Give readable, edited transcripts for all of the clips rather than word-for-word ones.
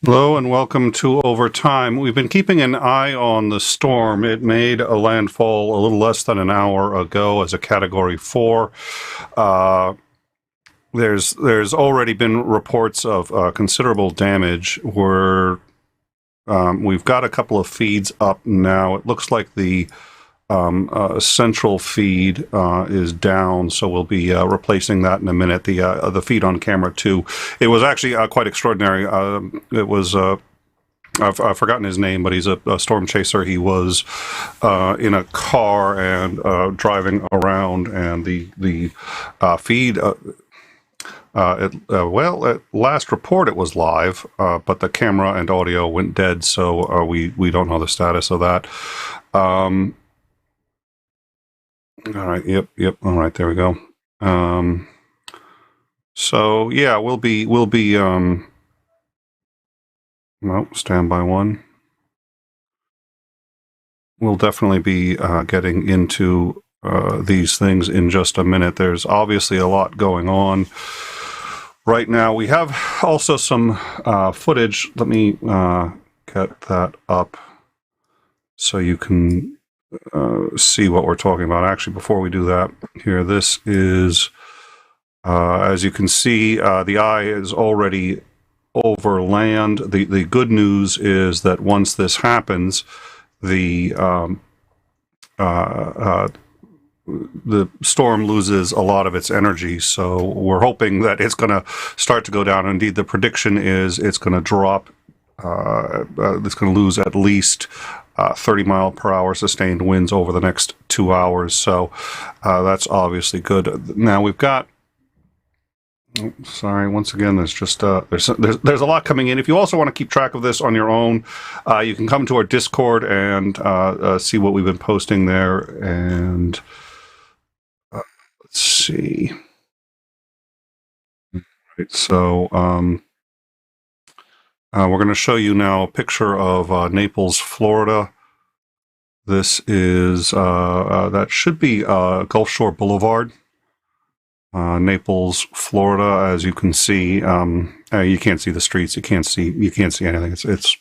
Hello and welcome to Overtime. We've been keeping an eye on the storm. It made a landfall a little less than an hour ago as a Category 4. There's already been reports of considerable damage. We've got a couple of feeds up now. It looks like the central feed is down, so we'll be replacing that in a minute. The feed on camera 2. It was actually quite extraordinary. It was I've forgotten his name, but he's a storm chaser. He was in a car and driving around, and the feed. At last report, it was live, but the camera and audio went dead, so we don't know the status of that. All right. Yep. All right. There we go. So yeah, we'll be. Well, standby 1. We'll definitely be getting into these things in just a minute. There's obviously a lot going on right now. We have also some footage. Let me get that up so you can see what we're talking about. Actually, before we do that, here, this is, as you can see, the eye is already over land. The good news is that once this happens, the storm loses a lot of its energy, so we're hoping that it's going to start to go down. Indeed, the prediction is it's going to drop. It's going to lose at least 30-mile-per-hour sustained winds over the next 2 hours. So that's obviously good. Now we've got. Sorry, once again, there's just there's a lot coming in. If you also want to keep track of this on your own, you can come to our Discord and see what we've been posting there. And let's see. Right, so we're going to show you now a picture of Naples, Florida. This is that should be Gulf Shore Boulevard. Naples, Florida. As you can see, you can't see the streets. You can't see anything. It's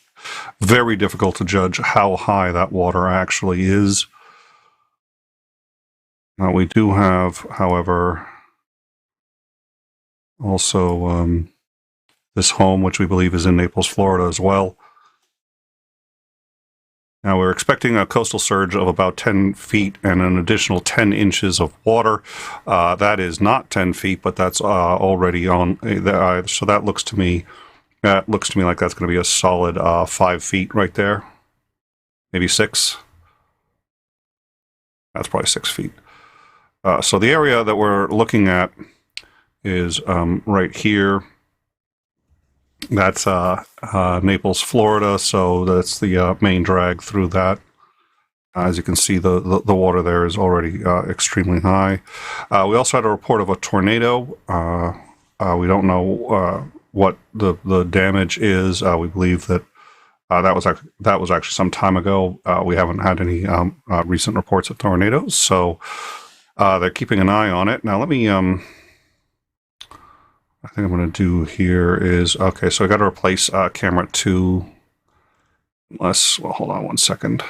very difficult to judge how high that water actually is. We do have, however, also this home, which we believe is in Naples, Florida as well. Now, we're expecting a coastal surge of about 10 feet and an additional 10 inches of water. That is not 10 feet, but that's already on. So that looks to me like that's going to be a solid 5 feet right there, maybe 6. That's probably 6 feet. So the area that we're looking at is right here. That's Naples, Florida, so that's the main drag through that. As you can see, the water there is already extremely high. We also had a report of a tornado. We don't know what the damage is. We believe that that was actually some time ago. We haven't had any recent reports of tornadoes, so they're keeping an eye on it. Now, let me. I think I'm going to do here is, okay, so I got to replace camera 2. Well, hold on 1 second.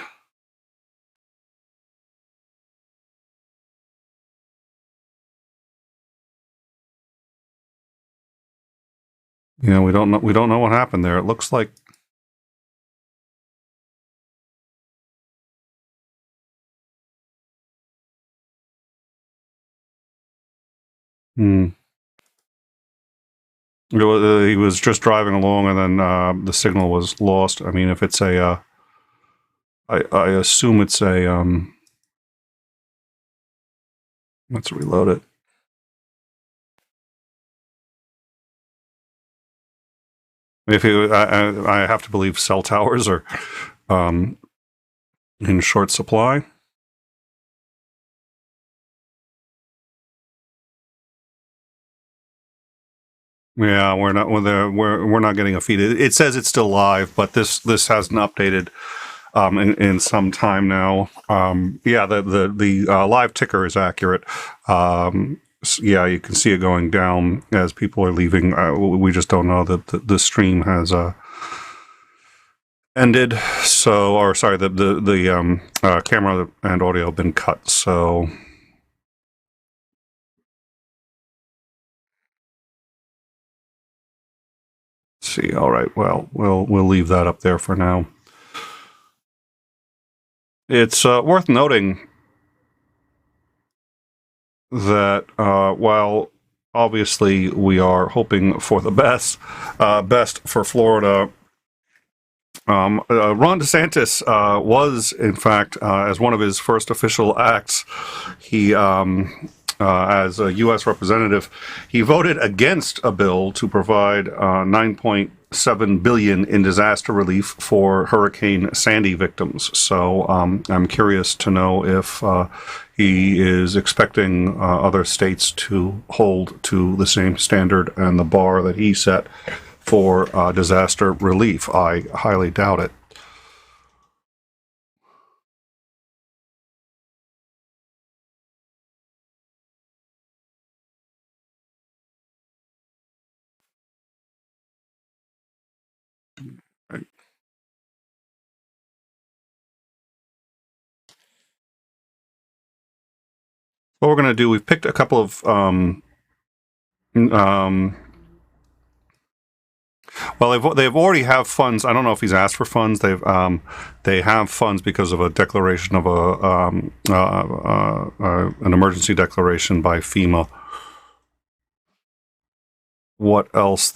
Yeah, we don't know what happened there. It looks like. He was just driving along, and then the signal was lost. I mean, if it's a, I assume it's a. Let's reload it. If I have to believe cell towers are in short supply. Yeah, we're not getting a feed. It says it's still live, but this hasn't updated in some time now. Yeah, the live ticker is accurate. Yeah, you can see it going down as people are leaving. We just don't know that the stream has ended. So, or sorry, the camera and audio have been cut. So, let's see. All right. Well, we'll leave that up there for now. It's worth noting that while obviously we are hoping for the best for Florida. Ron DeSantis was, in fact, as one of his first official acts, he, as a U.S. representative, he voted against a bill to provide $9.7 billion in disaster relief for Hurricane Sandy victims. So I'm curious to know if he is expecting other states to hold to the same standard and the bar that he set for disaster relief. I highly doubt it. What we're going to do, we've picked a couple of um, well, they've already have funds. I don't know if he's asked for funds. They have funds because of a declaration of an emergency declaration by FEMA. What else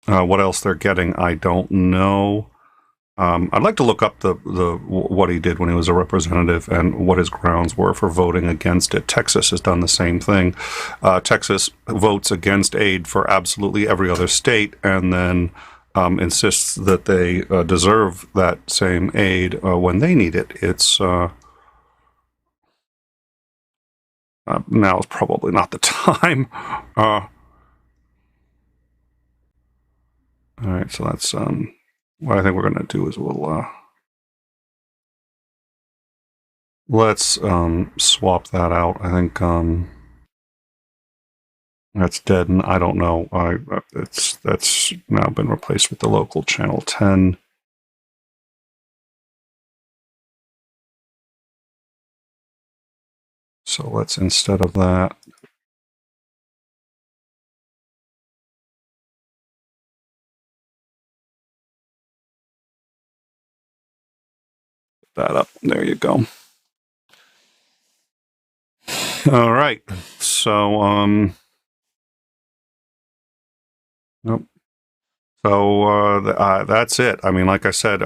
what else they're getting, I don't know. I'd like to look up the what he did when he was a representative and what his grounds were for voting against it. Texas has done the same thing. Texas votes against aid for absolutely every other state, and then insists that they deserve that same aid when they need it. It's now is probably not the time. All right, so that's what I think we're going to do is let's swap that out. I think that's dead, and I don't know. That's now been replaced with the local channel 10. So let's, instead of that, that up. There you go. All right. So nope. So that's it. I mean, like I said,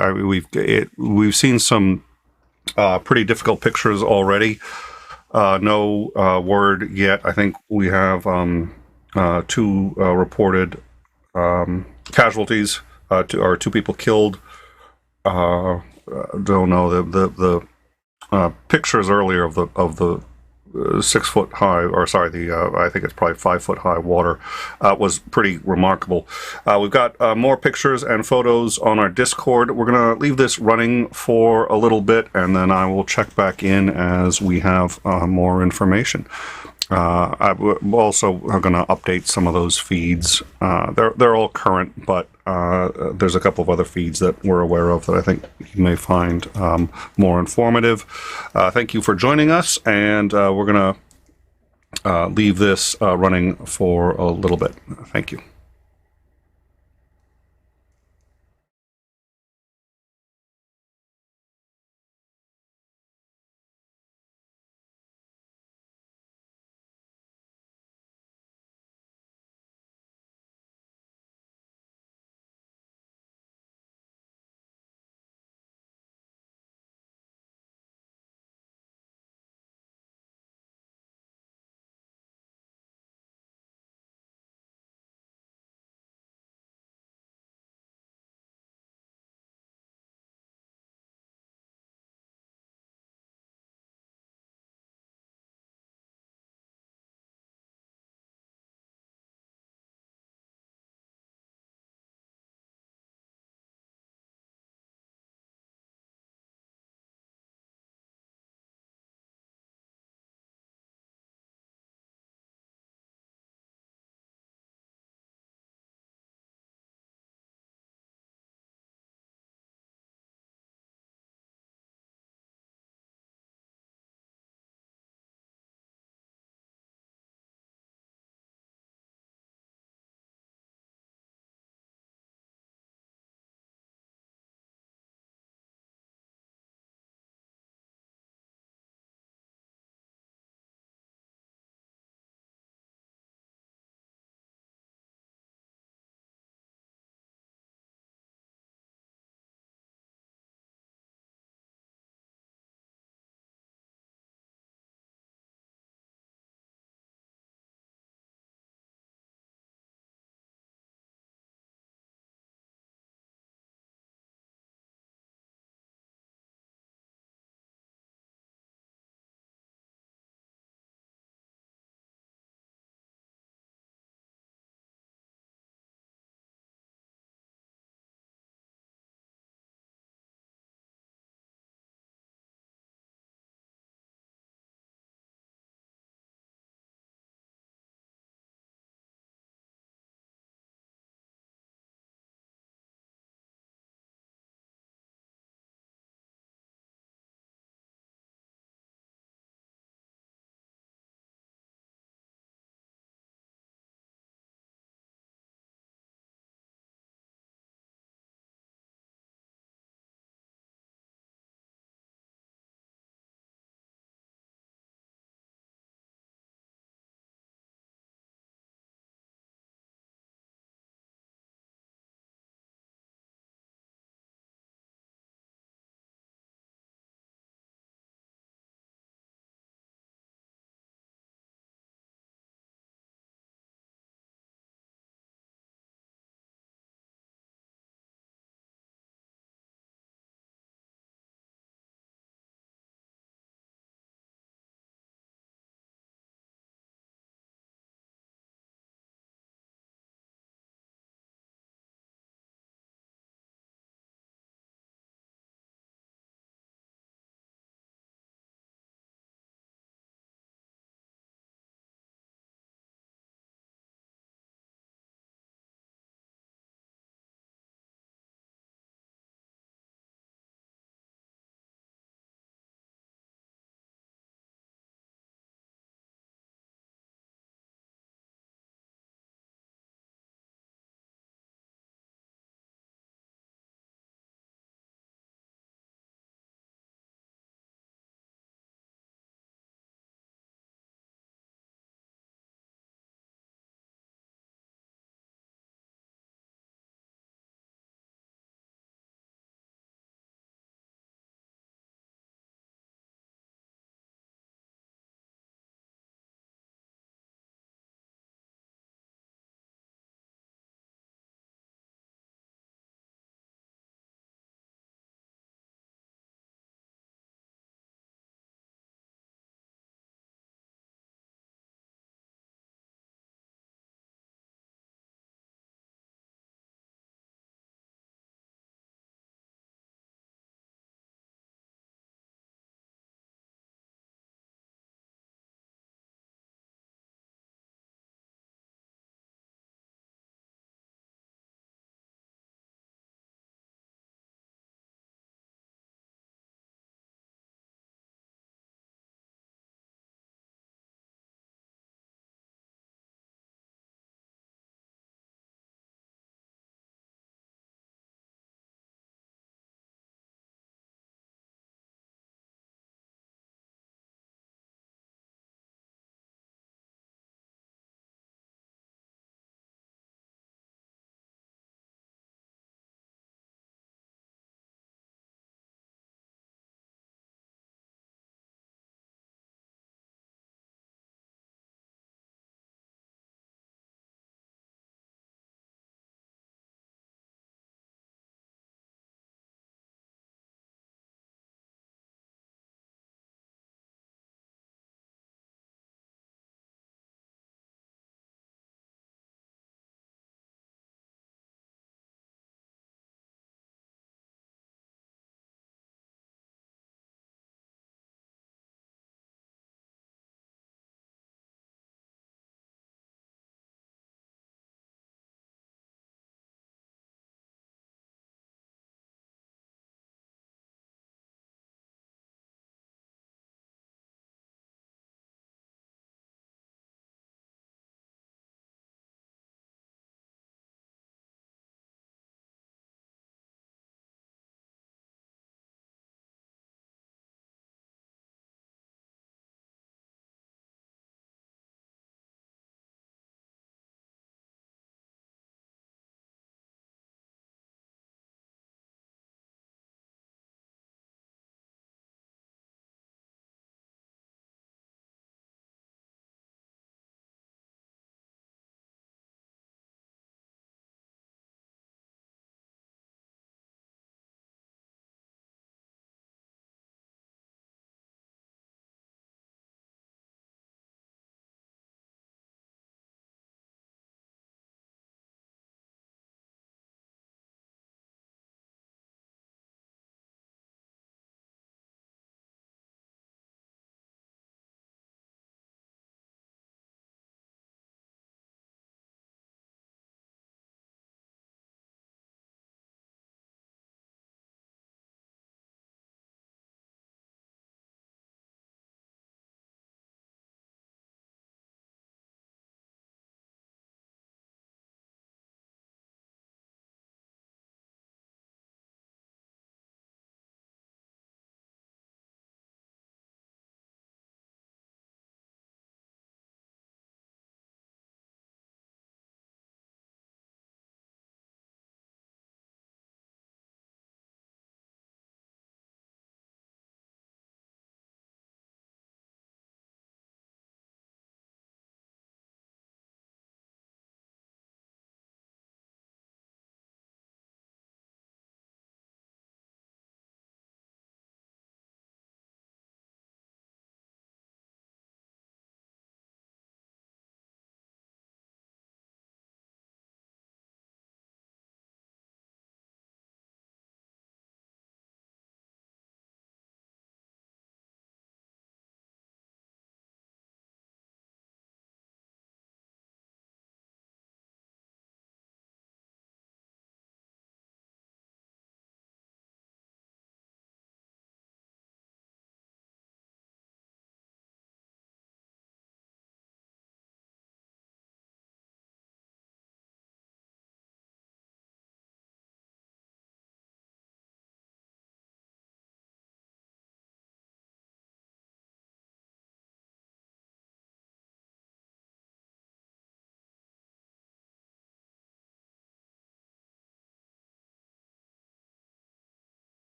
we've seen some pretty difficult pictures already. No word yet. I think we have two reported casualties, two people killed. Don't know the pictures earlier of the 6 foot high, or sorry, the I think it's probably 5 foot high water was pretty remarkable. We've got more pictures and photos on our Discord. We're gonna leave this running for a little bit, and then I will check back in as we have more information. I'm also going to update some of those feeds. They're all current, but there's a couple of other feeds that we're aware of that I think you may find more informative. Thank you for joining us, and we're going to leave this running for a little bit. Thank you.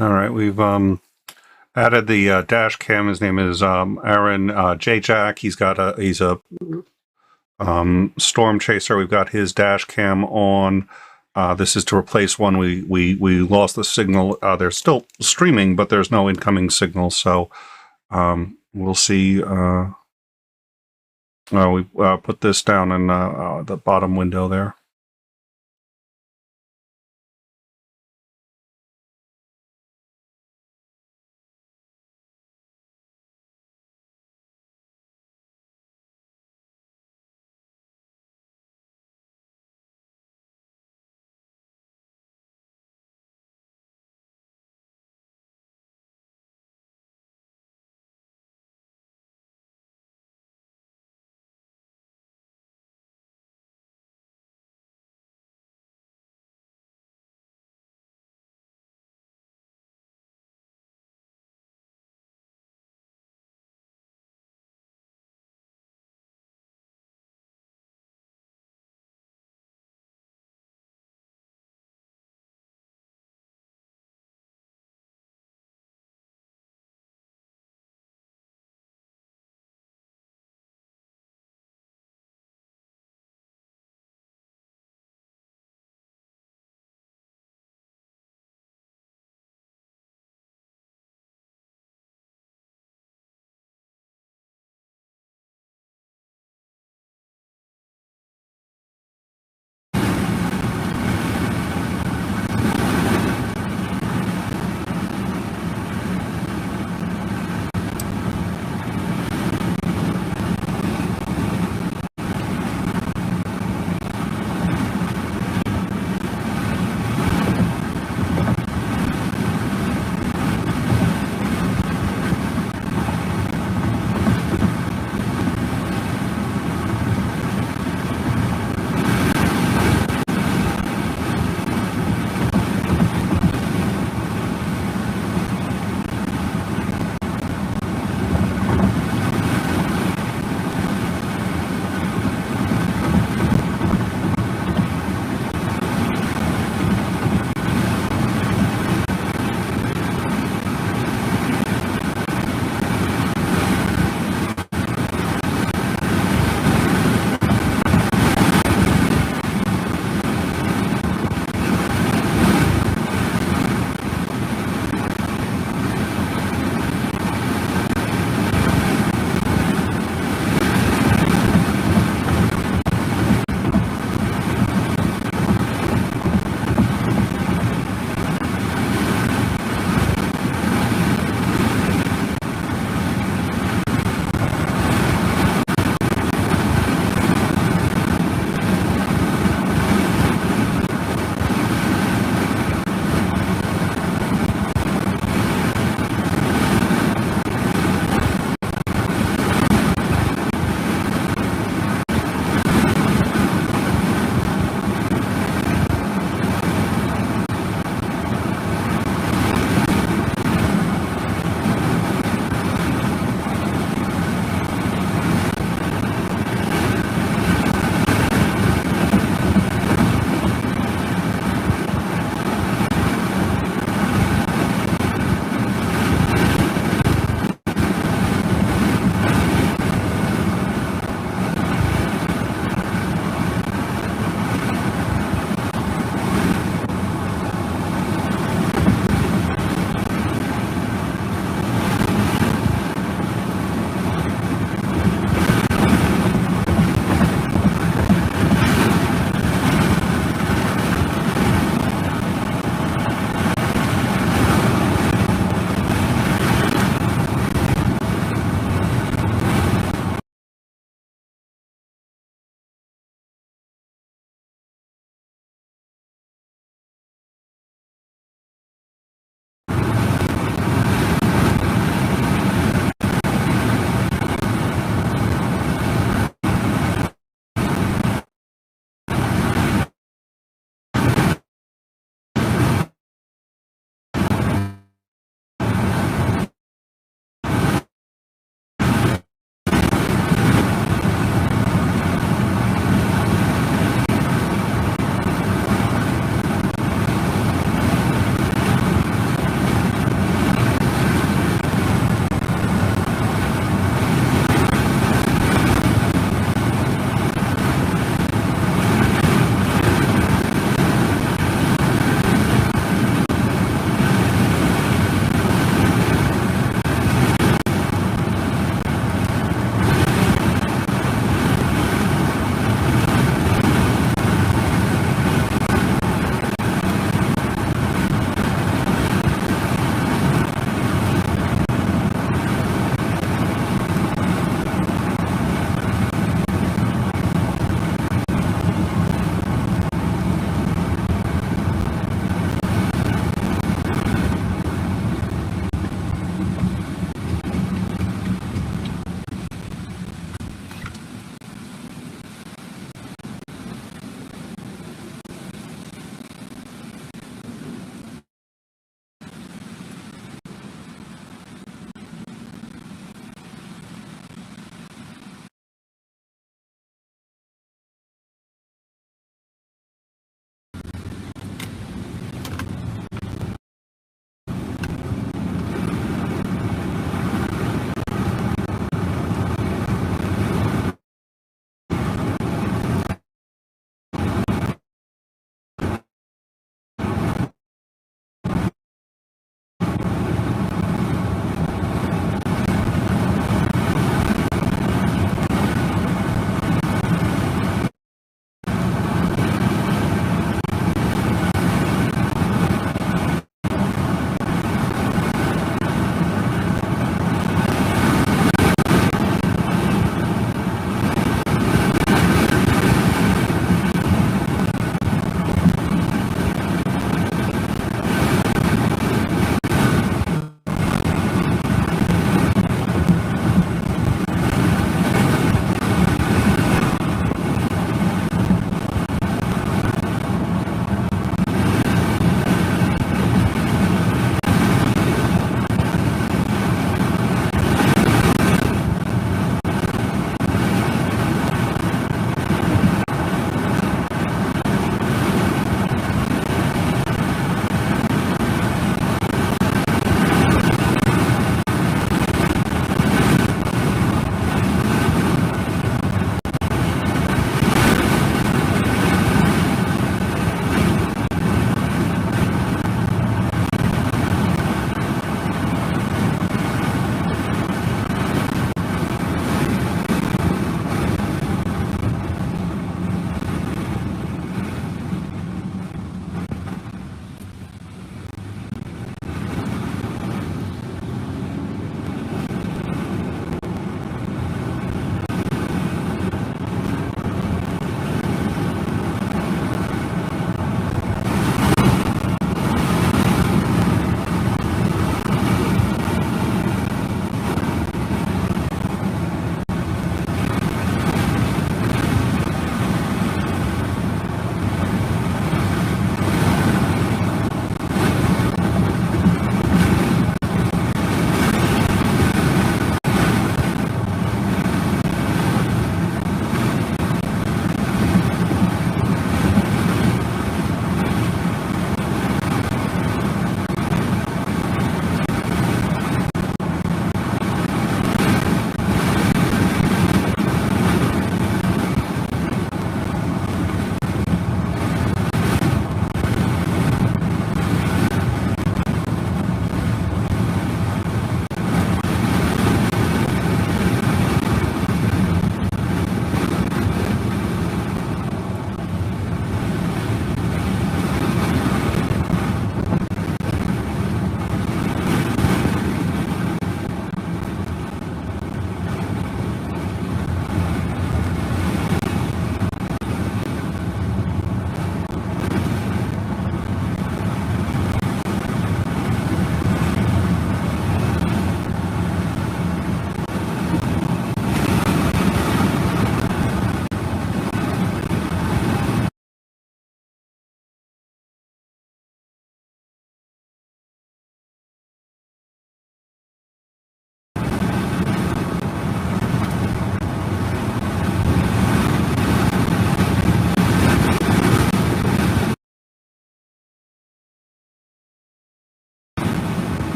All right, we've added the dash cam. His name is Aaron J. Jack. He's a storm chaser. We've got his dash cam on. This is to replace one. We lost the signal. They're still streaming, but there's no incoming signal. So we'll see. We put this down in the bottom window there.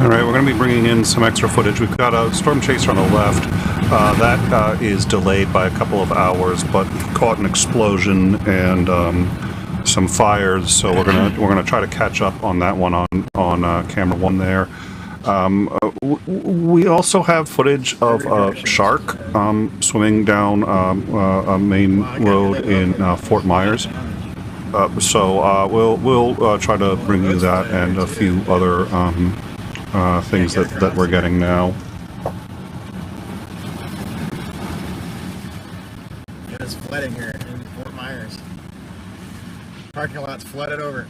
All right, we're going to be bringing in some extra footage. We've got a storm chaser on the left. That is delayed by a couple of hours, but caught an explosion and some fires. So we're gonna try to catch up on that one on camera one there. We also have footage of a shark swimming down a main road in Fort Myers. So we'll try to bring you that and a few other things that we're getting now. It's flooding here in Fort Myers. Parking lot's flooded over.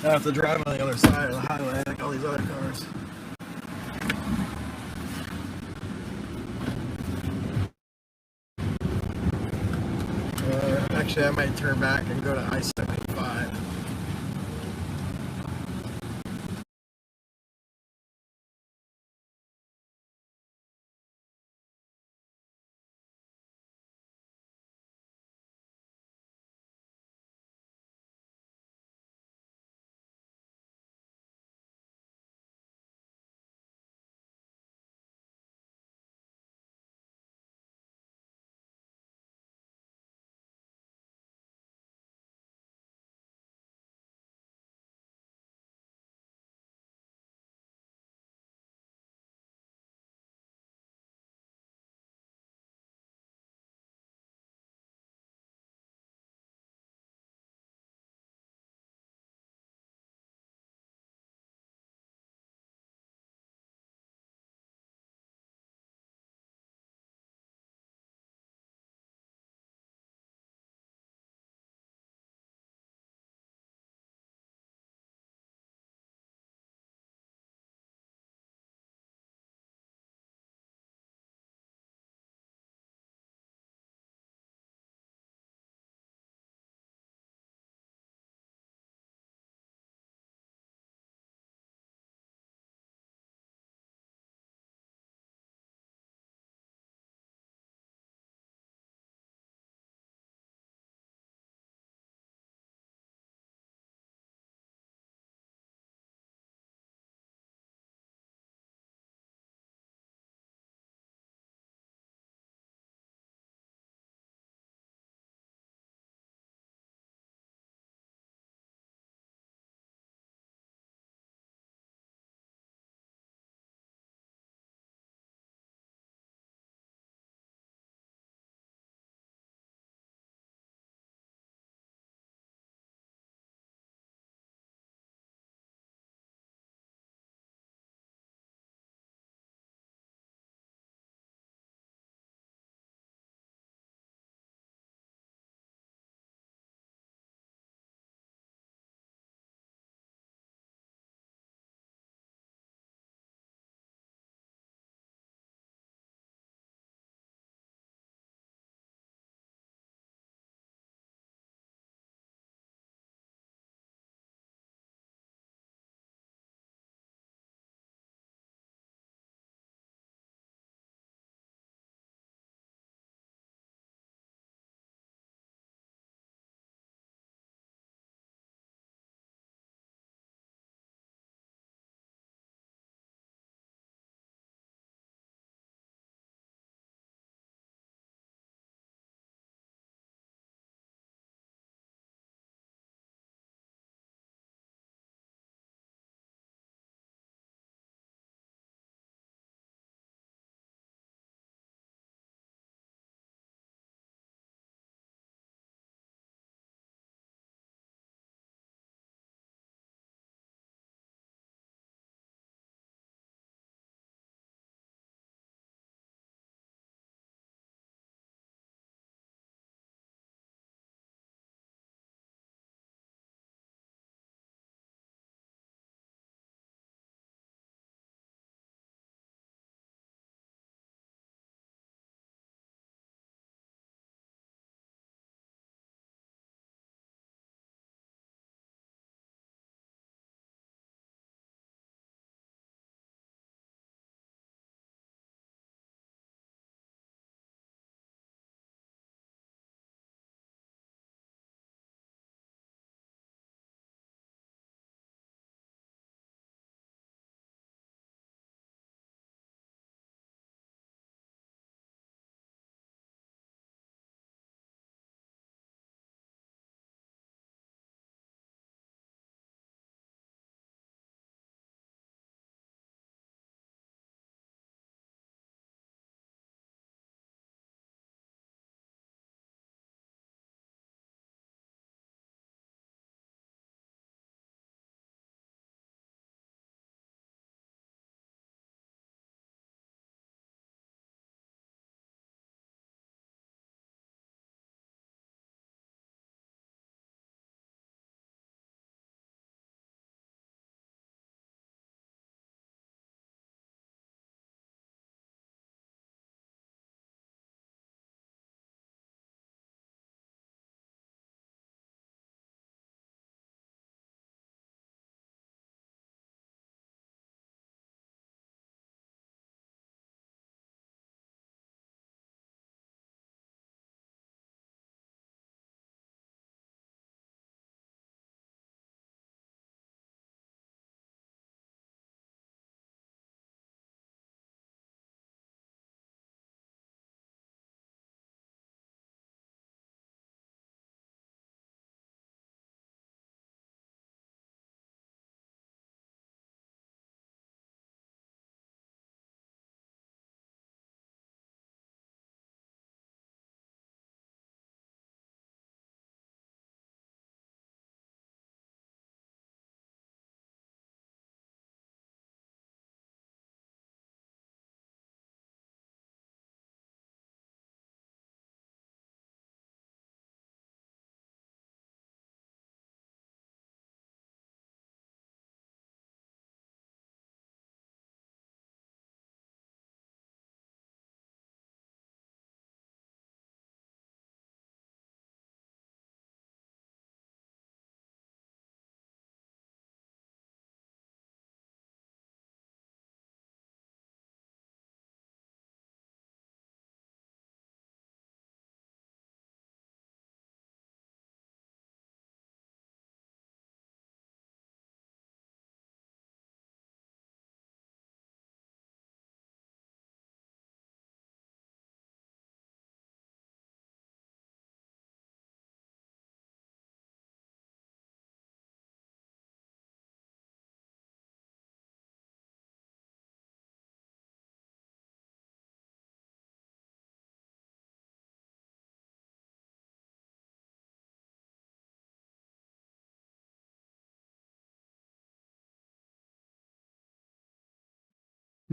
I have to drive on the other side of the highway like all these other cars. Actually, I might turn back and go to I-75.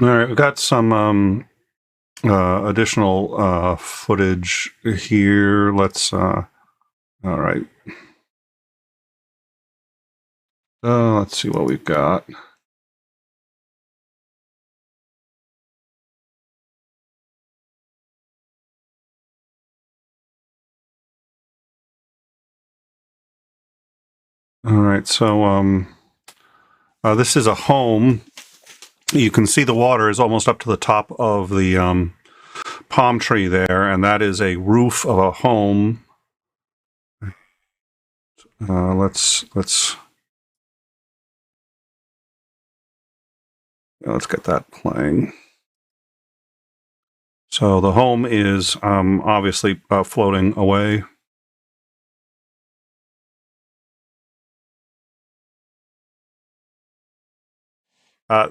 All right, we've got some additional footage here. All right. Let's see what we've got. All right, so this is a home. You can see the water is almost up to the top of the palm tree there, and that is a roof of a home. Let's get that playing. So the home is obviously floating away.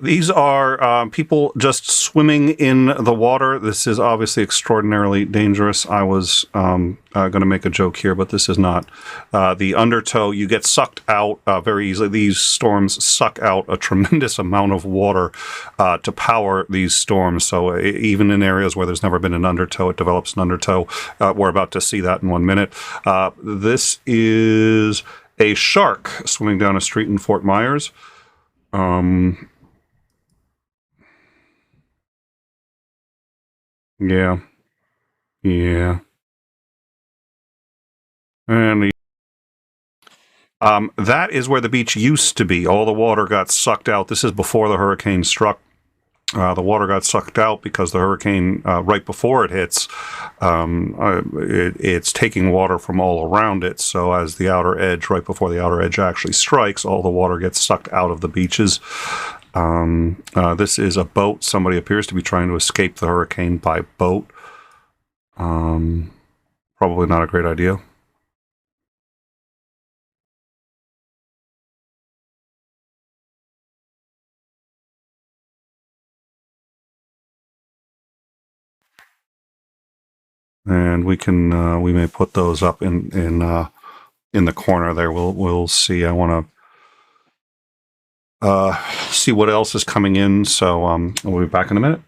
These are people just swimming in the water. This is obviously extraordinarily dangerous. I was going to make a joke here, but this is not. The undertow, you get sucked out very easily. These storms suck out a tremendous amount of water to power these storms. So even in areas where there's never been an undertow, it develops an undertow. We're about to see that in 1 minute. This is a shark swimming down a street in Fort Myers. Yeah, yeah. And that is where the beach used to be. All the water got sucked out. This is before the hurricane struck. The water got sucked out because the hurricane, right before it hits, it's taking water from all around it. So as the outer edge, right before the outer edge actually strikes, all the water gets sucked out of the beaches. This is a boat. Somebody appears to be trying to escape the hurricane by boat. Probably not a great idea. And we may put those up in the corner there. We'll see. I want to see what else is coming in. So we'll be back in a minute.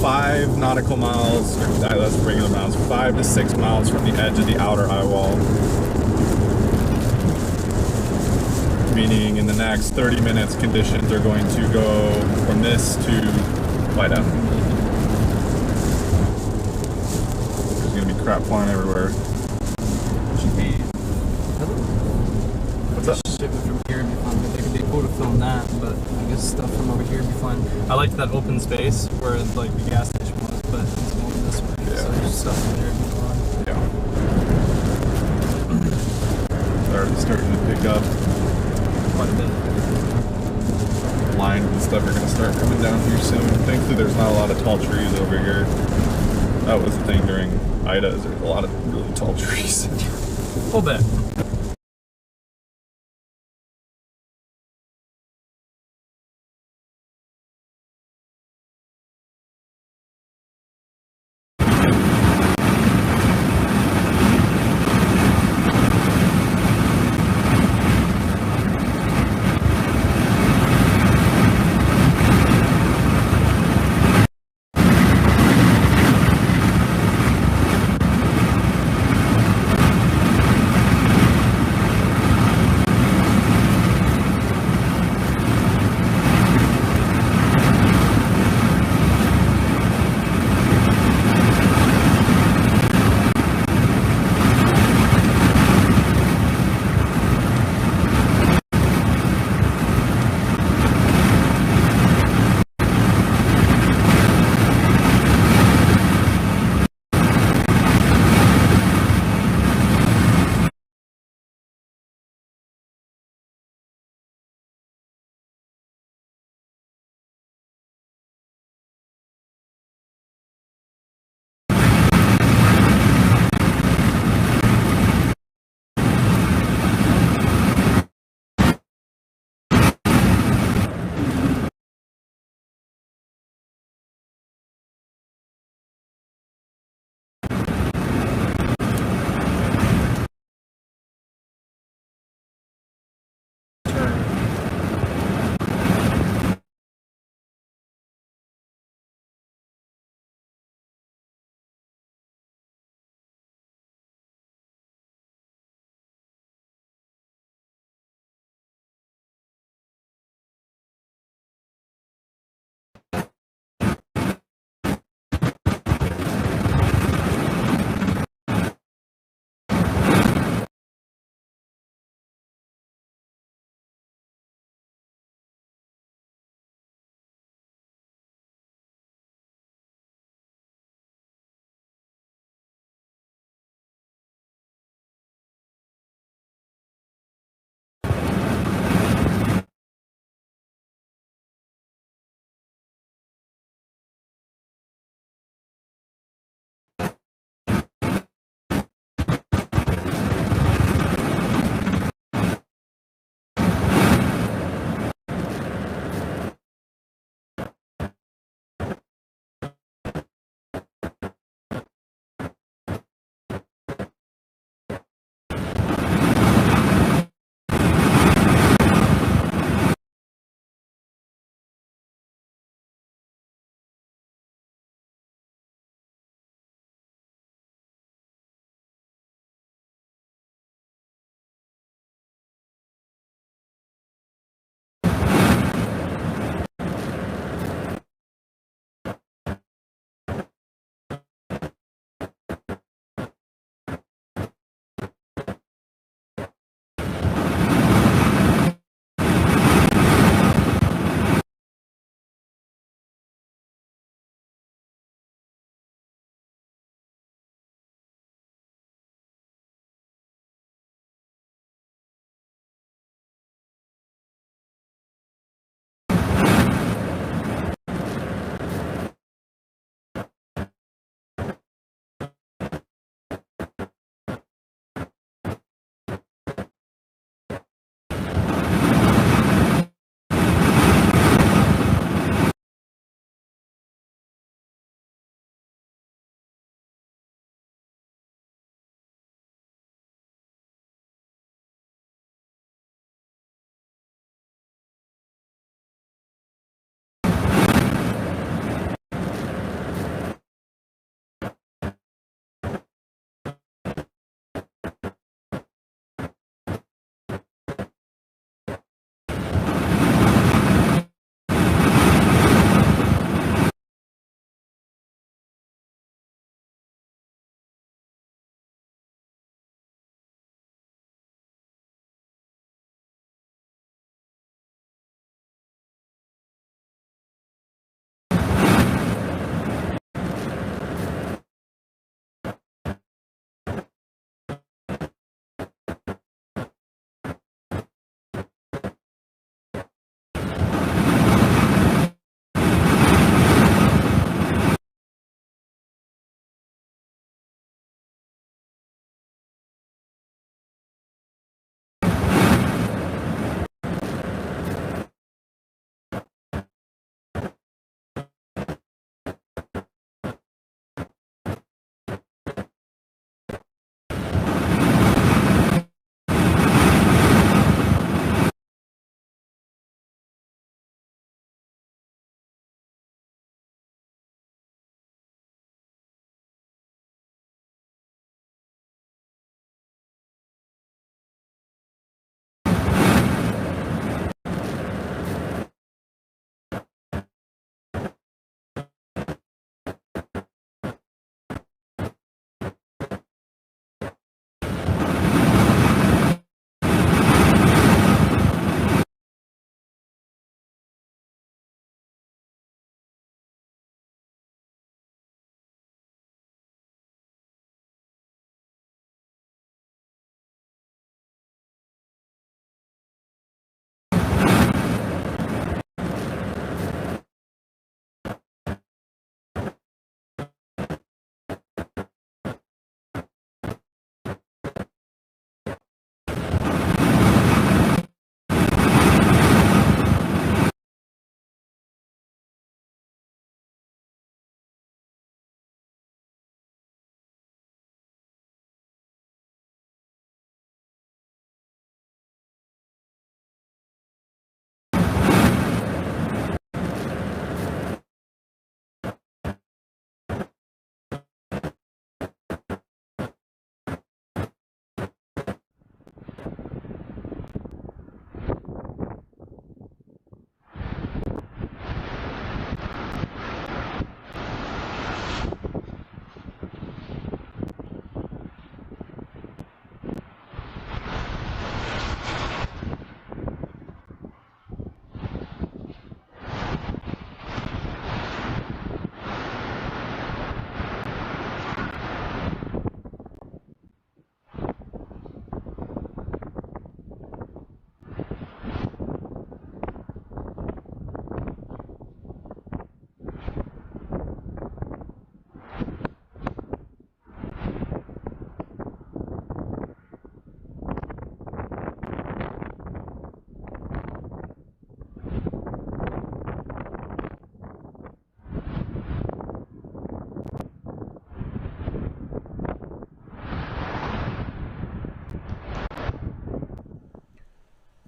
5 nautical miles, or that's regular miles, 5 to 6 miles from the edge of the outer eye wall. Meaning in the next 30 minutes, conditions are going to go from this to whiteout. There's going to be crap flying everywhere. What's up? Shipment from here would be fun, but they could be cool to film that, but I guess stuff from over here would be fun. I liked that open space where like the gas station was, but it's more this way. Yeah. So just stuff from there would be fun. Yeah. Already starting to pick up. Quite a bit. Lines and stuff are going to start coming down here soon. Thankfully, there's not a lot of tall trees over here. That was the thing during Ida, is there's a lot of really tall trees. A little bit.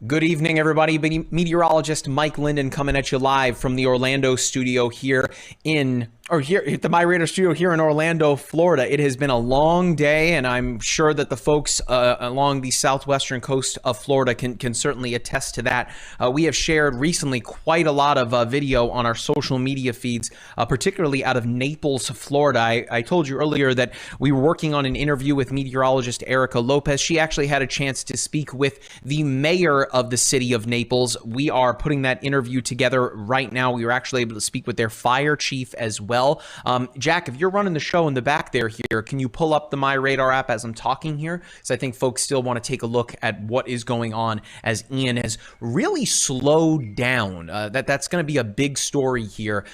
Good evening, everybody. Meteorologist Mike Linden coming at you live from the Orlando studio here at the My Radar studio here in Orlando, Florida. It has been a long day, and I'm sure that the folks along the southwestern coast of Florida can certainly attest to that. We have shared recently quite a lot of video on our social media feeds, particularly out of Naples, Florida. I told you earlier that we were working on an interview with meteorologist Erica Lopez. She actually had a chance to speak with the mayor of the city of Naples. We are putting that interview together right now. We were actually able to speak with their fire chief as well. Jack, if you're running the show in the back there here, can you pull up the My Radar app as I'm talking here? Because I think folks still want to take a look at what is going on as Ian has really slowed down. That's going to be a big story here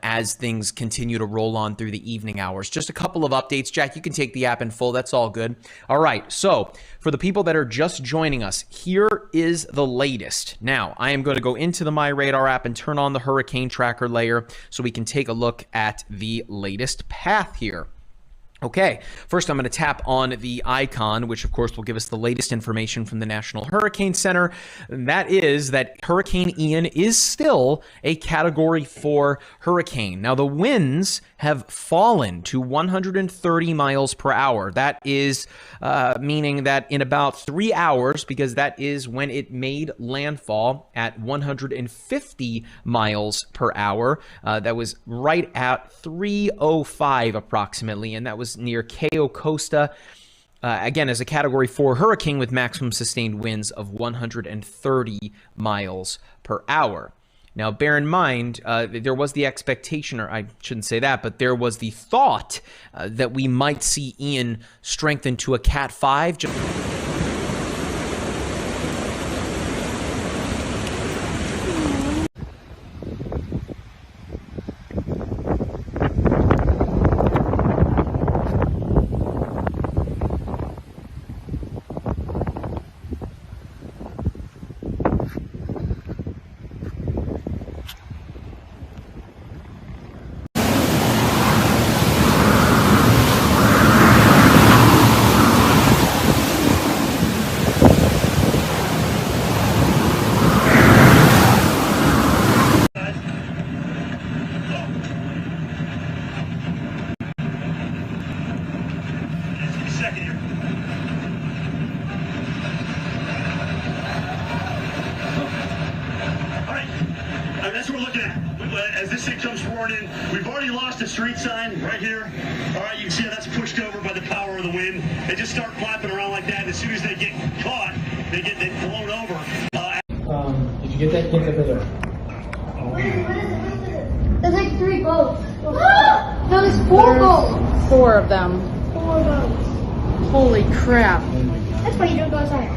as things continue to roll on through the evening hours. Just a couple of updates. Jack, you can take the app in full. That's all good. All right. So for the people that are just joining us, here is the latest. Now, I am going to go into the My Radar app and turn on the hurricane tracker layer so we can take a look at the latest path here. Okay, first I'm going to tap on the icon, which of course will give us the latest information from the National Hurricane Center. And that is that Hurricane Ian is still a Category 4 hurricane. Now, the winds have fallen to 130 miles per hour. That is meaning that in about 3 hours, because that is when it made landfall at 150 miles per hour. That was right at 3:05 approximately, and that was near Cayo Costa, again, as a Category 4 hurricane with maximum sustained winds of 130 miles per hour. Now, bear in mind, there was the expectation, or I shouldn't say that, but there was the thought that we might see Ian strengthen to a Cat 5. That's what we're looking at. As this thing comes roaring in, we've already lost a street sign right here. All right, you can see how that's pushed over by the power of the wind. They just start flapping around like that, and as soon as they get caught, they get blown over. Did you get that? Get that there. There's like 3 boats. No, there's 4 boats. 4 of them. 4 boats. Holy crap. That's why you don't go outside.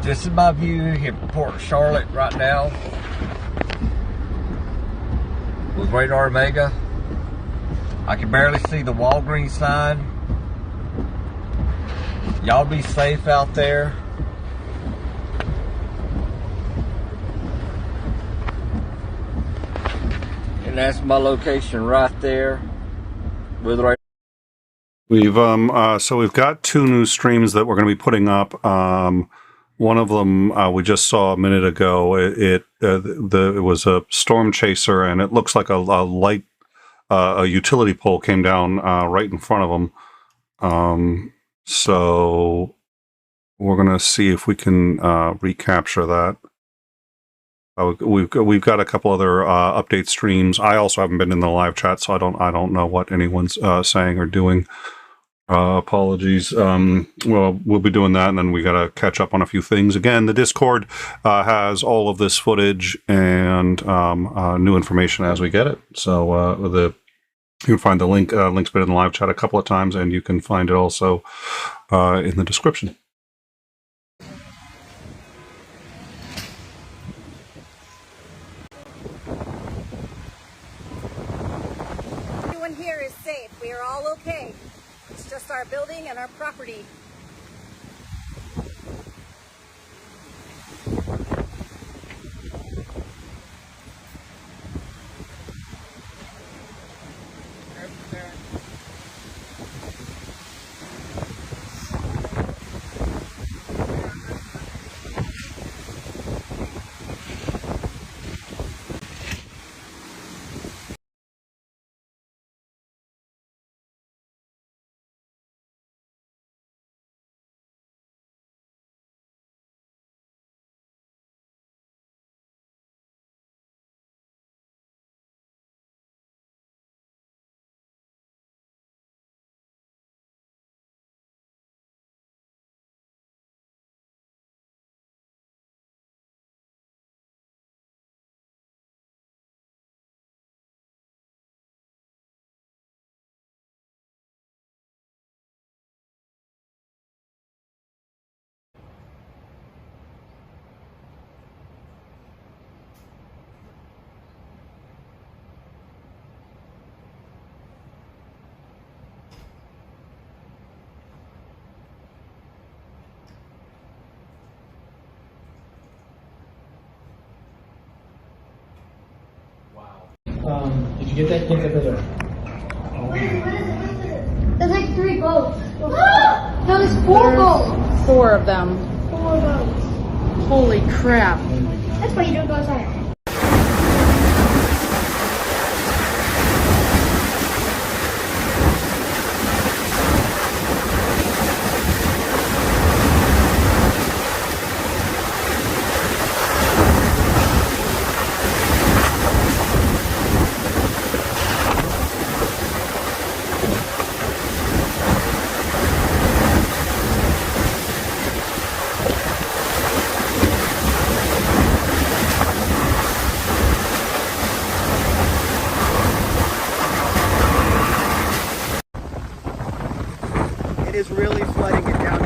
This is my view here from Port Charlotte right now with Radar Omega. I can barely see the Walgreens sign. Y'all be safe out there. And that's my location right there with Radar. We've so we've got 2 new streams that we're going to be putting up. One of them we just saw a minute ago. It was a storm chaser, and it looks like a light a utility pole came down right in front of them. So we're going to see if we can recapture that. We've got a couple other update streams. I also haven't been in the live chat, so I don't know what anyone's saying or doing. Apologies. Well, we'll be doing that, and then we got to catch up on a few things. Again, the Discord has all of this footage and new information as we get it. So you can find the link. Link's been in the live chat a couple of times, and you can find it also in the description. Everyone here is safe. We are all okay. It's just our building and our property. Did you get that? Get that video. There's like 3 boats. No, there's 4 boats. 4 of them. 4 boats. Holy crap. That's why you don't go outside. It is really flooding it down.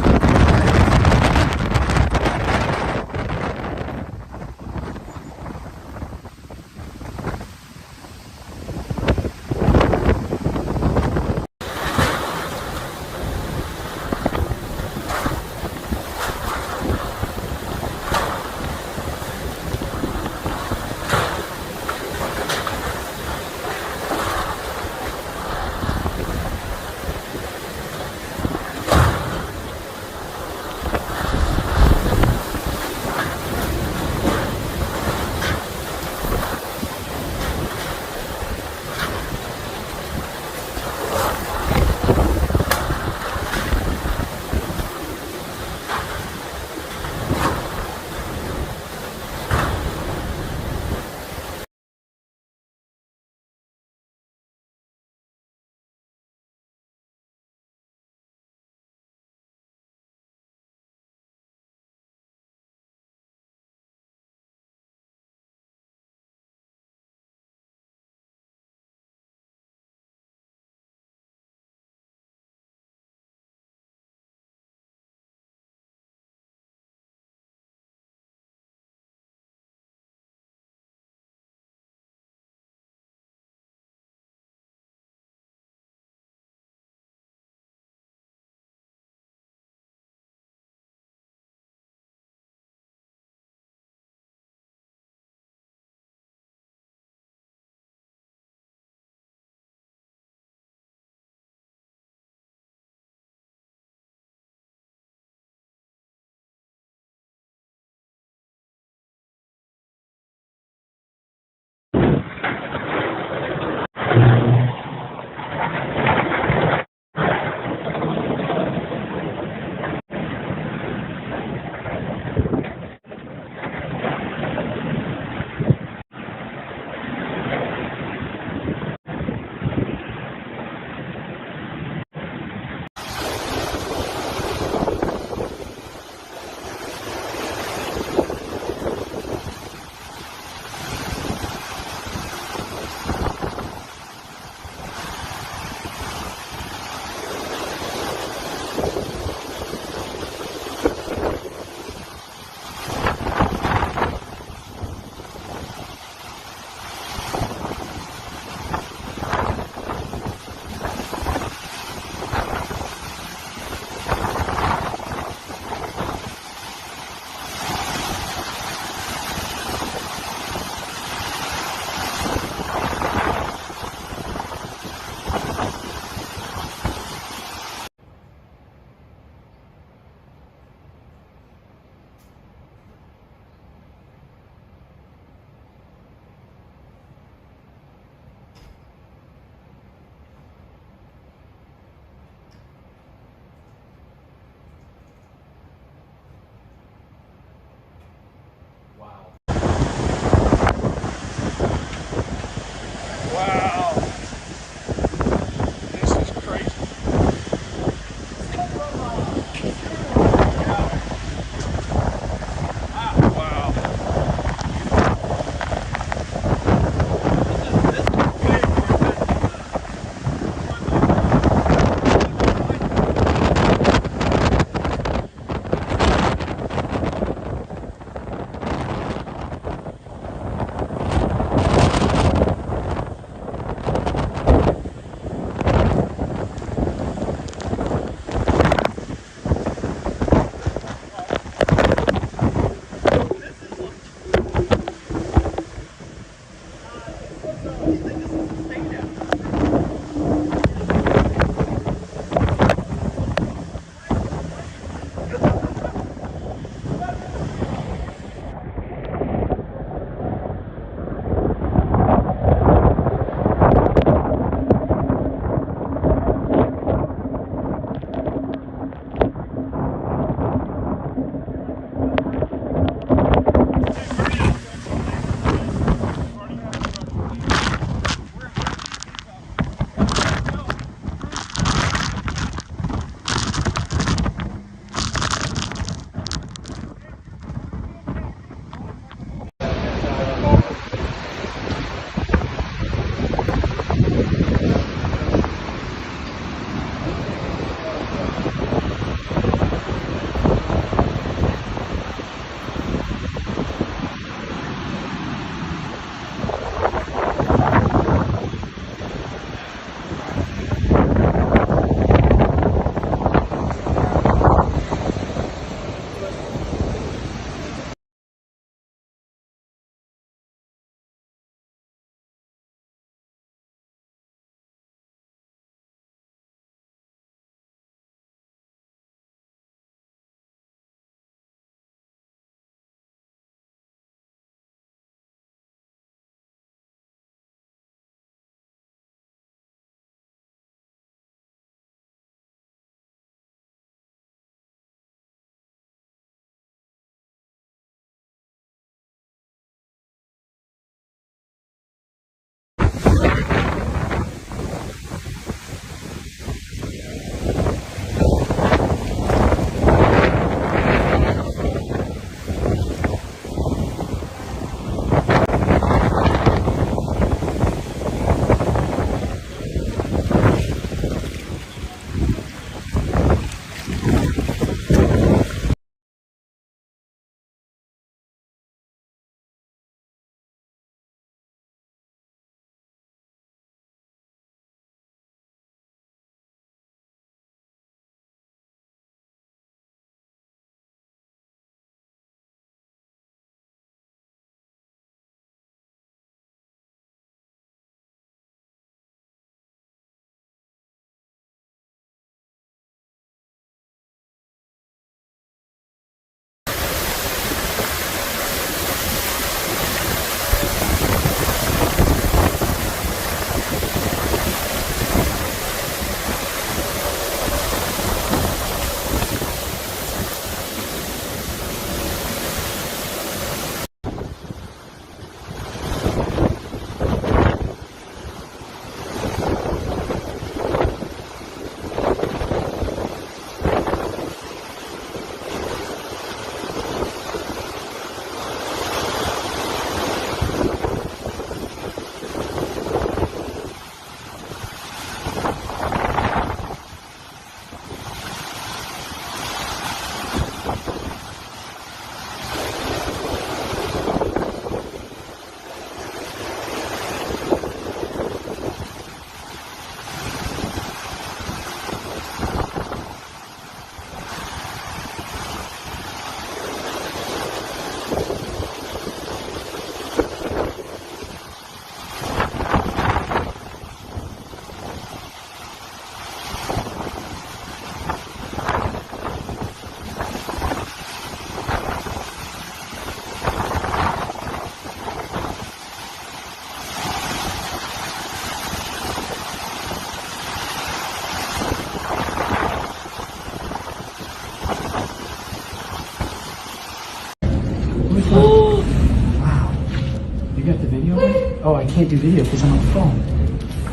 can't do video because I'm on the phone.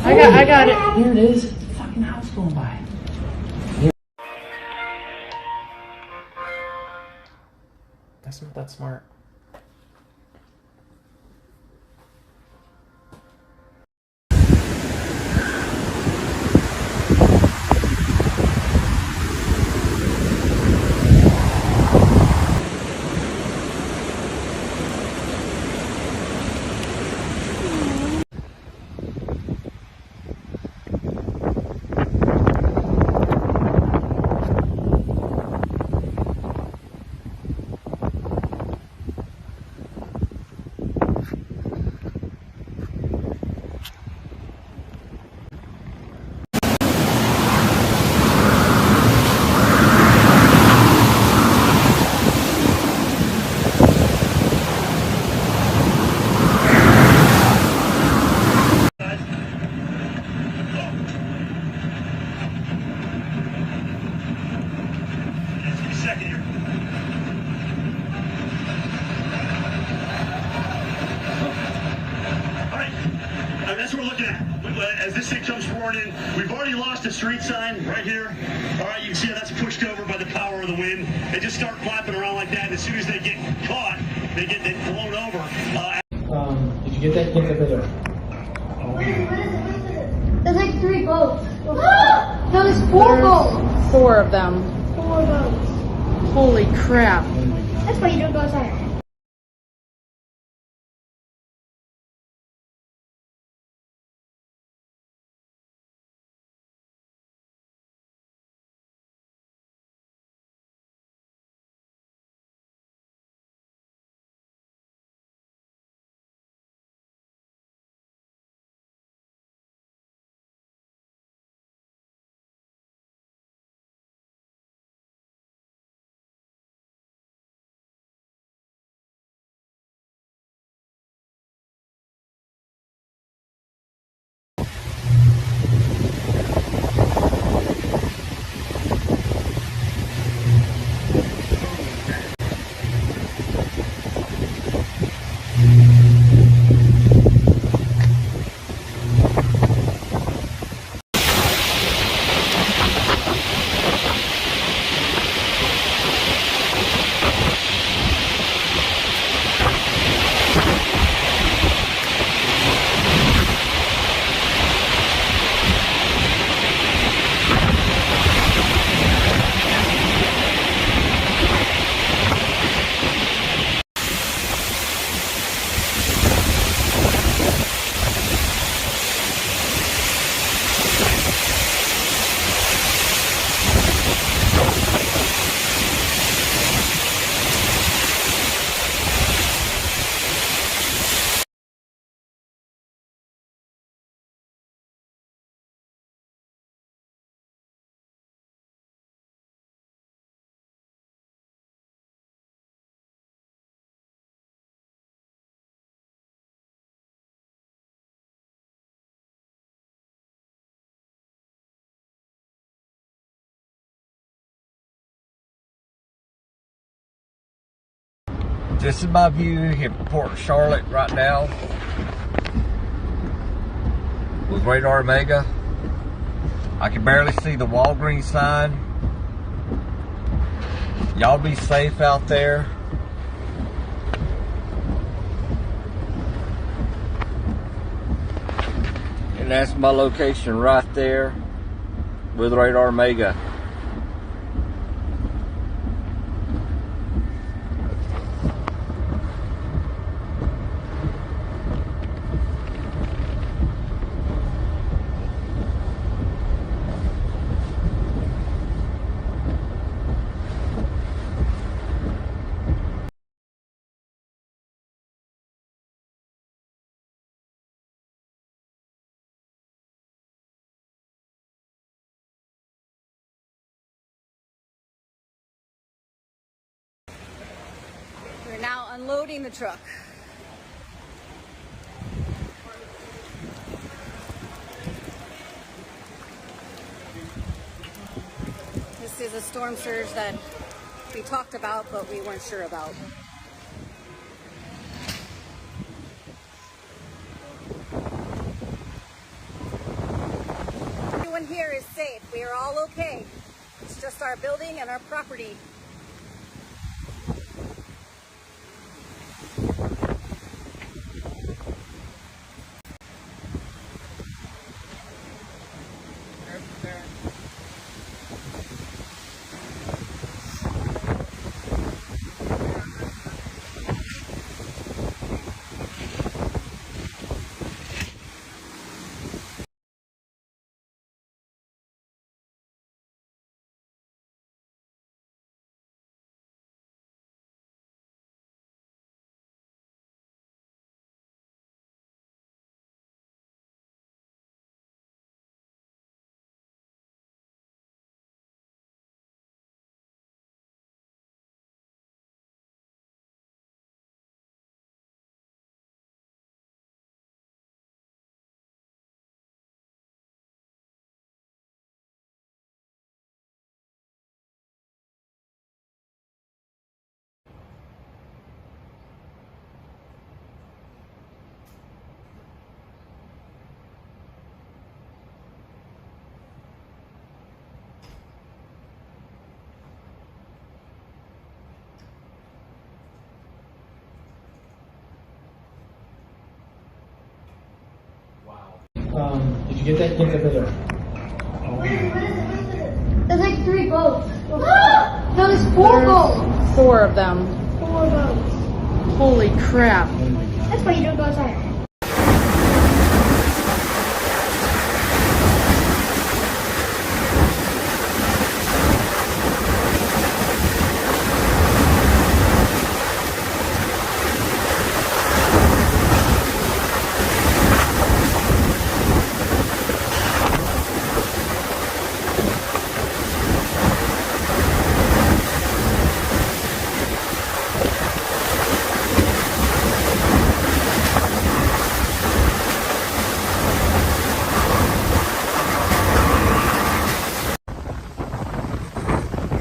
I got it. Here it is. Fucking house going by. That's not that smart. As this thing comes roaring in, we've already lost a street sign right here. All right, you can see how that's pushed over by the power of the wind. They just start flapping around like that, and as soon as they get caught, they get blown over. Did you get that? Get that video. There's like 3 boats. No, there's 4 boats. 4 of them. 4 boats. Holy crap. That's why you don't go outside. This is my view here from Port Charlotte right now with Radar Omega. I can barely see the Walgreens sign. Y'all be safe out there. And that's my location right there with Radar Omega. We're now unloading the truck. This is a storm surge that we talked about, but we weren't sure about. is safe. We are all okay. It's just our building and our property. Did you get that? Get that video. There's like 3 boats. No, there's 4 boats. 4 of them. 4 boats. Holy crap. That's why you don't go outside.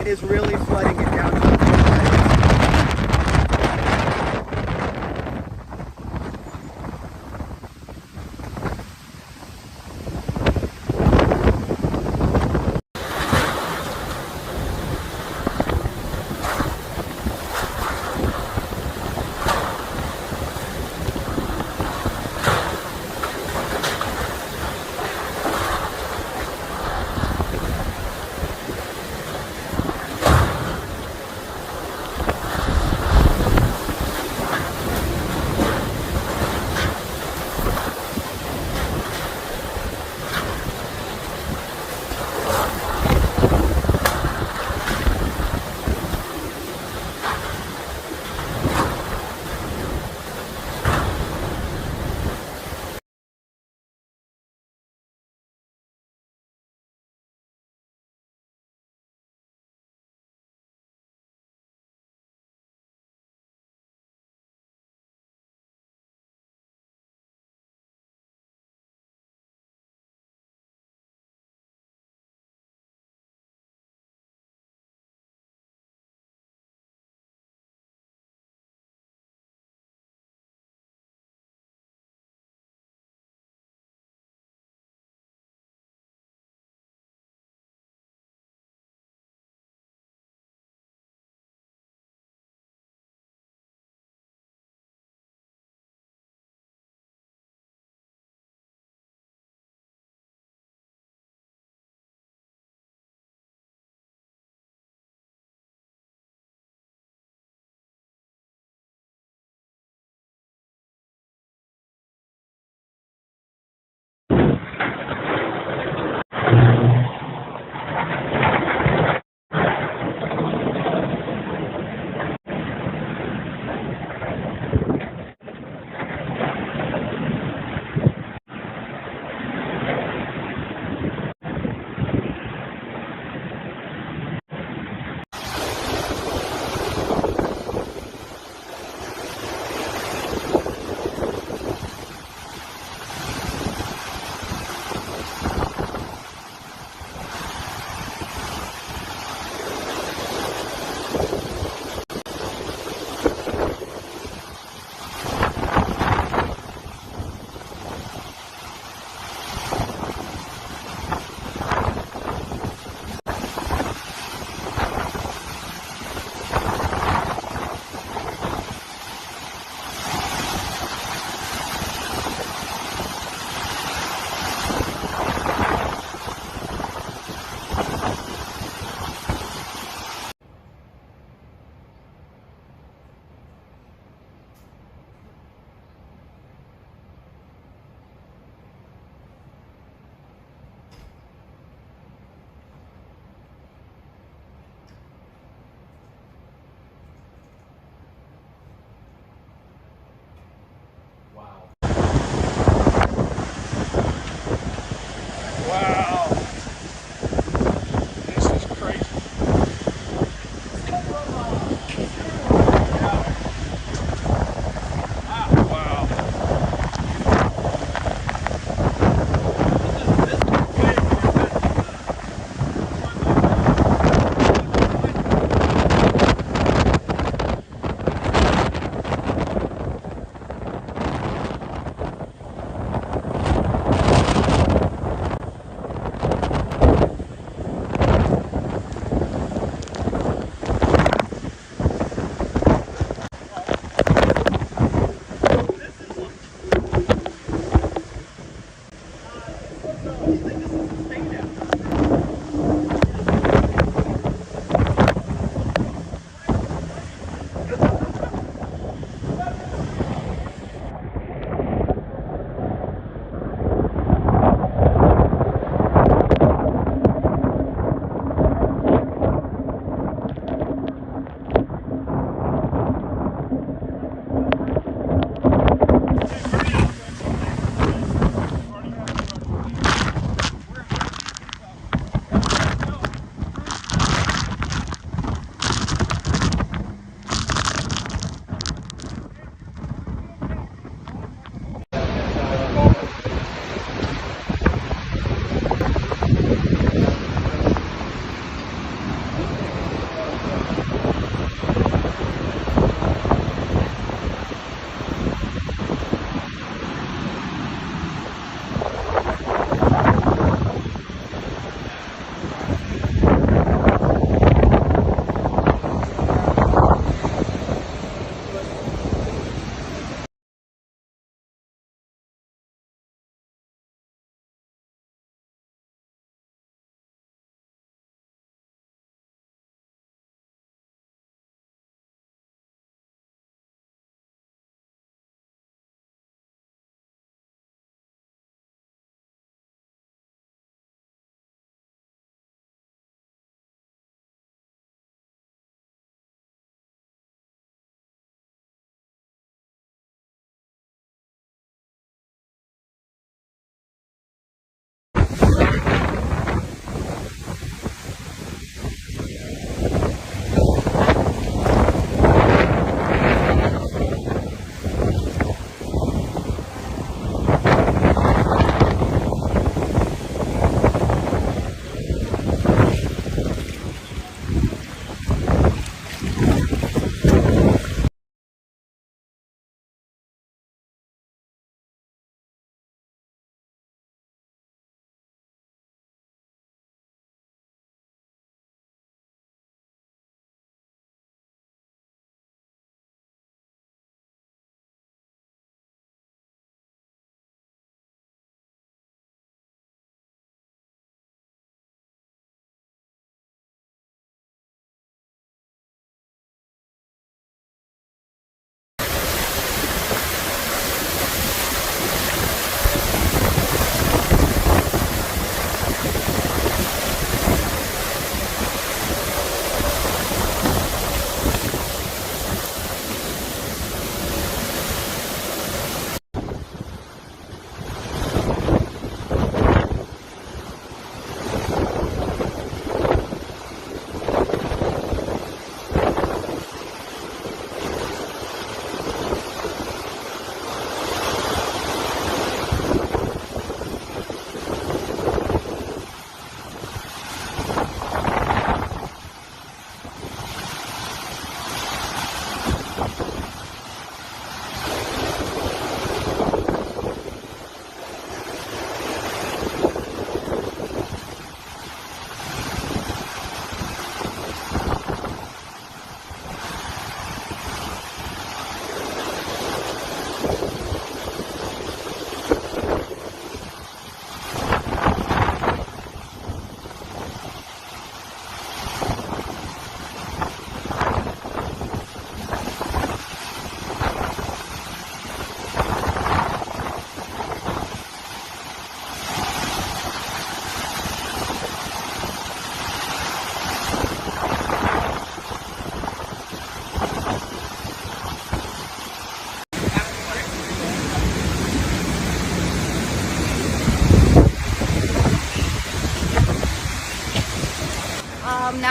It is really flooding in downtown.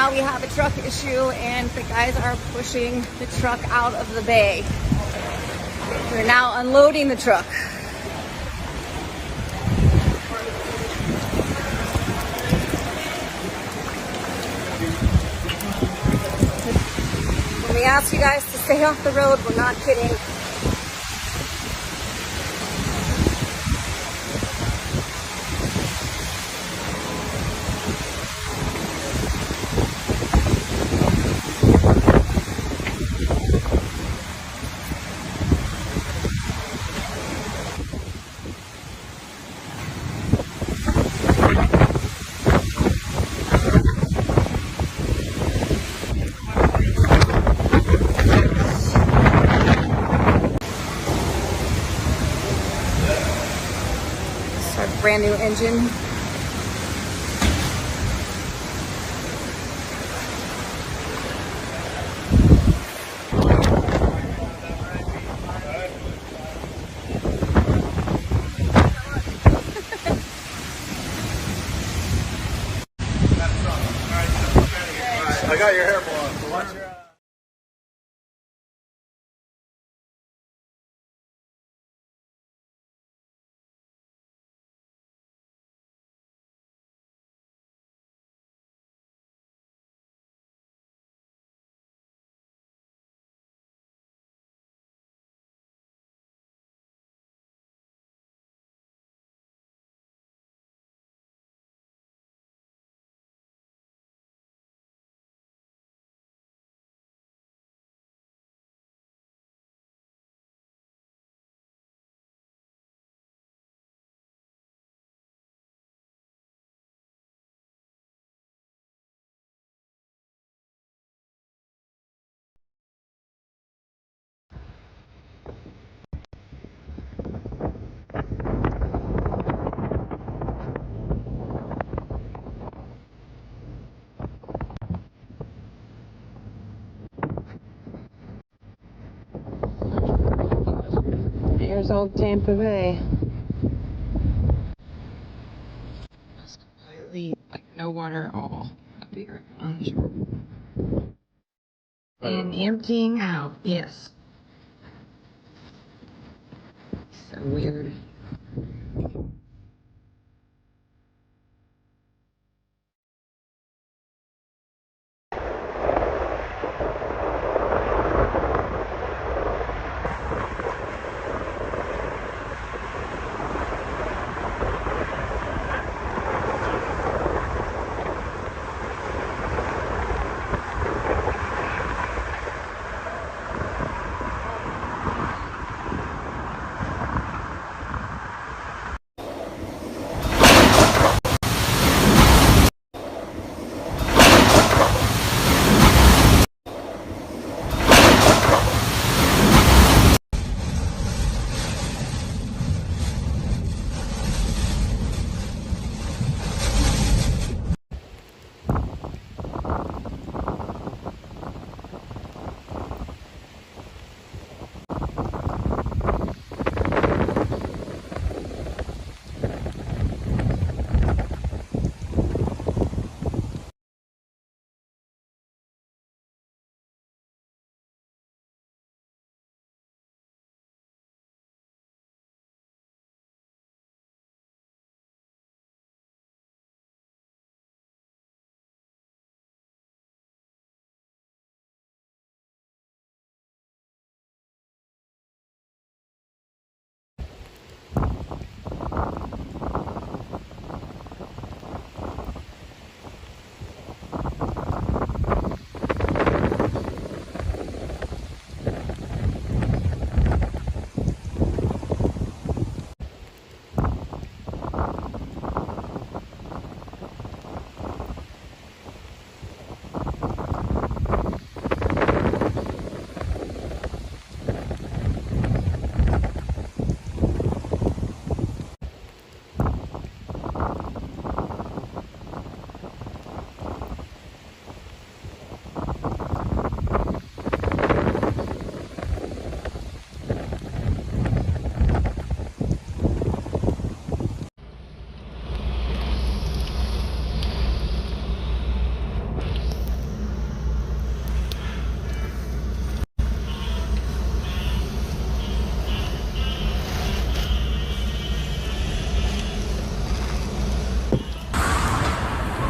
Now we have a truck issue and the guys are pushing the truck out of the bay. They're now unloading the truck. When we ask you guys to stay off the road, we're not kidding. brand new engine. I got your hair blown, so watch your Here's old Tampa Bay. Completely, like, no water at all up here on the shore. And emptying out, yes. So weird.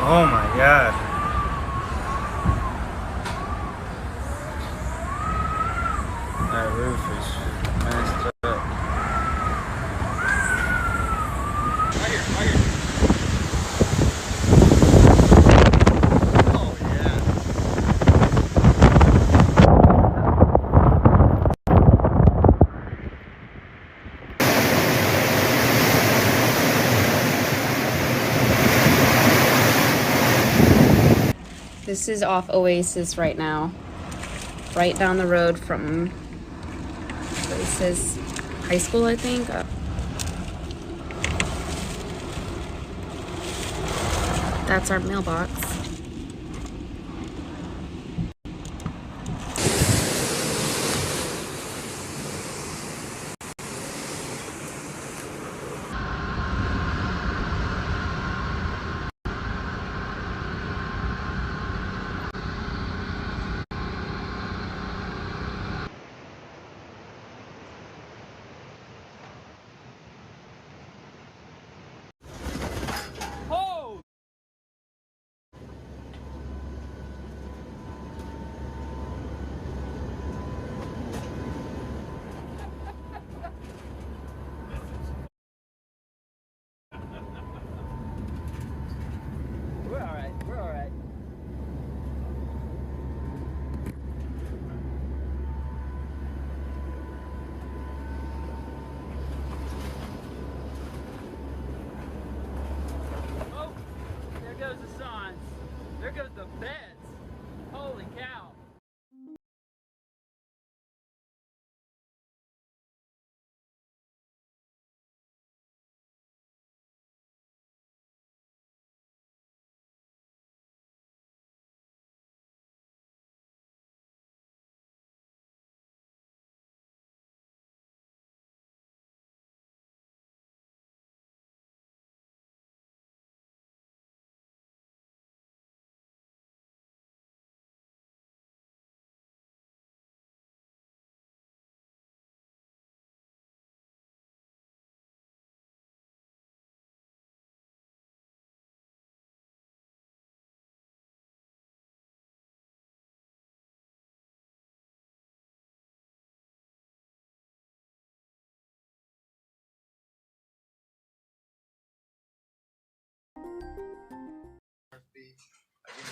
Oh my god. That roof is messed up. Right here, right here. Oh yeah. This is off Oasis right now. Right down the road from Oasis High School, I think. That's our mailbox. We're alright. We're alright. Oh, there goes the signs. There goes the beds. Holy cow.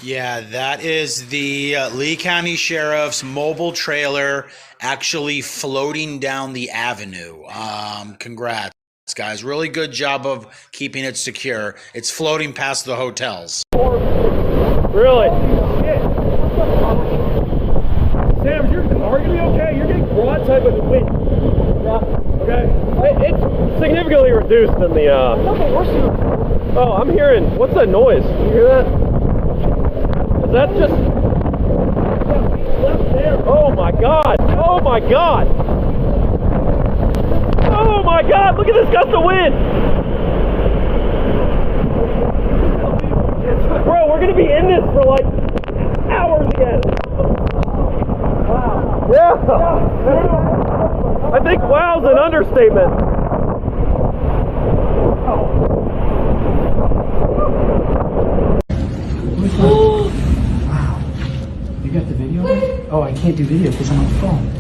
Yeah, that is the Lee County Sheriff's mobile trailer actually floating down the avenue. Congrats, guys. Really good job of keeping it secure. It's floating past the hotels. Really? Sam, is your car gonna be okay? You're getting broadside by the wind. Yeah. Okay. It's significantly reduced than the. Oh, I'm hearing. What's that noise? You hear that? Is that just? Oh my God! Oh my God! Oh my God! Look at this gust of wind! Bro, we're gonna be in this for like hours again. Wow. Yeah. I think wow's an understatement. Wow. You got the video? Oh, I can't do video because I'm on the phone.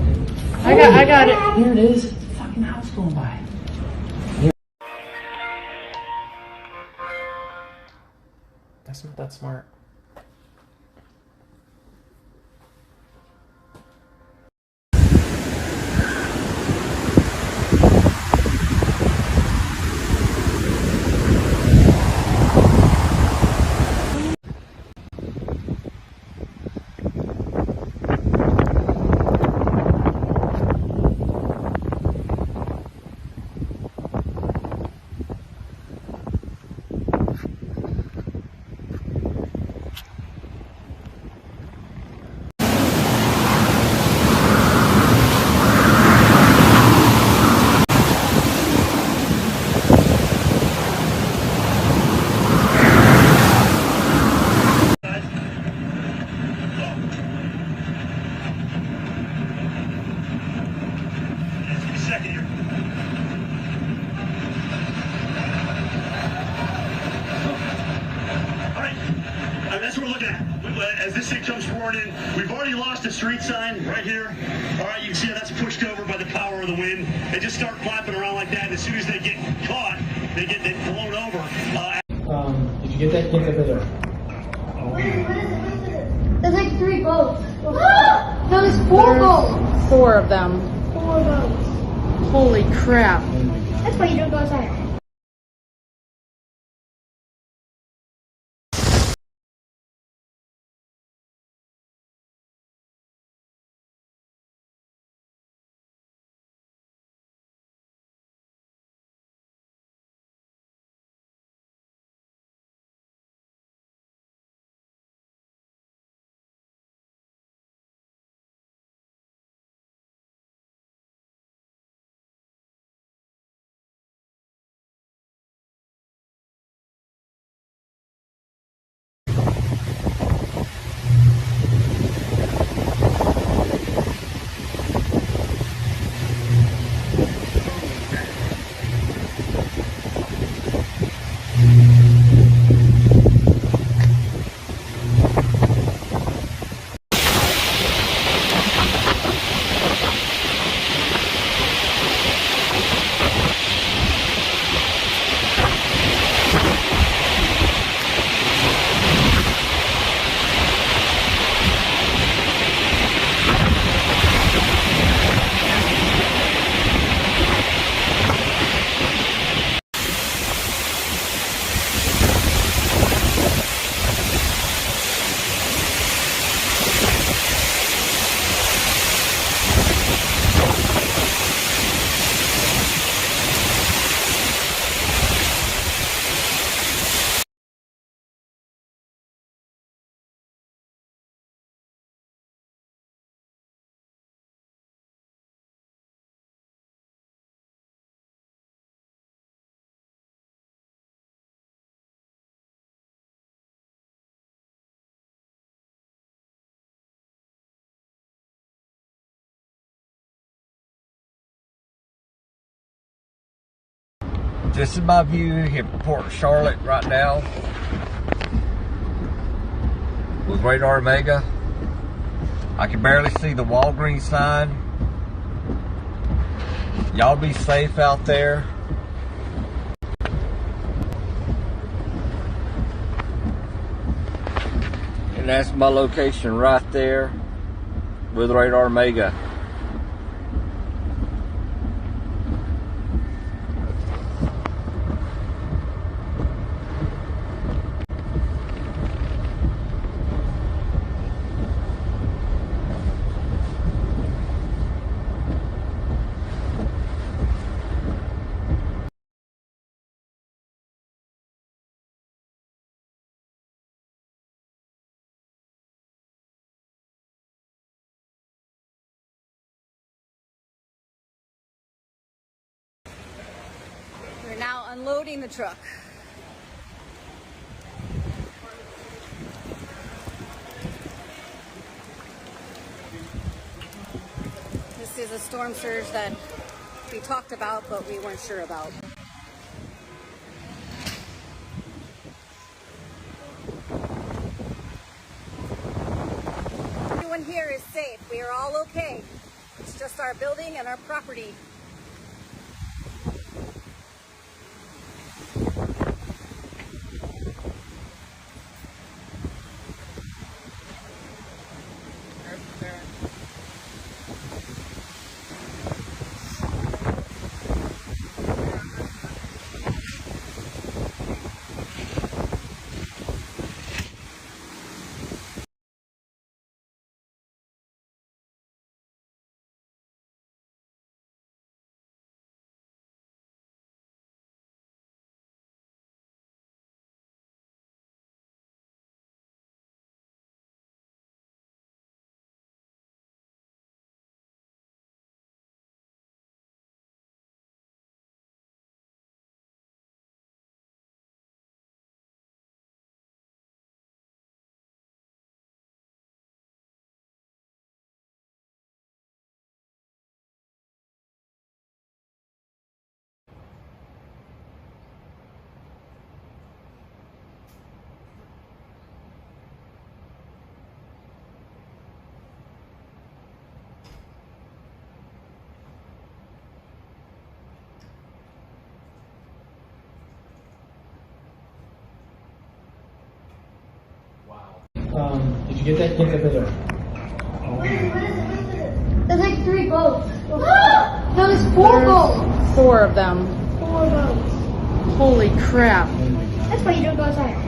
I got it. Here it is. Fucking house going by. That's not that smart. That's what we're looking at. As this thing comes pouring in, we've already lost a street sign right here. All right, you can see how that's pushed over by the power of the wind. They just start flapping around like that, and as soon as they get caught, they get blown over. Did you get that? Get that video. There's like 3 boats. No, there's 4 boats. 4 of them. 4 boats. Holy crap. That's why you don't go outside. This is my view here from Port Charlotte right now with Radar Omega. I can barely see the Walgreens sign. Y'all be safe out there. And that's my location right there with Radar Omega. We're now unloading the truck. This is a storm surge that we talked about, but we weren't sure about. Everyone here is safe. We are all okay. It's just our building and our property. Did you get that? Get the video. There's like 3 boats. No, there's 4 boats. 4 of them. 4 boats. Holy crap. That's why you don't go outside.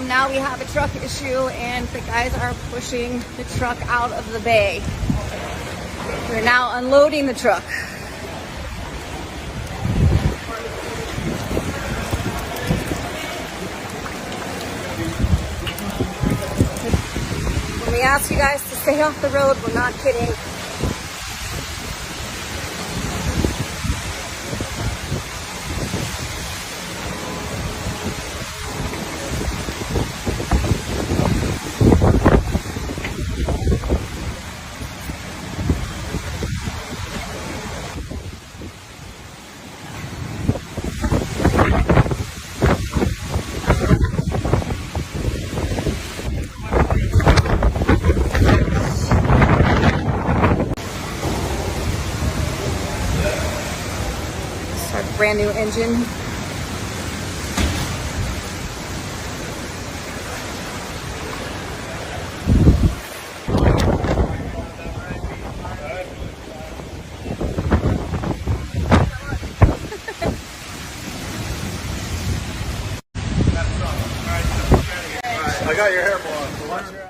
Now we have a truck issue and the guys are pushing the truck out of the bay. We're now unloading the truck. When we ask you guys to stay off the road, we're not kidding. Brand new engine. I got your hair blowing. Watch your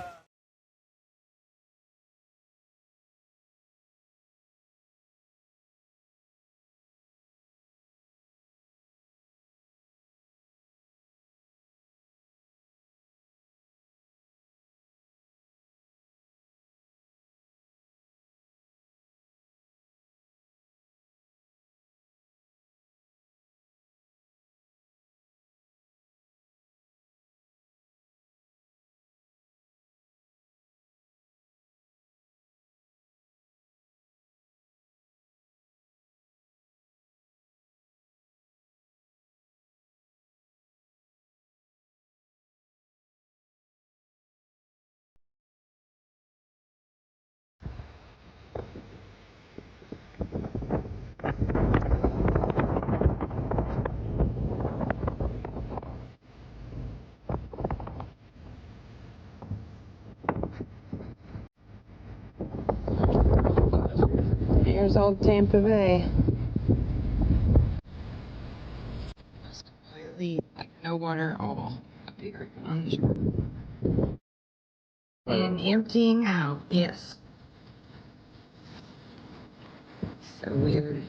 Here's old Tampa Bay. It's completely like no water at all up here on the shore. And emptying out, yes. So weird.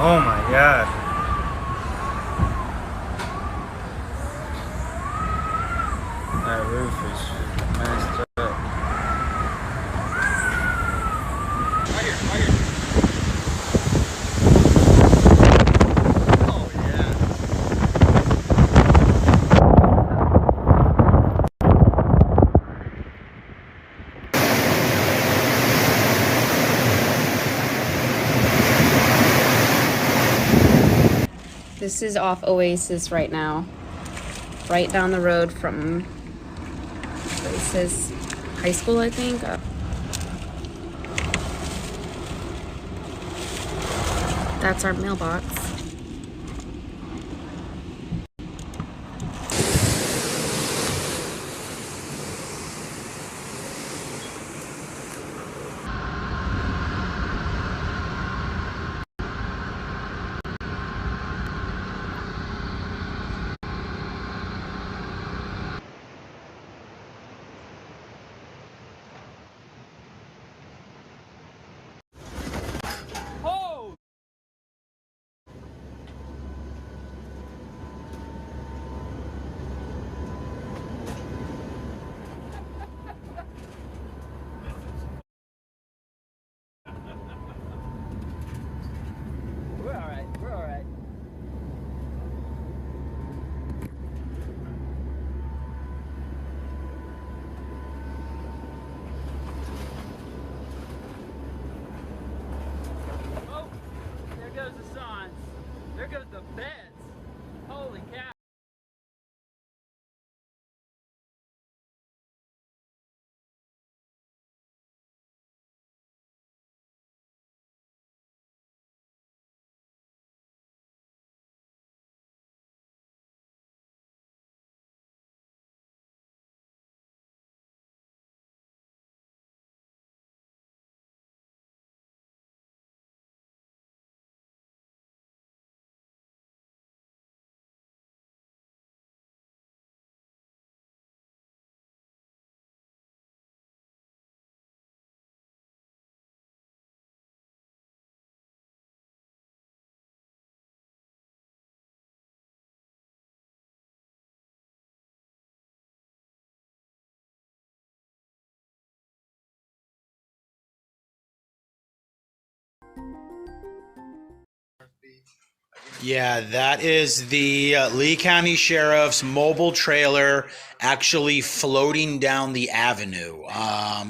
Oh my god. That roof is messed up. Right here, right here. Oh, yeah. This is off Oasis right now. Right down the road from Oasis High School, I think. That's our mailbox. We're alright, we're alright. Oh, there goes the signs. There goes the beds. Holy cow. Yeah, that is the Lee County Sheriff's mobile trailer actually floating down the avenue.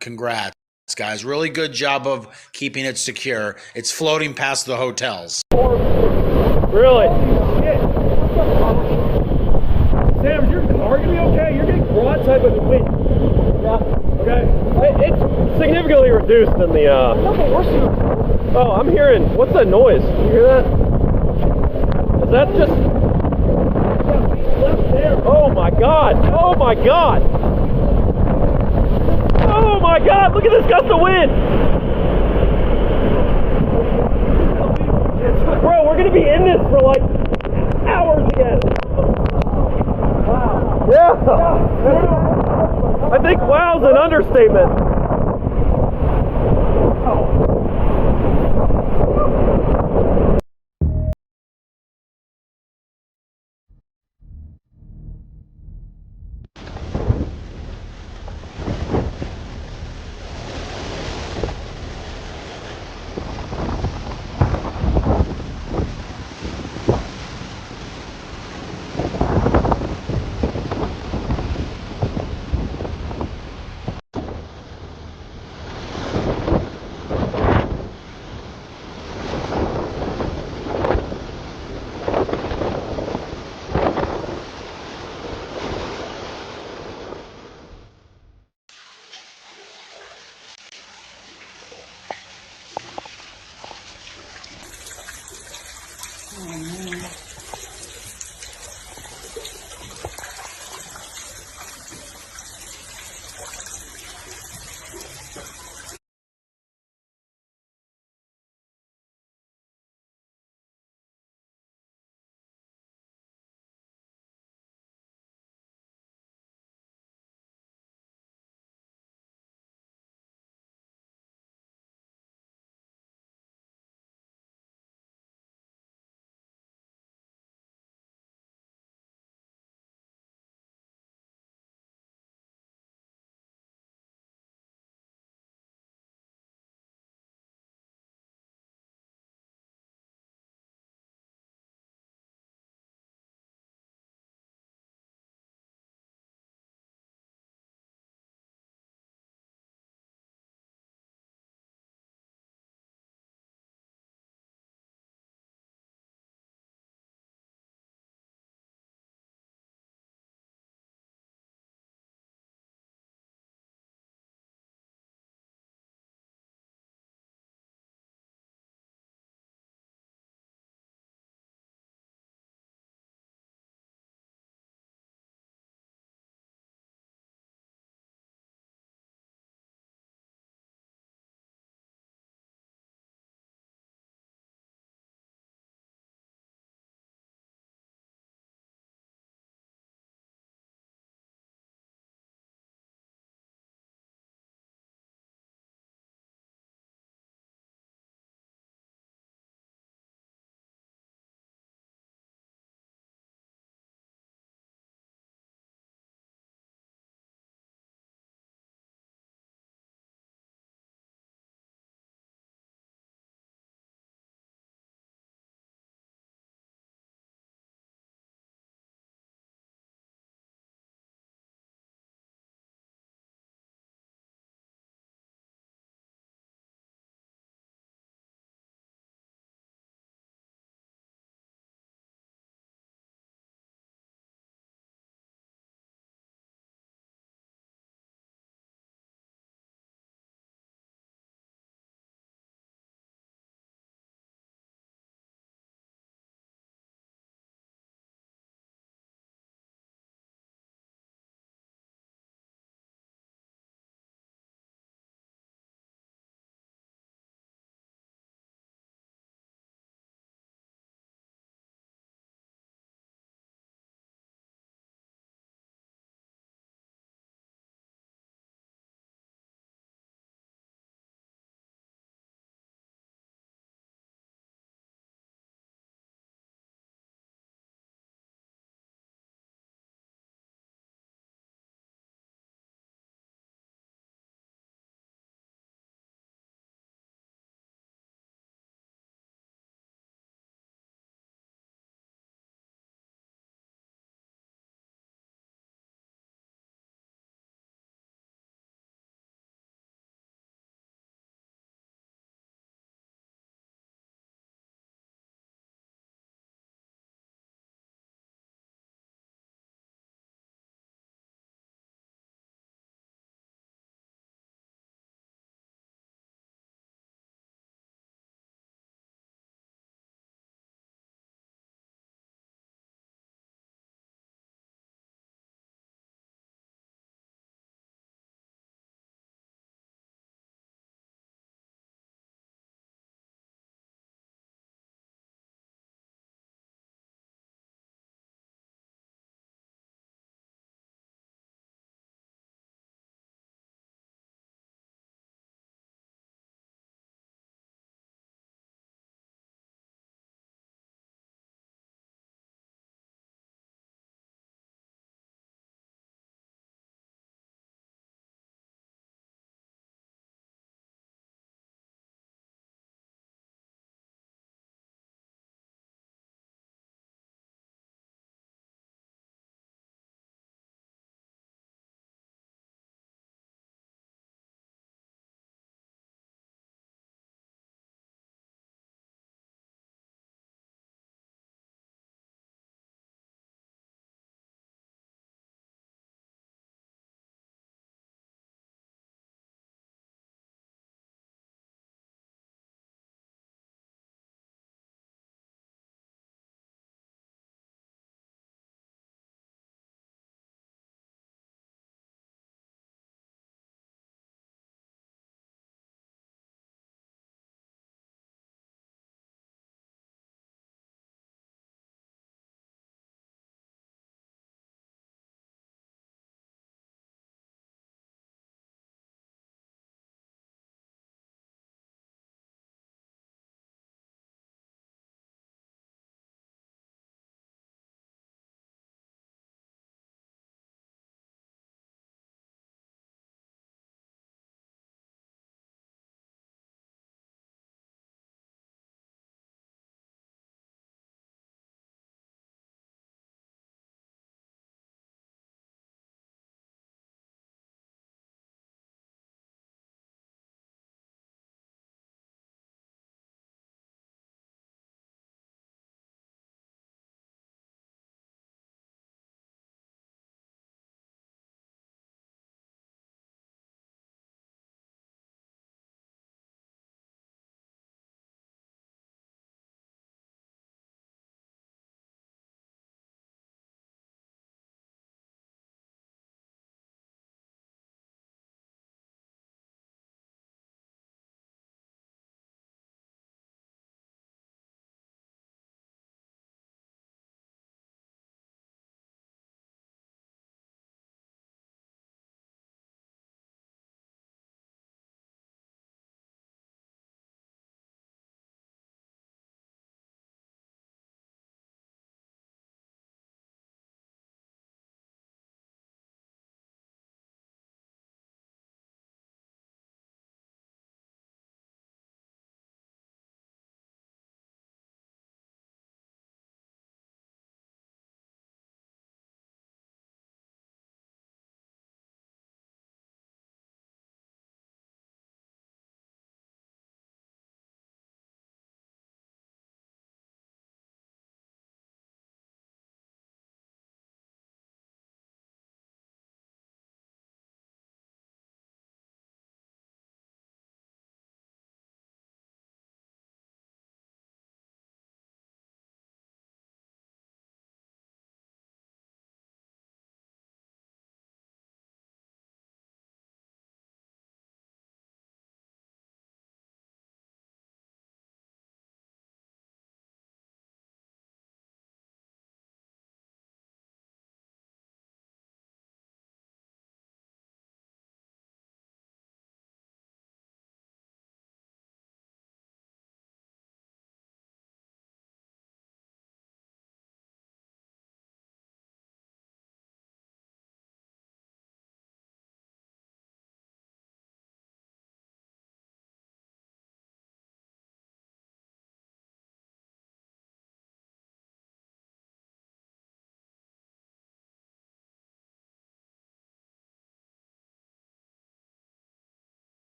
Congrats, guys. Really good job of keeping it secure. It's floating past the hotels. Really? Sam, is your car gonna be okay? You're getting broadside by the wind. Yeah. Okay. It's significantly reduced in the Oh, I'm hearing, what's that noise? You hear that? Is that just... Oh my god! Oh my god! Oh my god! Look at this gust of wind! Bro, we're gonna be in this for like hours again. Wow. Yeah. I think wow's an understatement.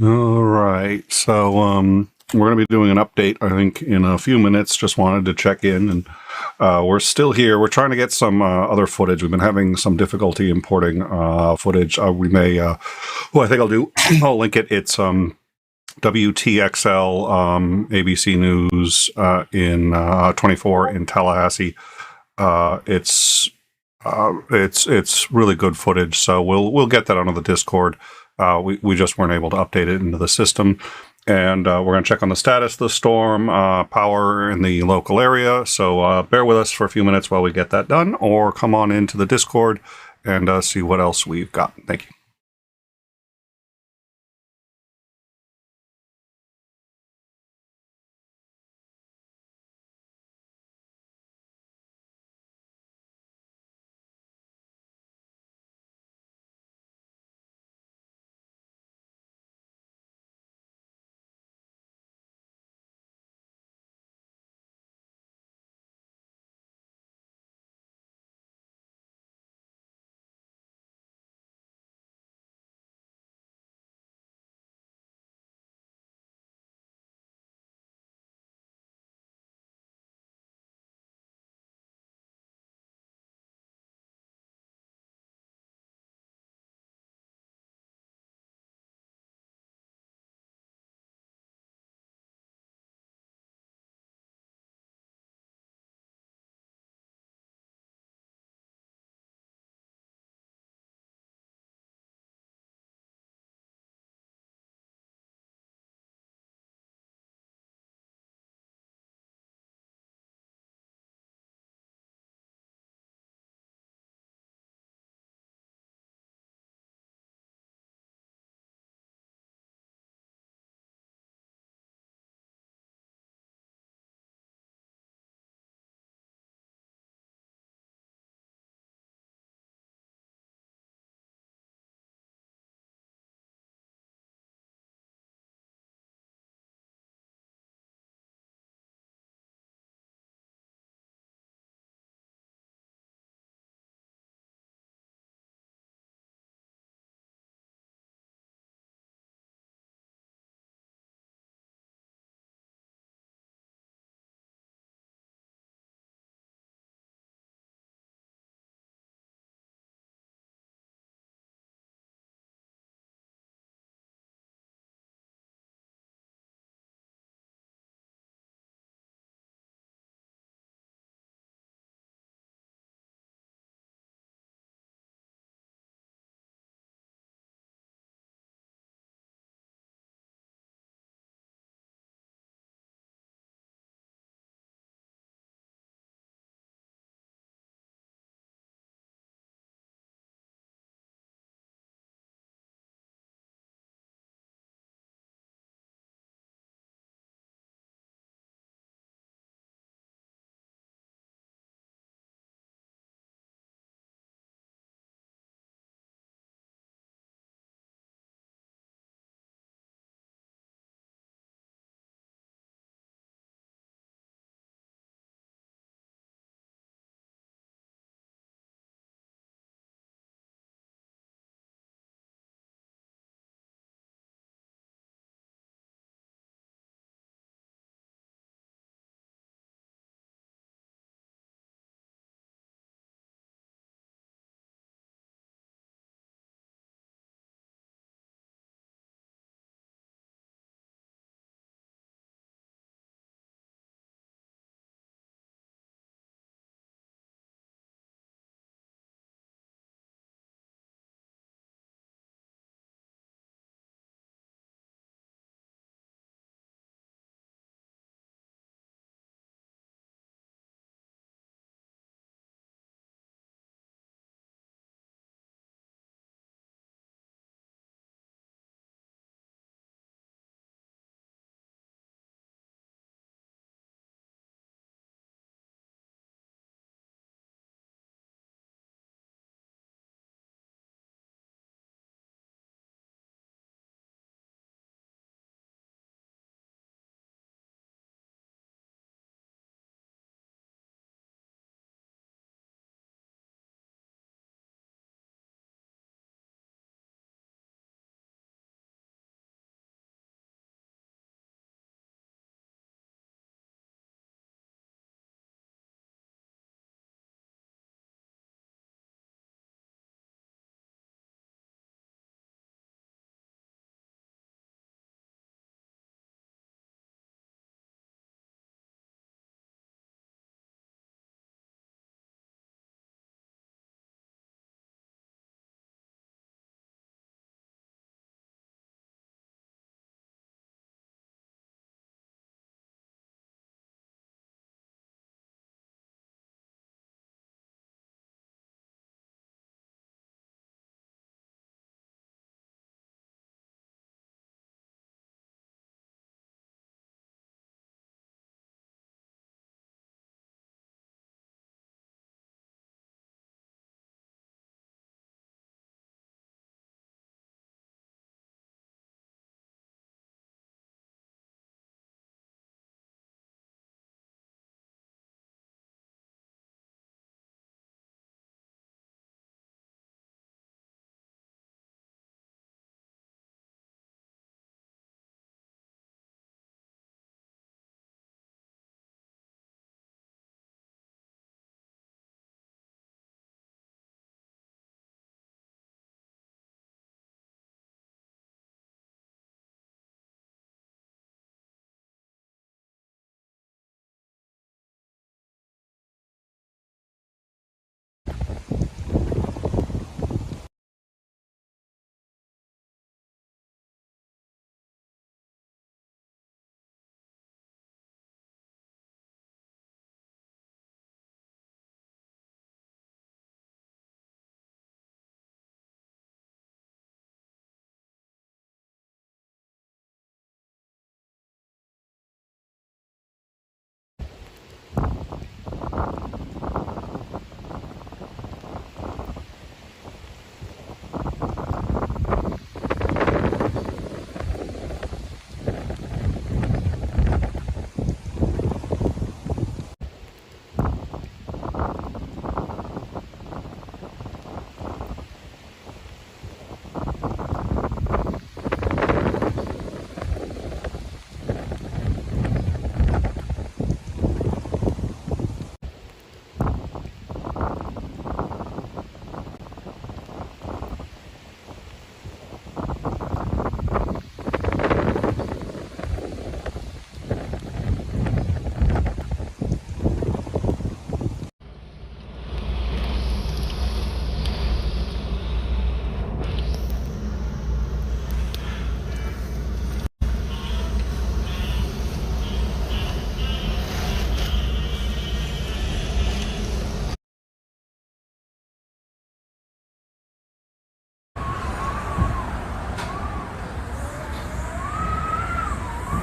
All right. So we're going to be doing an update, I think, in a few minutes. Just wanted to check in, and we're still here. We're trying to get some other footage. We've been having some difficulty importing footage. We may, well, I think I'll do, I'll link it. It's WTXL ABC News in 24 in Tallahassee. It's really good footage, so we'll get that onto the Discord. We just weren't able to update it into the system, and we're going to check on the status of the storm, power in the local area. So bear with us for a few minutes while we get that done, or come on into the Discord and see what else we've got. Thank you.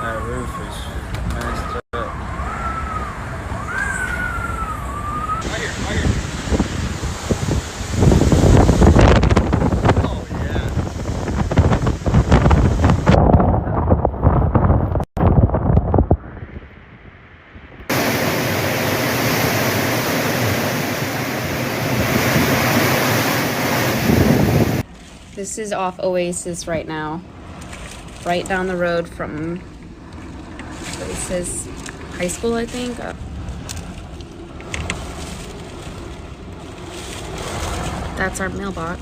that roof is messed up. Right here, right here. Oh, yeah. This is off Oasis right now. Right down the road from Oasis High School, I think. That's our mailbox.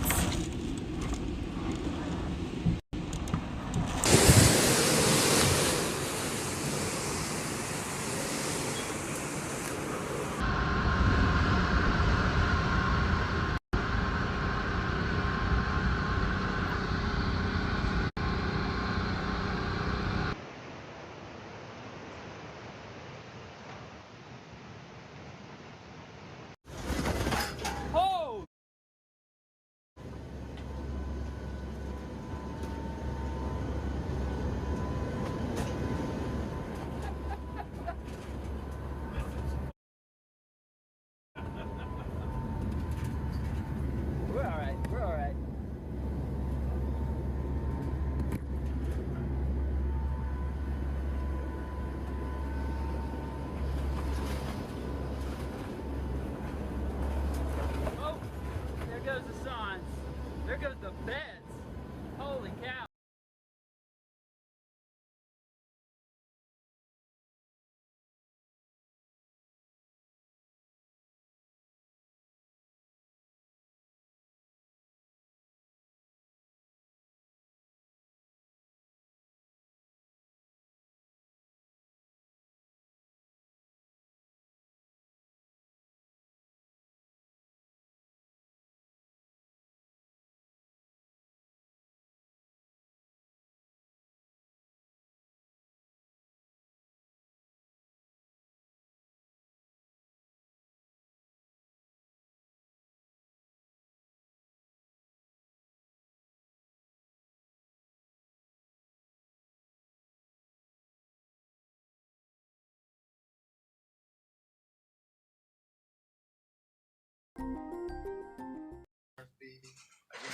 We're alright, we're alright. Oh, there goes the signs. There goes the beds. Holy cow.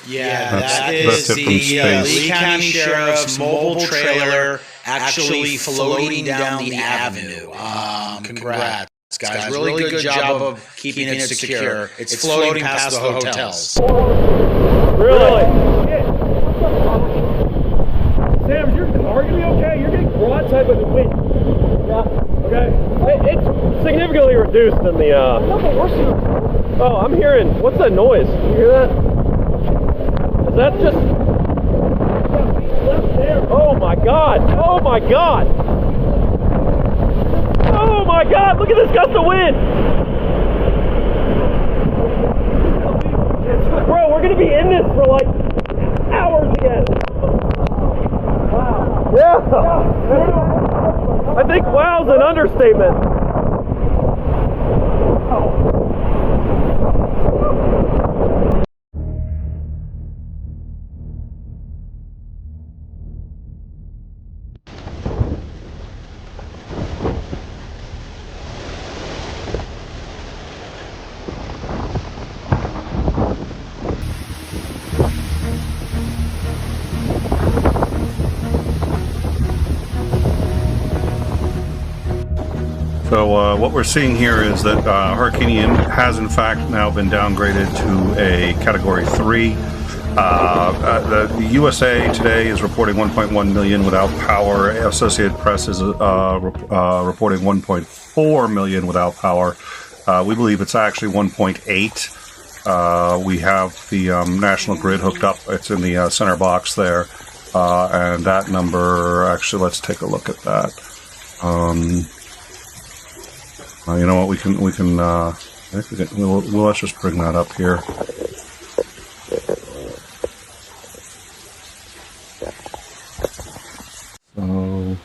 Yeah, That's- that that's is it from the space. Lee County Sheriff's mobile trailer actually floating down the avenue. Congrats, guys. Really good job of keeping it secure. It's floating past the hotels. Really? Sam, is your car gonna be okay? You're getting broadside by the wind. Yeah. Okay. It's significantly reduced than the. Oh, I'm hearing. What's that noise? You hear that? Is that just? Oh my God! Oh my God! Oh my God! Look at this gust of wind! Bro, we're gonna be in this for like hours again. Wow. Yeah. I think wow's an understatement. So what we're seeing here is that Hurricane Ian has in fact now been downgraded to a Category 3. The USA Today is reporting 1.1 million without power. Associated Press is reporting 1.4 million without power. We believe it's actually 1.8. We have the National Grid hooked up. It's in the center box there. And that number, actually, let's take a look at that. You know what? We can. Let's just bring that up here. So,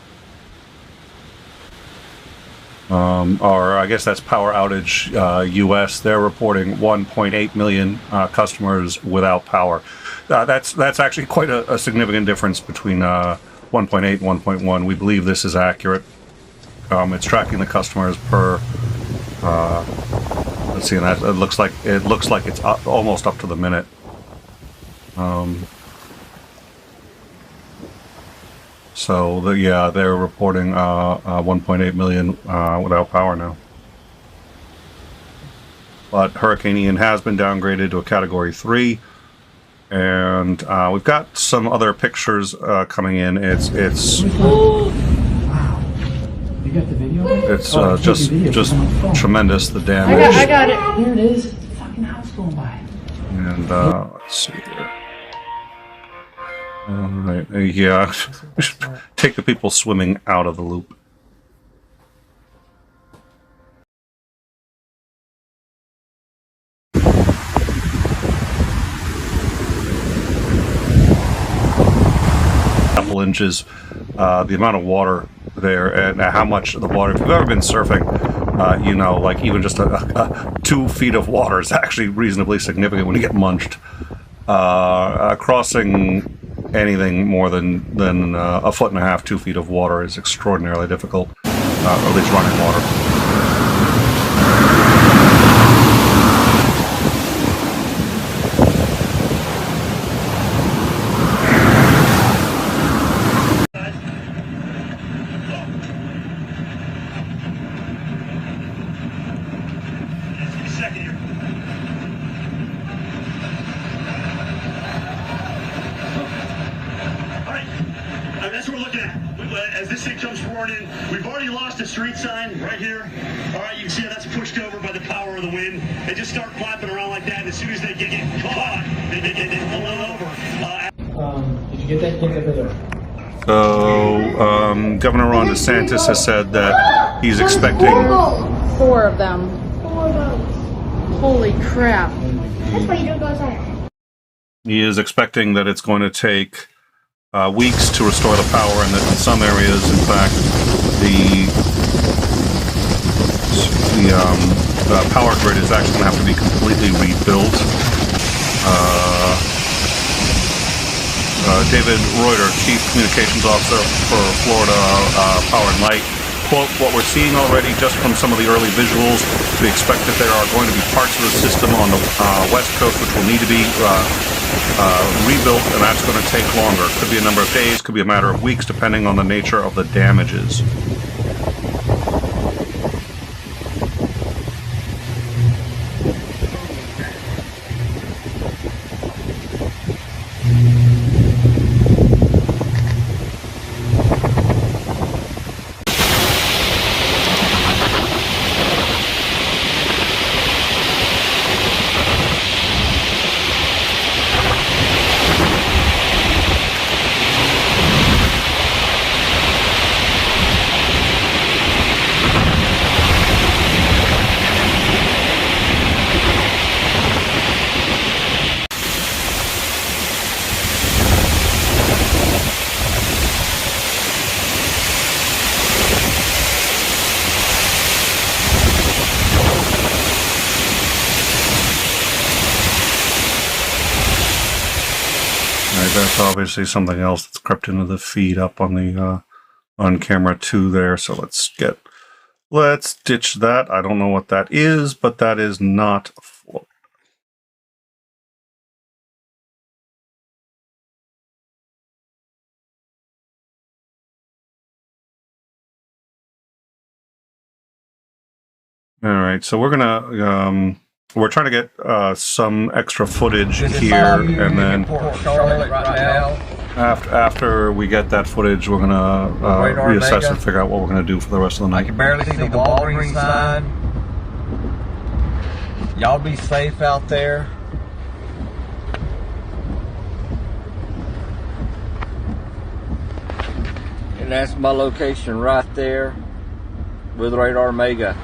or I guess that's Power Outage US. They're reporting 1.8 million customers without power. That's actually quite a significant difference between 1.8, 1.1. We believe this is accurate. It's tracking the customers per. Let's see, and that it looks like it's almost up to the minute. So they're reporting 1.8 million without power now. But Hurricane Ian has been downgraded to a Category 3, and we've got some other pictures coming in. It's Wow. You got the video? It's just tremendous, the damage. I got it. There it is. Fucking house going by. And let's see here. All right, yeah, we should take the people swimming out of the loop. Couple inches, the amount of water there, and how much the water. If you've ever been surfing, you know, like even just 2 feet of water is actually reasonably significant when you get munched. Crossing anything more than a foot and a half, 2 feet of water is extraordinarily difficult, or at least running water. That's what we're looking at. As this thing comes roaring in, we've already lost a street sign right here. All right, you can see how that's pushed over by the power of the wind. They just start flapping around like that, and as soon as they get caught, they pull it over. Did you get that? Get that video. So, Governor Ron DeSantis has said that he's expecting 4 of them. 4 votes. Holy crap. That's why you don't go outside. He is expecting that it's going to take weeks to restore the power, and that in some areas, in fact, the power grid is actually going to have to be completely rebuilt. David Reuter, Chief Communications Officer for Florida Power and Light, quote, "What we're seeing already just from some of the early visuals, we expect that there are going to be parts of the system on the west coast which will need to be rebuilt, and that's going to take longer. Could be a number of days, could be a matter of weeks, depending on the nature of the damages." That's obviously something else that's crept into the feed up on the on camera 2 there. So let's ditch that. I don't know what that is, but that is not Florida. All right, so we're gonna we're trying to get some extra footage here, and then after we get that footage, we're gonna reassess and figure out what we're gonna do for the rest of the night. I can barely see the Walgreens sign. Y'all be safe out there. And that's my location right there with Radar Mega.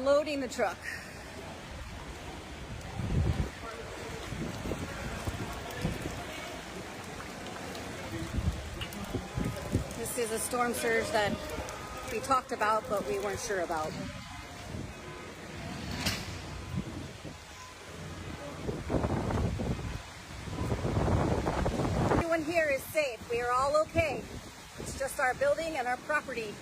unloading the truck. This is a storm surge that we talked about, but we weren't sure about. Everyone here is safe. We are all okay. It's just our building and our property.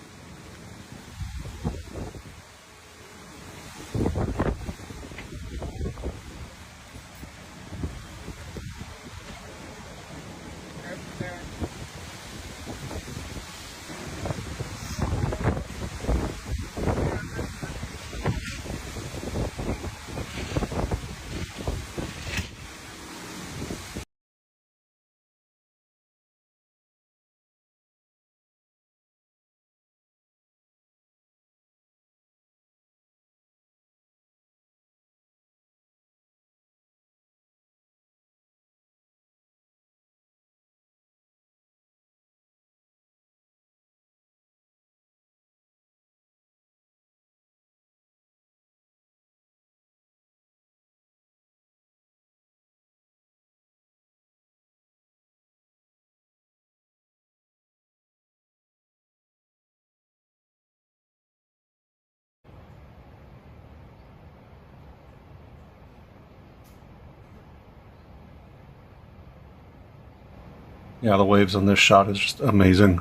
Yeah, the waves on this shot is just amazing.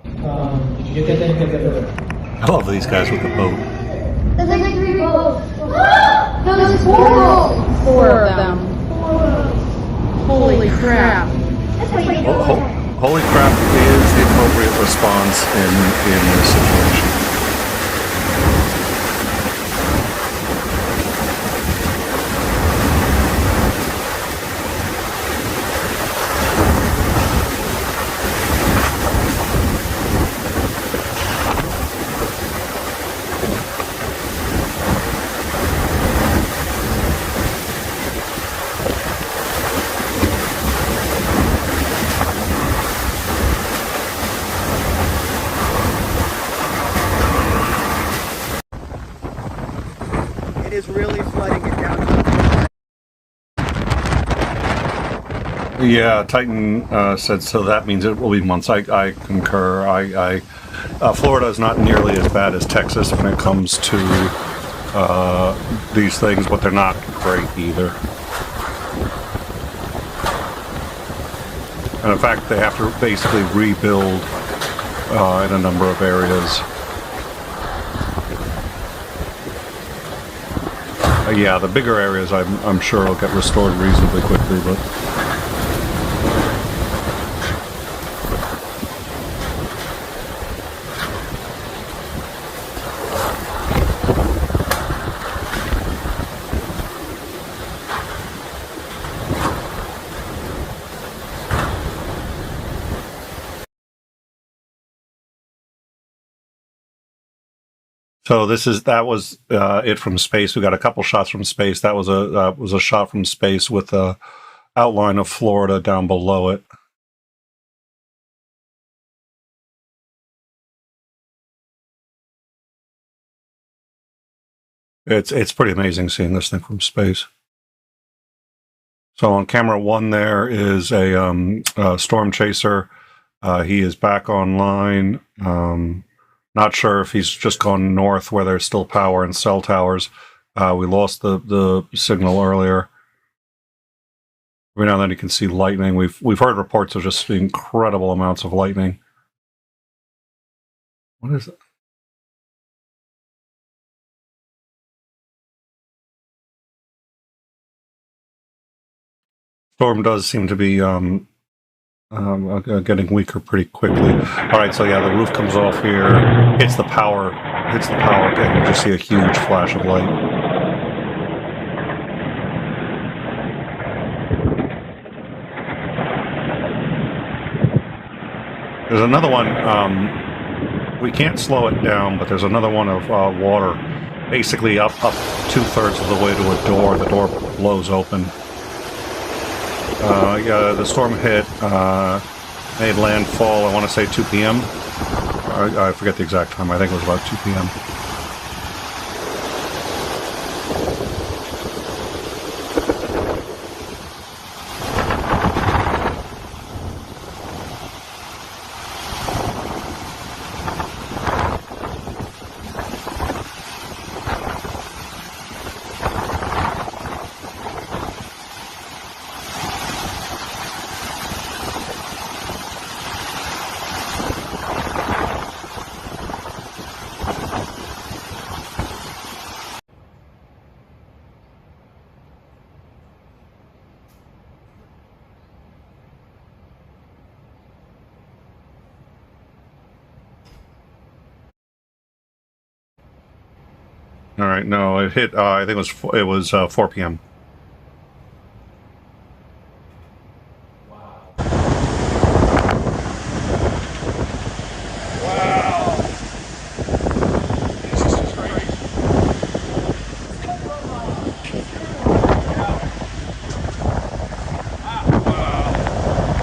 Did you get that? I love these guys with the boat. There's like 3 boats. No, there's 4 boats. 4 of them. Holy crap. Holy crap is the appropriate response in this situation. It is really flooding it down. Yeah, Titan said so. That means it will be months. I concur. Florida is not nearly as bad as Texas when it comes to these things, but they're not great either. And in fact, they have to basically rebuild in a number of areas. Yeah, the bigger areas I'm sure will get restored reasonably quickly, but so that was it from space. We got a couple shots from space. That was a shot from space with a outline of Florida down below it. It's pretty amazing seeing this thing from space. So on camera 1 there is a storm chaser. He is back online. Not sure if he's just gone north where there's still power and cell towers. We lost the signal earlier. Every now and then you can see lightning. We've heard reports of just incredible amounts of lightning. What is it? Storm does seem to be getting weaker pretty quickly. All right, so yeah, the roof comes off here, hits the power, and you just see a huge flash of light. There's another one. We can't slow it down, but there's another one of water, basically up 2/3 of the way to a door. The door blows open. Yeah, the storm hit, made landfall, I want to say 2 p.m. I forget the exact time. I think it was about 2 p.m. All right, no, it hit. I think it was 4 p.m.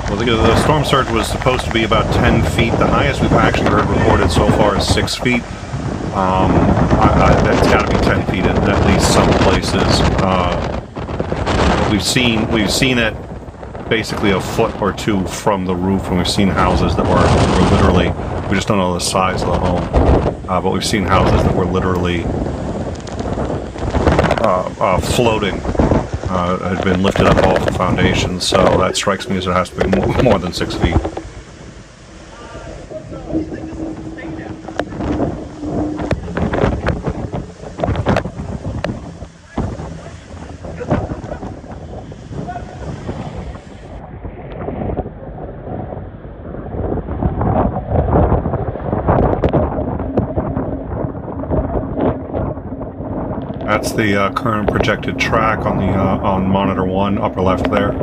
Well, the storm surge was supposed to be about 10 feet. The highest we've actually heard reported so far is 6 feet. That's got to be 10 feet at least some places. We've seen it basically a foot or two from the roof, and we've seen houses that were literally, we just don't know the size of the home, but we've seen houses that were literally floating, had been lifted up off the foundation, so that strikes me as it has to be more than 6 feet. That's the current projected track on the on monitor 1, upper left there.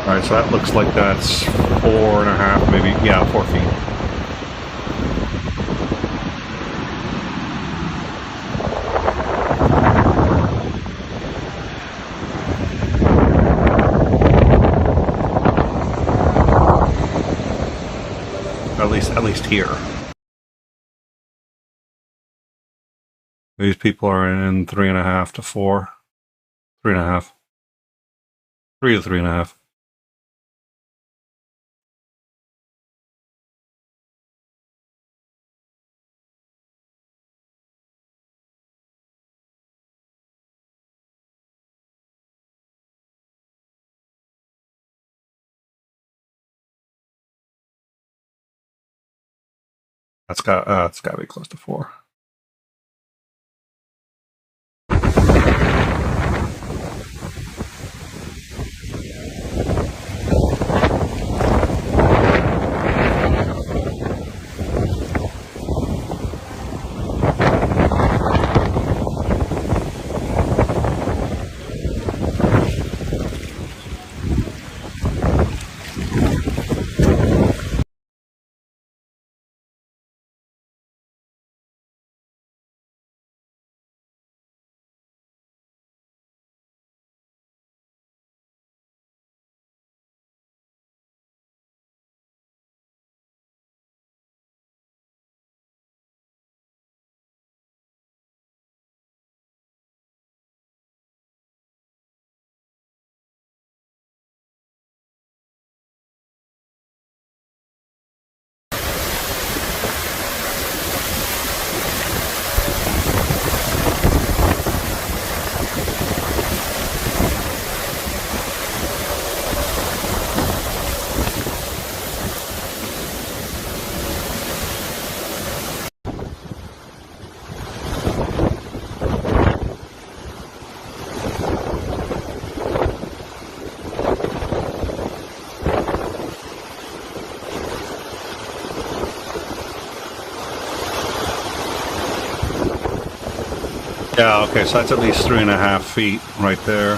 Alright, so that looks like that's 4.5, maybe, yeah, 4 feet. At least here. These people are in 3.5 to 4. 3.5. 3 to 3.5. It's got to be close to 4. Yeah, okay, so that's at least 3.5 feet right there.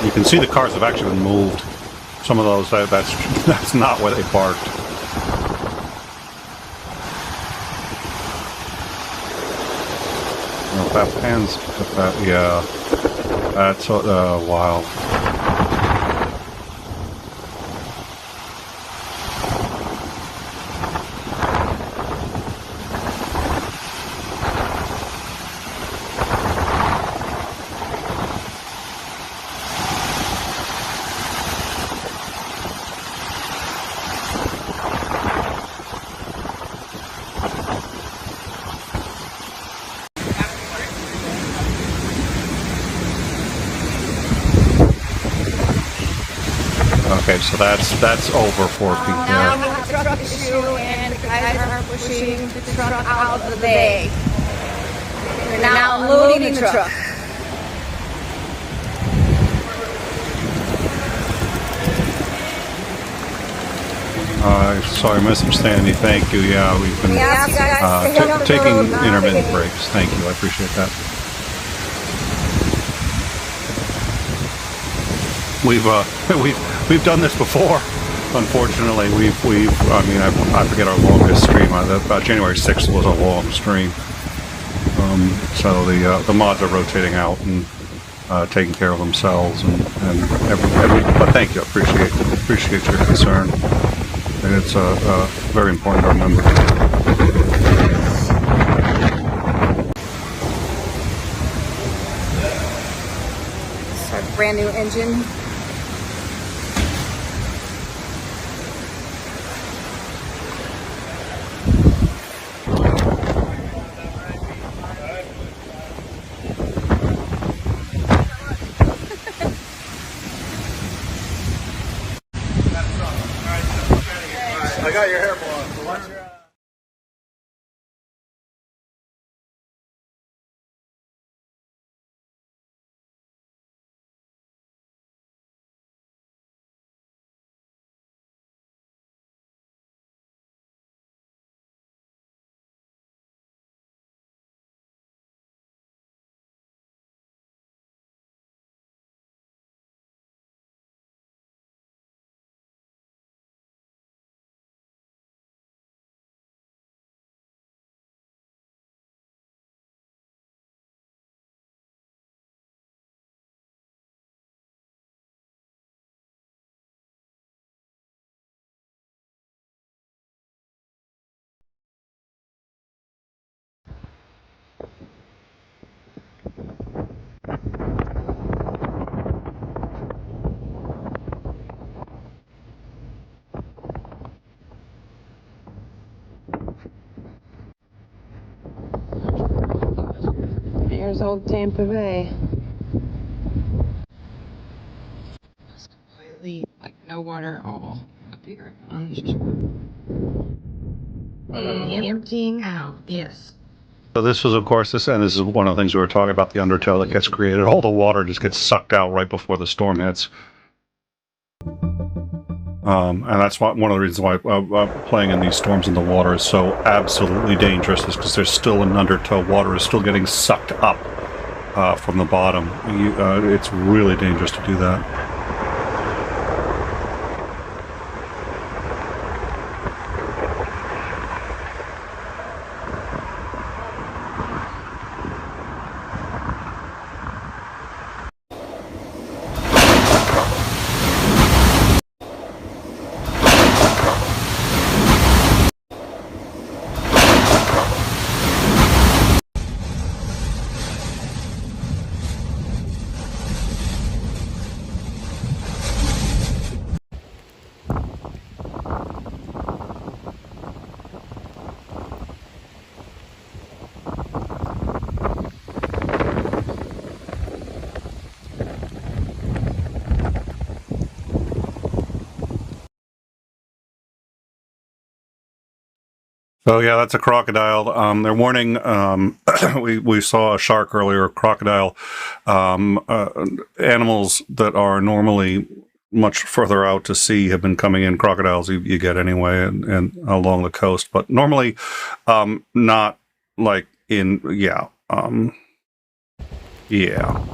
You can see the cars have actually been moved. Some of those, that's not where they parked. Well, if that pans, if that, yeah, that's wild. Okay, so that's over 4 feet Now there. we have a truck issue and the guys are pushing the truck out of the bay. They're now unloading the truck. Sorry, Mr. Sandy, thank you. Yeah, we've been taking intermittent breaks. Thank you, I appreciate that. We've done this before. Unfortunately, I mean, I forget our longest stream. January 6th was a long stream. So the mods are rotating out and taking care of themselves, and but thank you, appreciate your concern. And it's very important to remember. Start a brand new engine. I got your hair blown. So watch your Here's old Tampa Bay. It's completely like no water at all up here on this shore. Emptying out, yes. So this was, of course, this is one of the things we were talking about, the undertow that gets created. All the water just gets sucked out right before the storm hits. And that's one of the reasons why playing in these storms in the water is so absolutely dangerous, is because there's still an undertow. Water is still getting sucked up from the bottom. It's really dangerous to do that. So yeah, that's a crocodile. They're warning. We saw a shark earlier. Crocodile. Animals that are normally much further out to sea have been coming in. Crocodiles you get anyway, and along the coast, but normally not like in yeah. Yeah.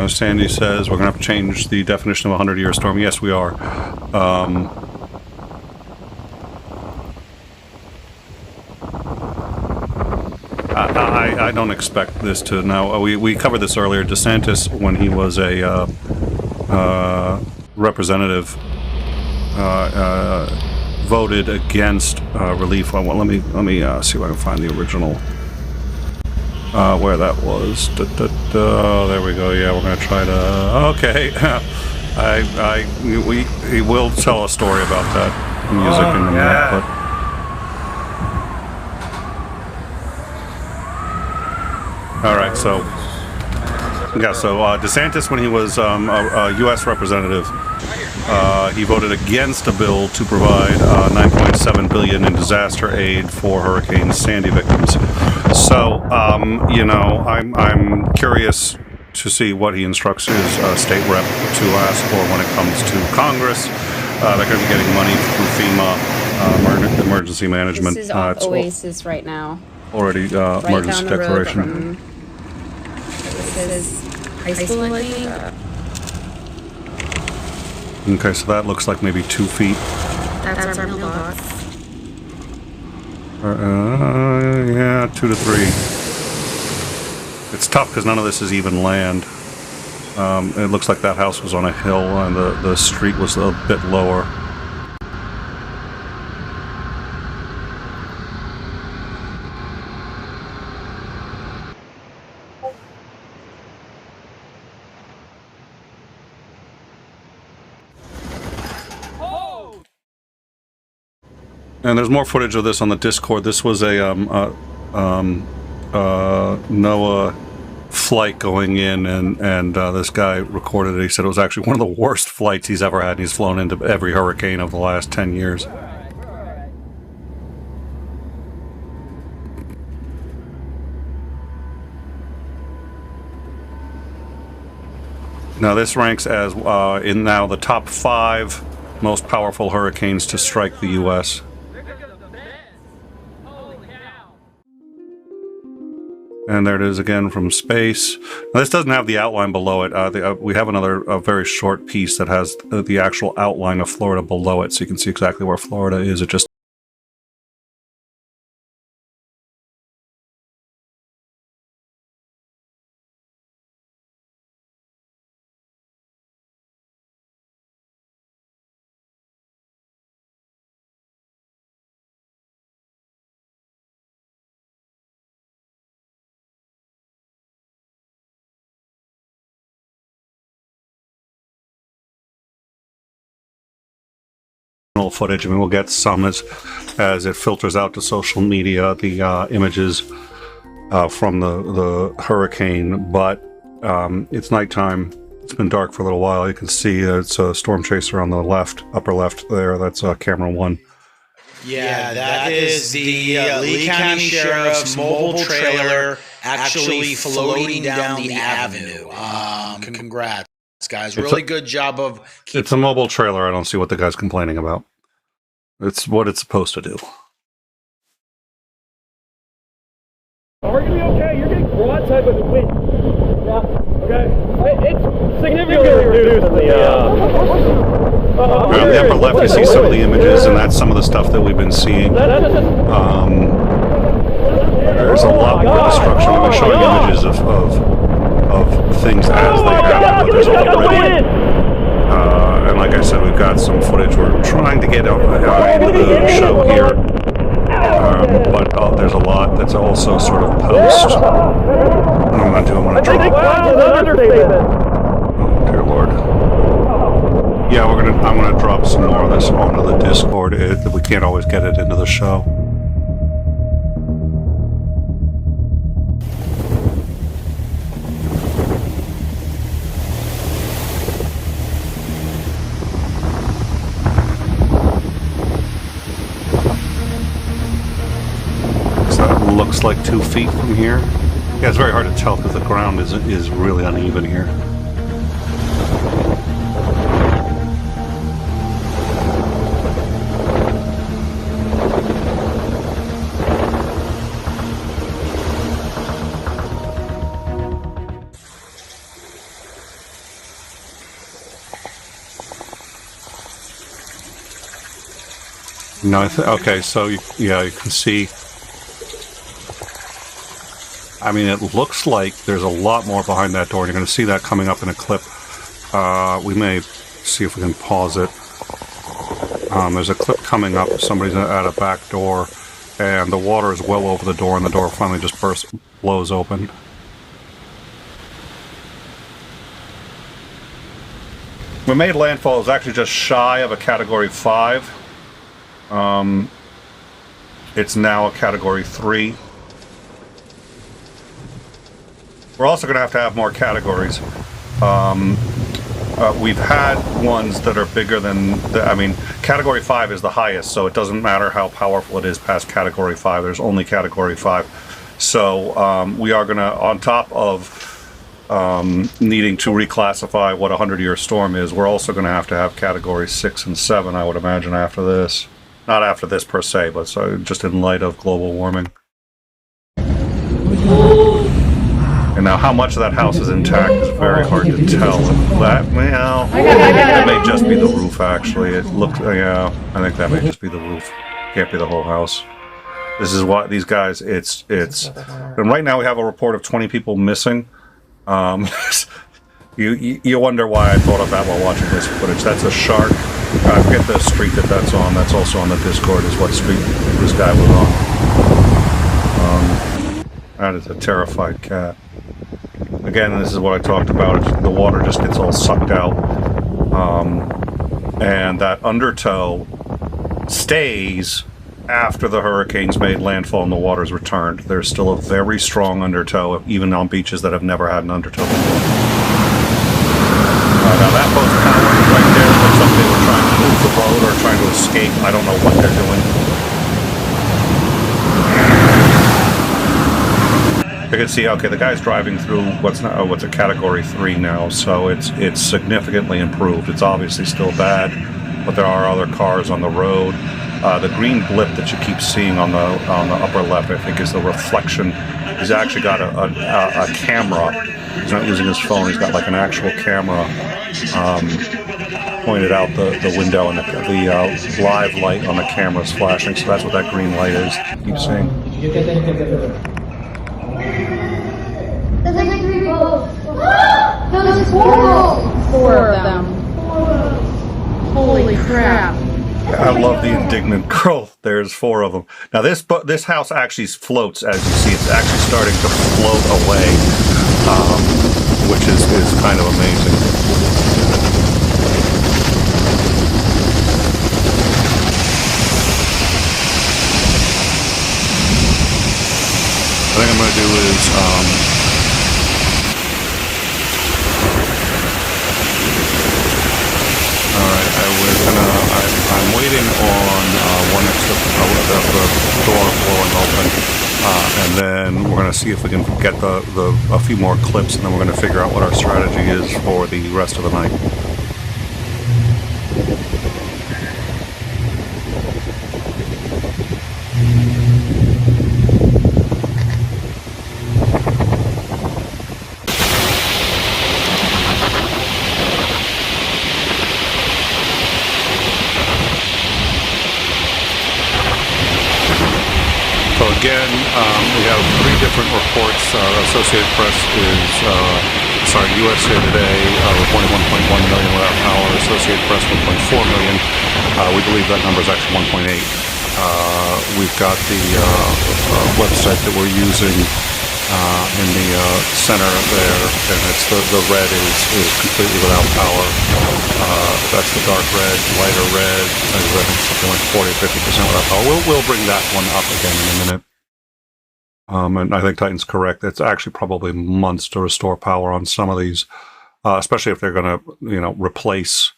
Sandy says we're going to have to change the definition of a 100-year storm. Yes, we are. I don't expect this to now. We covered this earlier. DeSantis, when he was a representative, voted against relief. Well, let me see if I can find the original. Where that was. There we go. Yeah, we're gonna try to. Okay, he will tell a story about that music in a minute, but. All right, so yeah, so DeSantis, when he was a U.S. representative, he voted against a bill to provide $9.7 billion in disaster aid for Hurricane Sandy victims. So, you know, I'm curious to see what he instructs his state rep to ask for when it comes to Congress. They're going to be getting money through FEMA, emergency management. This is off Oasis right now. Already right emergency down the declaration. road from, this is high school, I think. Okay, so that looks like maybe 2 feet. That's our mailbox. Yeah, 2 to 3. It's tough because none of this is even land. It looks like that house was on a hill and the street was a bit lower. And there's more footage of this on the Discord. This was a NOAA flight going in, and this guy recorded it. He said it was actually one of the worst flights he's ever had, and he's flown into every hurricane of the last 10 years. Now this ranks as in now the top 5 most powerful hurricanes to strike the U.S. And there it is again from space. Now, this doesn't have the outline below it. We have another very short piece that has the actual outline of Florida below it, so you can see exactly where Florida is. It just footage. I mean, we'll get some as it filters out to social media, the images from the hurricane, but it's nighttime. It's been dark for a little while. You can see it's a storm chaser on the left, upper left there. That's camera 1. Yeah, that is the Lee County Sheriff's mobile trailer actually floating down the avenue. Congrats, guys. Really good job of... It's a mobile trailer. I don't see what the guy's complaining about. It's what it's supposed to do. Are you gonna be okay? You're getting broadside by the wind. Yeah. Okay. It's significantly reduced in the On the upper left, you see some of the images, and that's some of the stuff that we've been seeing. There's a lot more destruction. I'm showing images of things as they happen, but there's already... and like I said, we've got some footage. We're trying to get into the show here. But there's a lot that's also sort of post. What I'm going to do, I'm going to drop. Wow, an understatement. Oh, dear Lord. Yeah, I'm gonna drop some more of this onto the Discord. We can't always get it into the show. So that looks like 2 feet from here. Yeah, it's very hard to tell because the ground is really uneven here. No, okay, so you can see. I mean, it looks like there's a lot more behind that door. You're going to see that coming up in a clip. We may see if we can pause it. There's a clip coming up. Somebody's at a back door, and the water is well over the door, and the door finally just blows open. We made landfall. It was actually just shy of a Category 5. It's now a Category 3. We're also going to have more categories. We've had ones that are bigger than... Category 5 is the highest, so it doesn't matter how powerful it is past Category 5. There's only Category 5. So we are going to, on top of needing to reclassify what a 100-year storm is, we're also going to have Category 6 and 7, I would imagine, after this. Not after this per se, but just in light of global warming. And now how much of that house is intact is very hard to tell. It may just be the roof, actually. It looks, I think that may just be the roof. Can't be the whole house. This is what these guys, and right now we have a report of 20 people missing. You wonder why I thought of that while watching this footage. That's a shark. I forget the street that's on. That's also on the Discord, is what street this guy was on. That is a terrified cat. Again, this is what I talked about. The water just gets all sucked out. And that undertow stays after the hurricanes made landfall and the water's returned. There's still a very strong undertow, even on beaches that have never had an undertow before. Now that boat's kind of right there. Looks like they were trying to move the boat or trying to escape. I don't know what they're doing. You can see, okay, the guy's driving through what's a Category 3 now, so it's significantly improved. It's obviously still bad, but there are other cars on the road. The green blip that you keep seeing on the upper left, I think, is the reflection. He's actually got a camera. He's not using his phone. He's got like an actual camera pointed out the window, and the live light on the camera is flashing. So that's what that green light is. Keep seeing. There's like 3 boats. No, there's 4 boats. 4 of them. Holy crap. I love the indignant girl. There's 4 of them. Now this house actually floats, as you see. It's actually starting to float away, which is kind of amazing. What I think I'm going to do is I'm waiting on one extra the door blowing open, and then we're going to see if we can get a few more clips, and then we're going to figure out what our strategy is for the rest of the night. Again, we have 3 different reports. Associated Press is, USA Today reporting 1.1 million without power. Associated Press 1.4 million. We believe that number is actually 1.8. we've got the website that we're using in the center there, and it's the red is completely without power. That's the dark red, lighter red, I think something like 40 or 50% without power. We'll bring that one up again in a minute. And I think Titan's correct. It's actually probably months to restore power on some of these, especially if they're going to, replace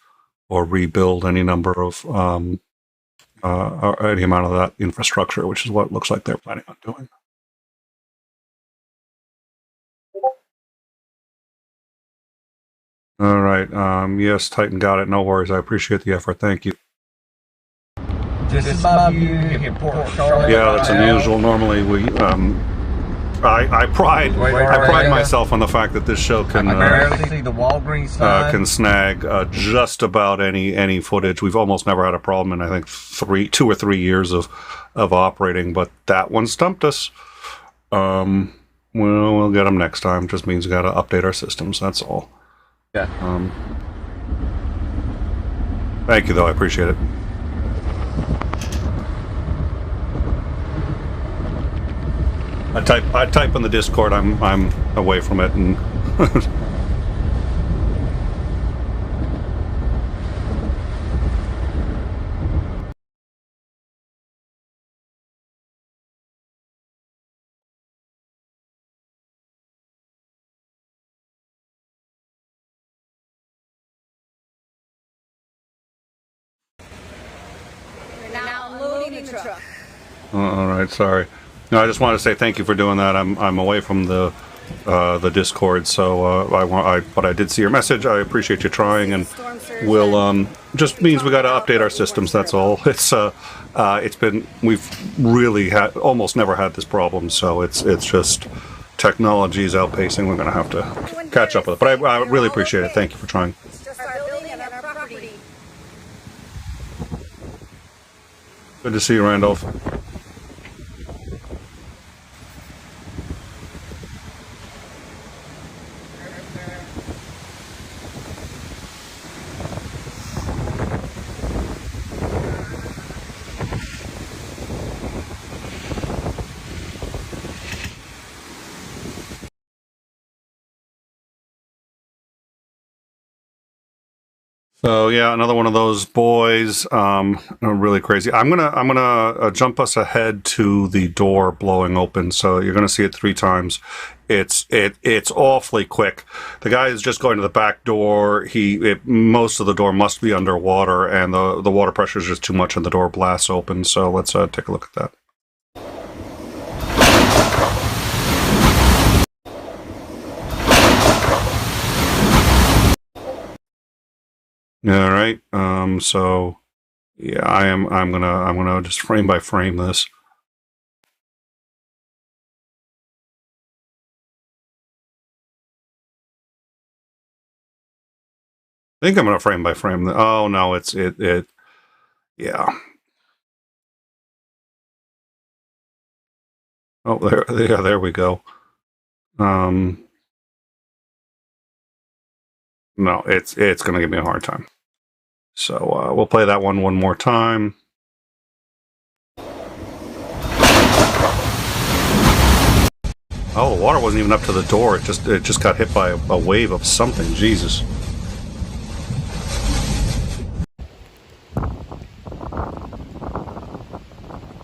or rebuild any number of any amount of that infrastructure, which is what it looks like they're planning on doing. All right. Yes, Titan got it. No worries. I appreciate the effort. Thank you. Just above you in Port Charlotte. Yeah, that's unusual. Normally, I pride myself on the fact that this show can see the Walgreens sign. Can snag just about any footage. We've almost never had a problem in I think 2 or 3 years of operating, but that one stumped us. We'll get them next time. Just means we got to update our systems. That's all. Yeah. Thank you, though. I appreciate it. I type in the Discord. I'm away from it and. We're now unloading the truck. All right, sorry. No, I just wanted to say thank you for doing that. I'm away from the Discord, so but I did see your message. I appreciate you trying, and we'll just means we got to update our systems. That's all. We've really almost never had this problem, so it's just technology is outpacing. We're going to have to catch up with it. But I really appreciate it. Thank you for trying. It's just our building and our property. Good to see you, Randolph. So yeah, another one of those boys. Really crazy. I'm gonna jump us ahead to the door blowing open. So you're gonna see it 3 times. It's awfully quick. The guy is just going to the back door. Most of the door must be underwater, and the water pressure is just too much, and the door blasts open. So let's take a look at that. All right. So yeah, I'm gonna just frame by frame this. I think I'm gonna frame by frame. Oh no, yeah. Oh, there we go. No, it's going to give me a hard time. So we'll play that one more time. Oh, the water wasn't even up to the door. It just got hit by a wave of something. Jesus.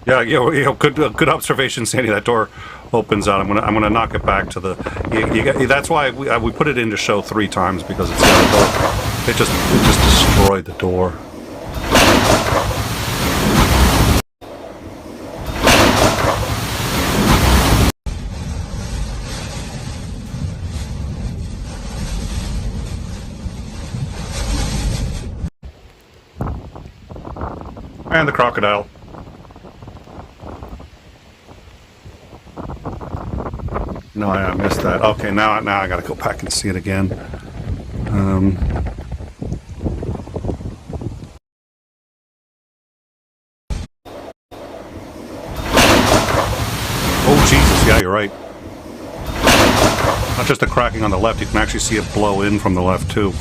Yeah, good observation, Sandy. That door opens out. I'm gonna knock it back to the. That's why we put it in to show 3 times, because it's got a door. It just destroyed the door. And the crocodile. No, I missed that. Okay, now I gotta go back and see it again. Oh, Jesus, yeah, you're right. Not just the cracking on the left, you can actually see it blow in from the left, too.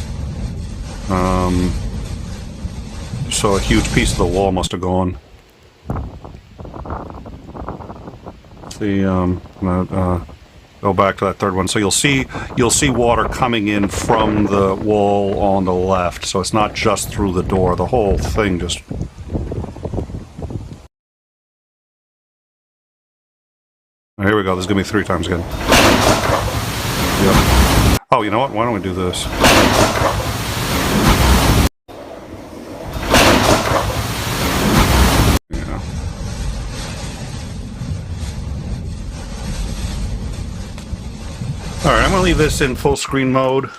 So a huge piece of the wall must have gone. Go back to that third one. So you'll see water coming in from the wall on the left. So it's not just through the door. The whole thing just. Here we go. This is gonna be 3 times again. Yep. Oh, you know what? Why don't we do this? Alright, I'm going to leave this in full screen mode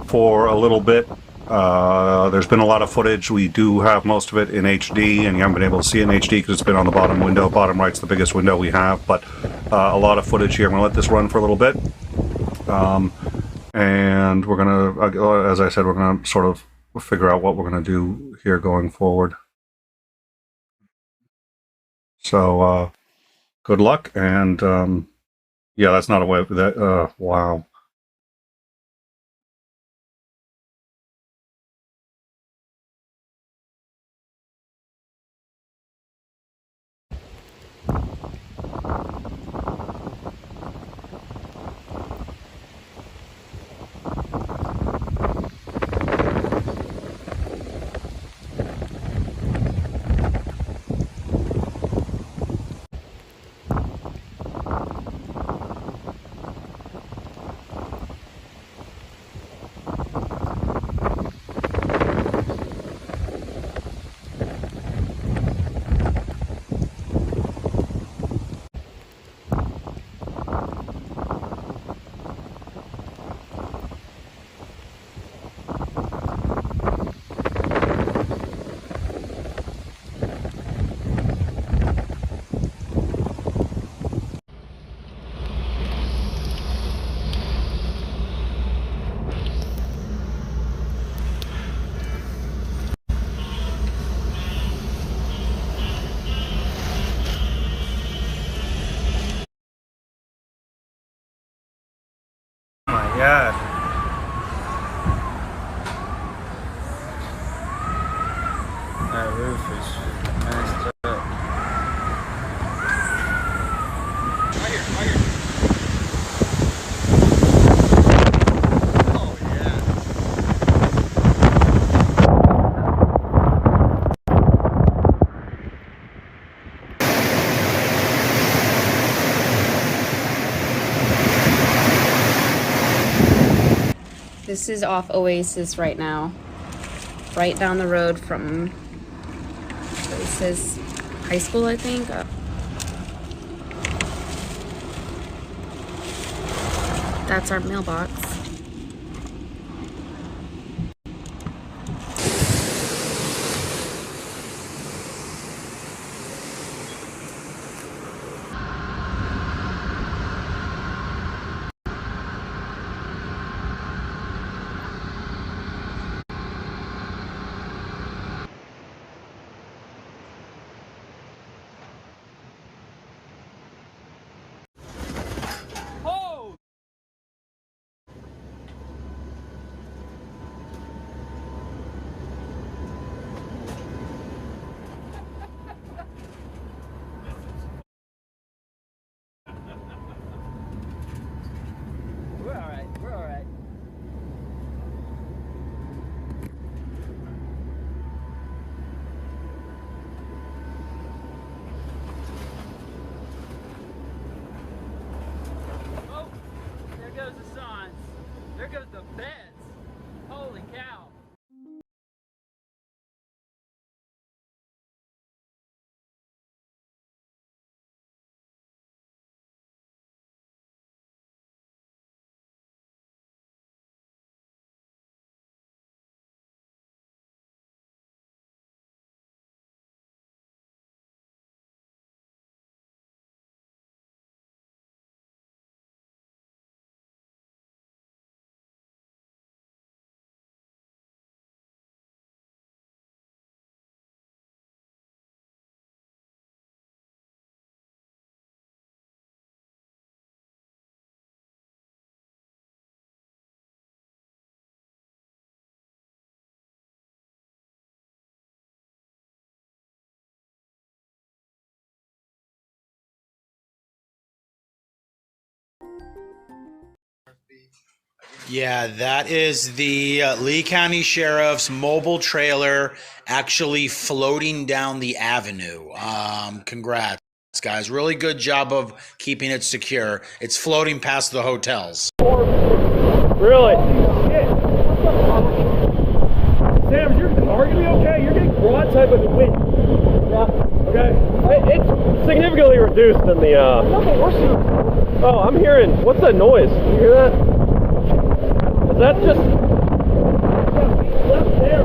for a little bit. There's been a lot of footage. We do have most of it in HD, and you haven't been able to see it in HD because it's been on the bottom window. Bottom right's the biggest window we have, but a lot of footage here. I'm going to let this run for a little bit. And we're going to, as I said, we're going to sort of figure out what we're going to do here going forward. So, good luck, and yeah, that's not a way that, wow. Oh my god. That roof is messed up. Right here, right here. Oh yeah. This is off Oasis right now. Right down the road from Oasis High School, I think. That's our mailbox. Yeah, that is the Lee County Sheriff's mobile trailer actually floating down the avenue. Congrats, guys. Really good job of keeping it secure. It's floating past the hotels. Really? Sam, is your car gonna be okay? You're getting broadside by the wind. Yeah. Okay. It's significantly reduced in the. Oh, I'm hearing. What's that noise? You hear that? Is that just?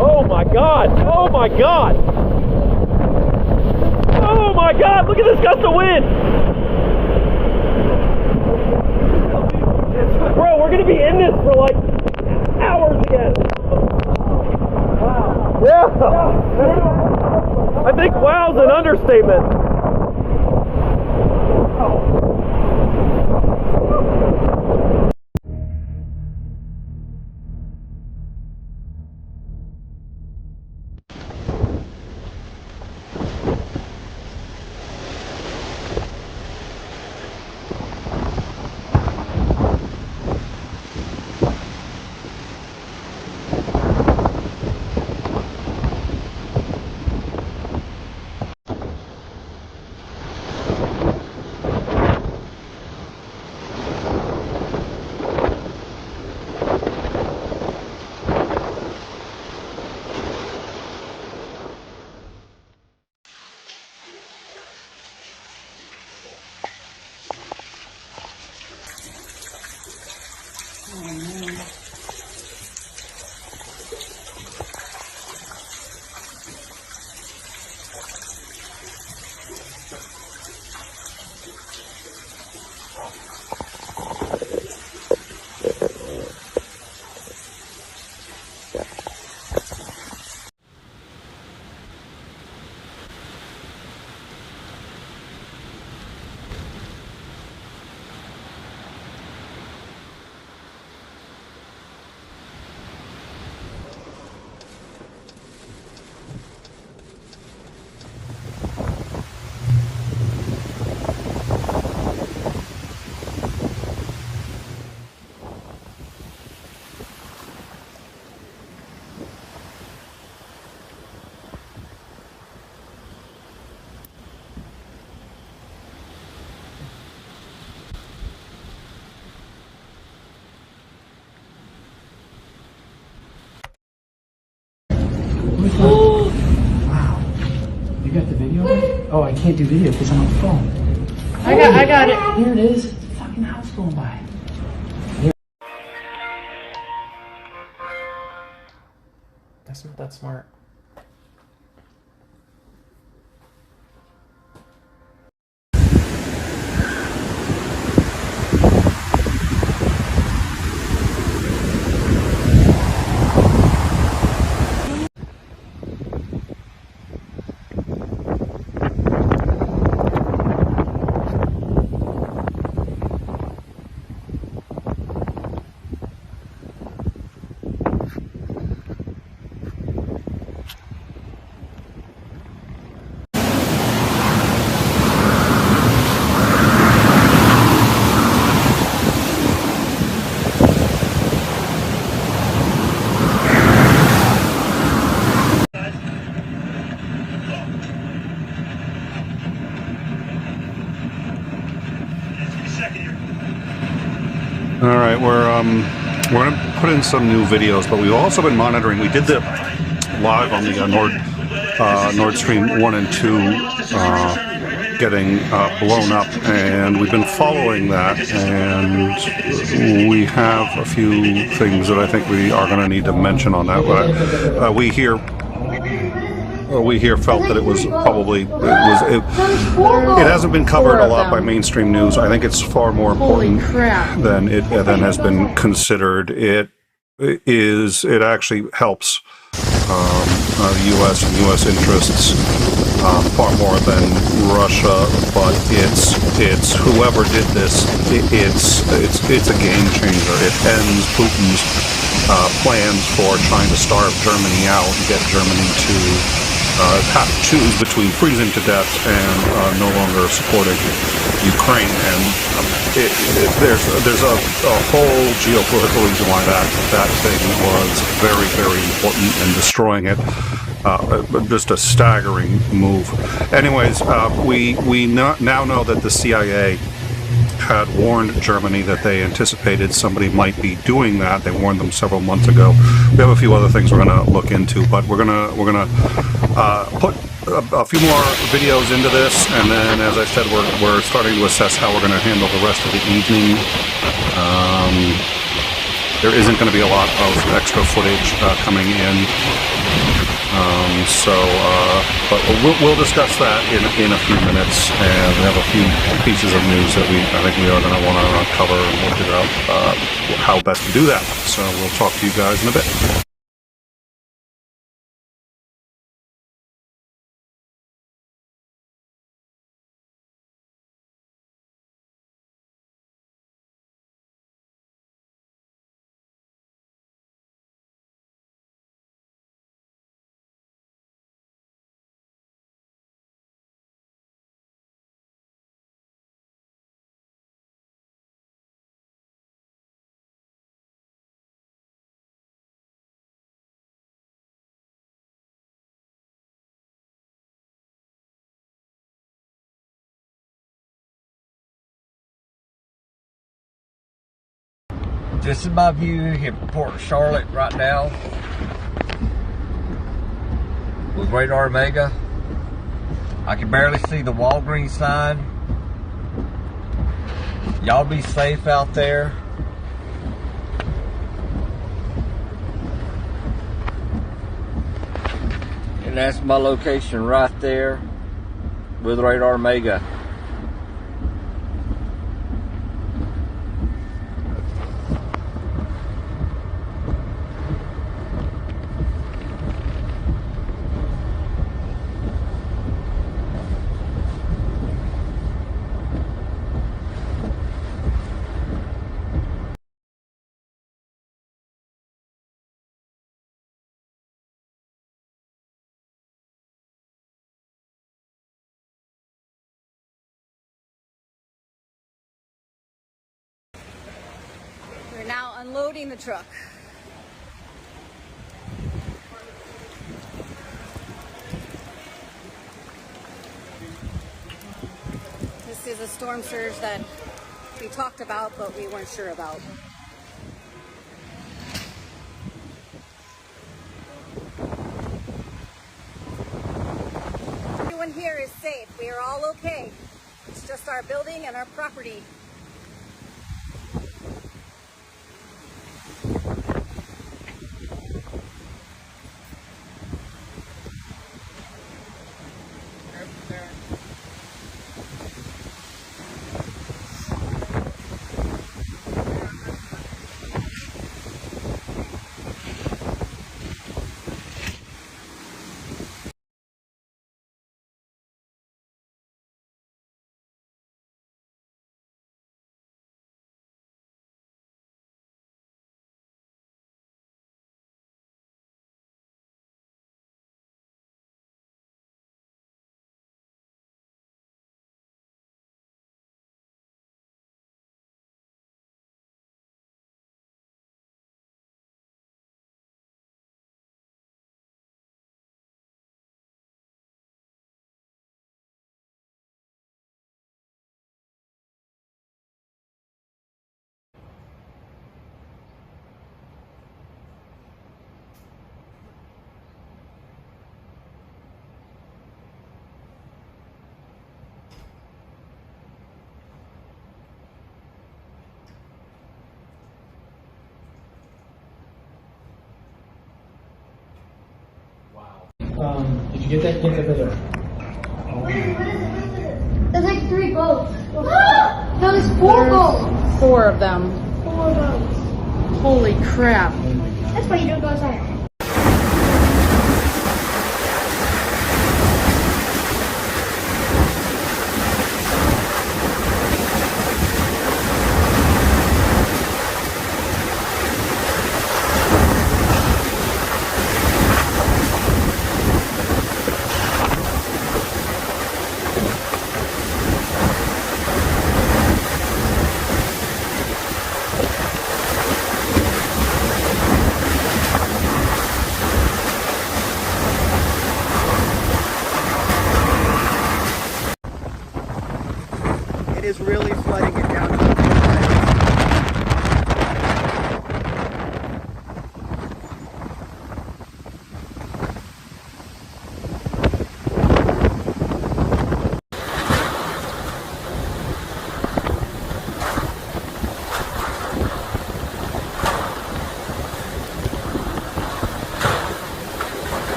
Oh my God! Oh my God! Oh my God! Look at this gust of wind! Bro, we're gonna be in this for like hours again. Wow. Yeah. I think wow's an understatement. Wow. You got the video? Oh, I can't do video because I'm on the phone. I got it. Here it is. Fucking house going by. That's not that smart. All right, we're gonna put in some new videos, but we've also been monitoring. We did the live on the Nord Stream 1 and 2 getting blown up, and we've been following that, and we have a few things that I think we are going to need to mention on that. But we here felt that it was probably it hasn't been covered a lot by mainstream news. I think it's far more important than it has been considered. It actually helps the U.S. and U.S. interests far more than Russia, but it's whoever did this. It's a game changer. It ends Putin's plans for trying to starve Germany out and get Germany to have to choose between freezing to death and no longer supporting Ukraine. And there's a whole geopolitical reason why that thing was very, very important in destroying it. Just a staggering move. Anyways, we now know that the CIA had warned Germany that they anticipated somebody might be doing that. They warned them several months ago. We have a few other things we're going to look into, but we're gonna put a few more videos into this, and then, as I said, we're starting to assess how we're going to handle the rest of the evening. There isn't going to be a lot of extra footage coming in. But we'll discuss that in a few minutes, and we have a few pieces of news that I think we are going to want to cover, and we'll figure out how best to do that. So we'll talk to you guys in a bit. This is my view in Port Charlotte right now with Radar Mega. I can barely see the Walgreens sign. Y'all be safe out there. And that's my location right there with Radar Mega. We're now unloading the truck. This is a storm surge that we talked about, but we weren't sure about. Everyone here is safe. We are all okay. It's just our building and our property. Did you get that? Get that video. There's like 3 boats. No, there's 4 boats. 4 of them. 4 boats. Holy crap. That's why you don't go outside. is really flooding it down to the floor.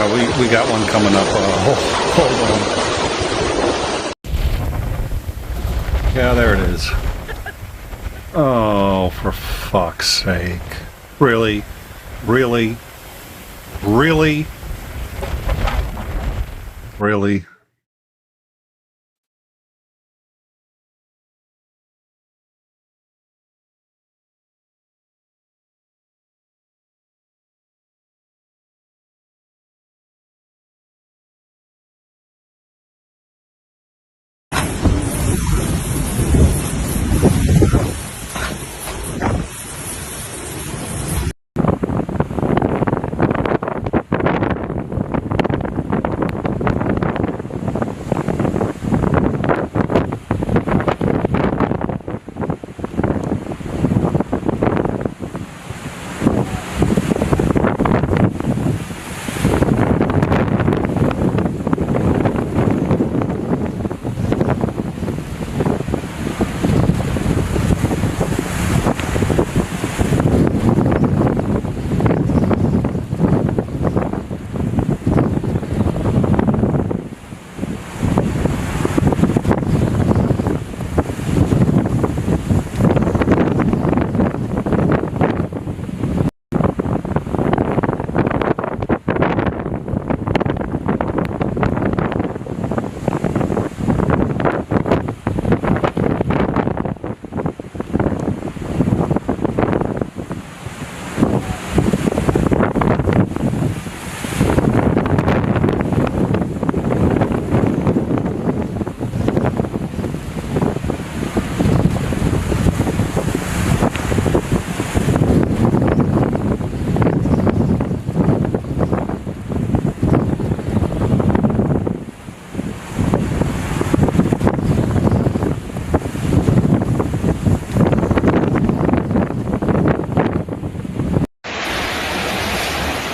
We got one coming up. Hold on. Yeah, there it is. Oh, for fuck's sake. Really? Really? Really? Really?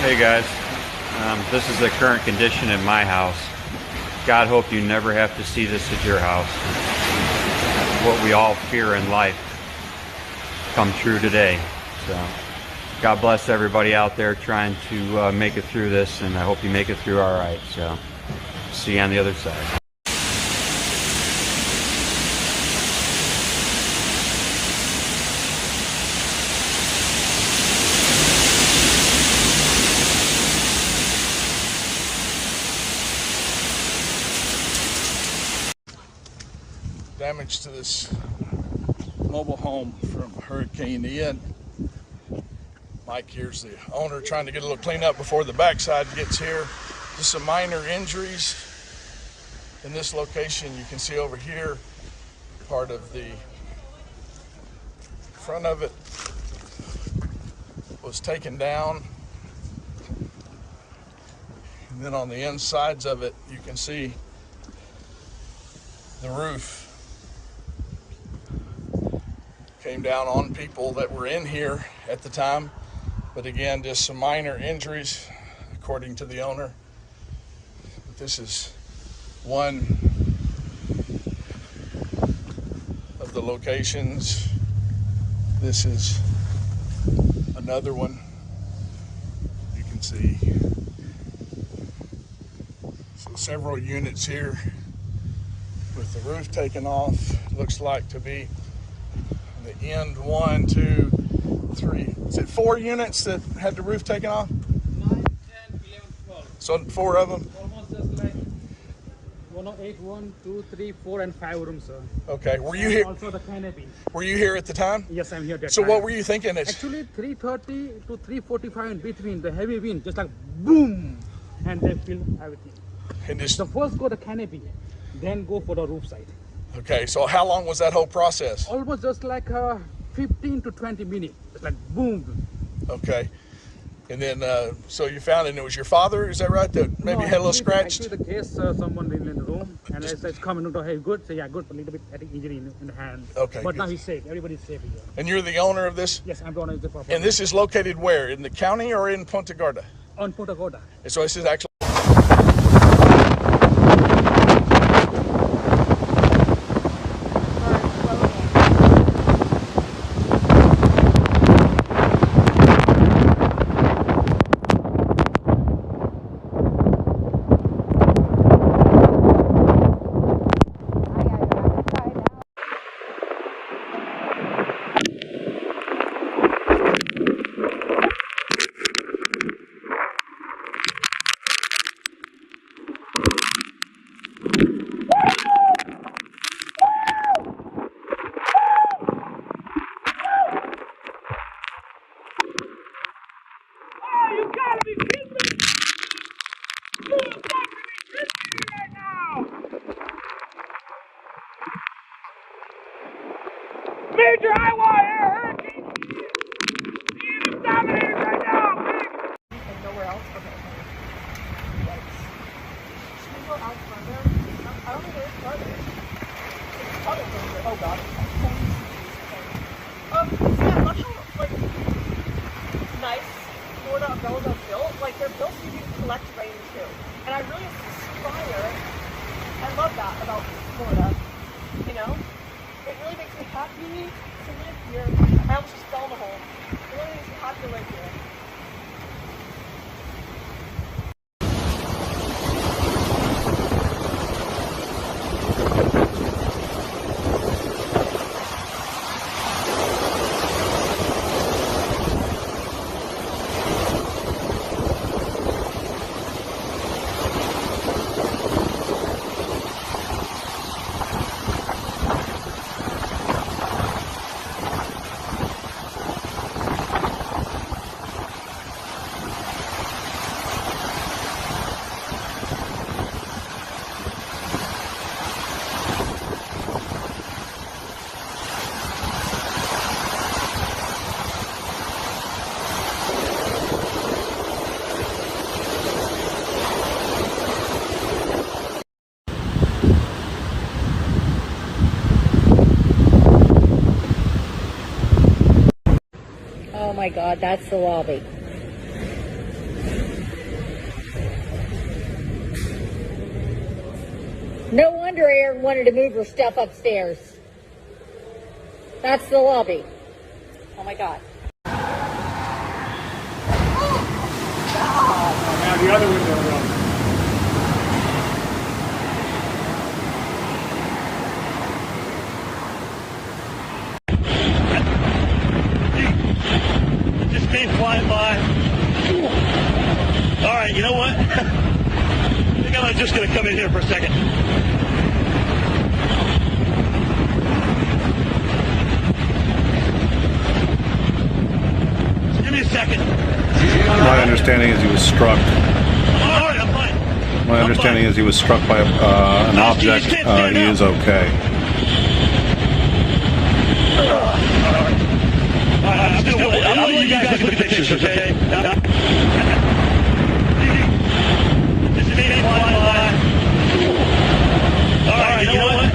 Hey guys, this is the current condition in my house. God hope you never have to see this at your house. What we all fear in life come true today. So God bless everybody out there trying to make it through this, and I hope you make it through all right. So see you on the other side. Damage to this mobile home from Hurricane Ian. Mike here's the owner trying to get a little cleanup before the backside gets here. Just some minor injuries in this location. You can see over here part of the front of it was taken down, and then on the insides of it you can see the roof came down on people that were in here at the time. But again, just some minor injuries according to the owner. But this is one of the locations. This is another one. You can see so several units here with the roof taken off. Looks like to be the end 1, 2, 3. Is it 4 units that had the roof taken off? 9, 10, 11, 12. So 4 of them? Almost just like 108, 1, 2, 3, 4, and 5 rooms, sir. Okay. Were you here? Also the canopy. Were you here at the time? Yes, I'm here at that So time. what were you thinking? Actually, 3:30 to 3:45 in between, the heavy wind, just like boom, and they feel everything. And this... The first go the canopy, then go for the roof side. Okay, so how long was that whole process? Almost just like 15 to 20 minutes, just like boom. Okay. And then, so you found it, and it was your father, is that right? That maybe had a little scratch? Actually, the case, someone in the room, and I said, come and hey, good. Say, yeah, good, but a little bit I think injury in the hand. Okay. But good. now he's safe. Everybody's safe here. And you're the owner of this? Yes, I'm the owner of the property. And this is located where? In the county or in Punta Gorda? On Punta Gorda. And so this is actually... are built, like they're built to be collect rain too. And I really aspire, I love that about Florida, you know? It really makes me happy to live here. I almost just fell in the hole. It really makes me happy to live here. Oh my God, that's the lobby. No wonder Erin wanted to move her stuff upstairs. That's the lobby. Oh my God. Now the other window will. Just came flying by. All right, you know what? I think I'm just going to come in here for a second. Just give me a second. My understanding is he was struck. All right, I'm fine. My understanding is he was struck by an object. He is okay. I'm letting you guys look at pictures, okay? Just came flying by. All right, you know what? I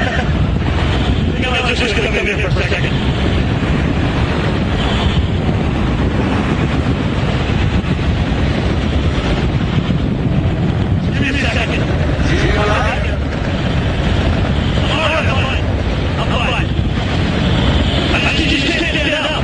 think I'm just going to come in here for a second. Give me a second. All right, I'm fine. I'm fine. I just can't stand up.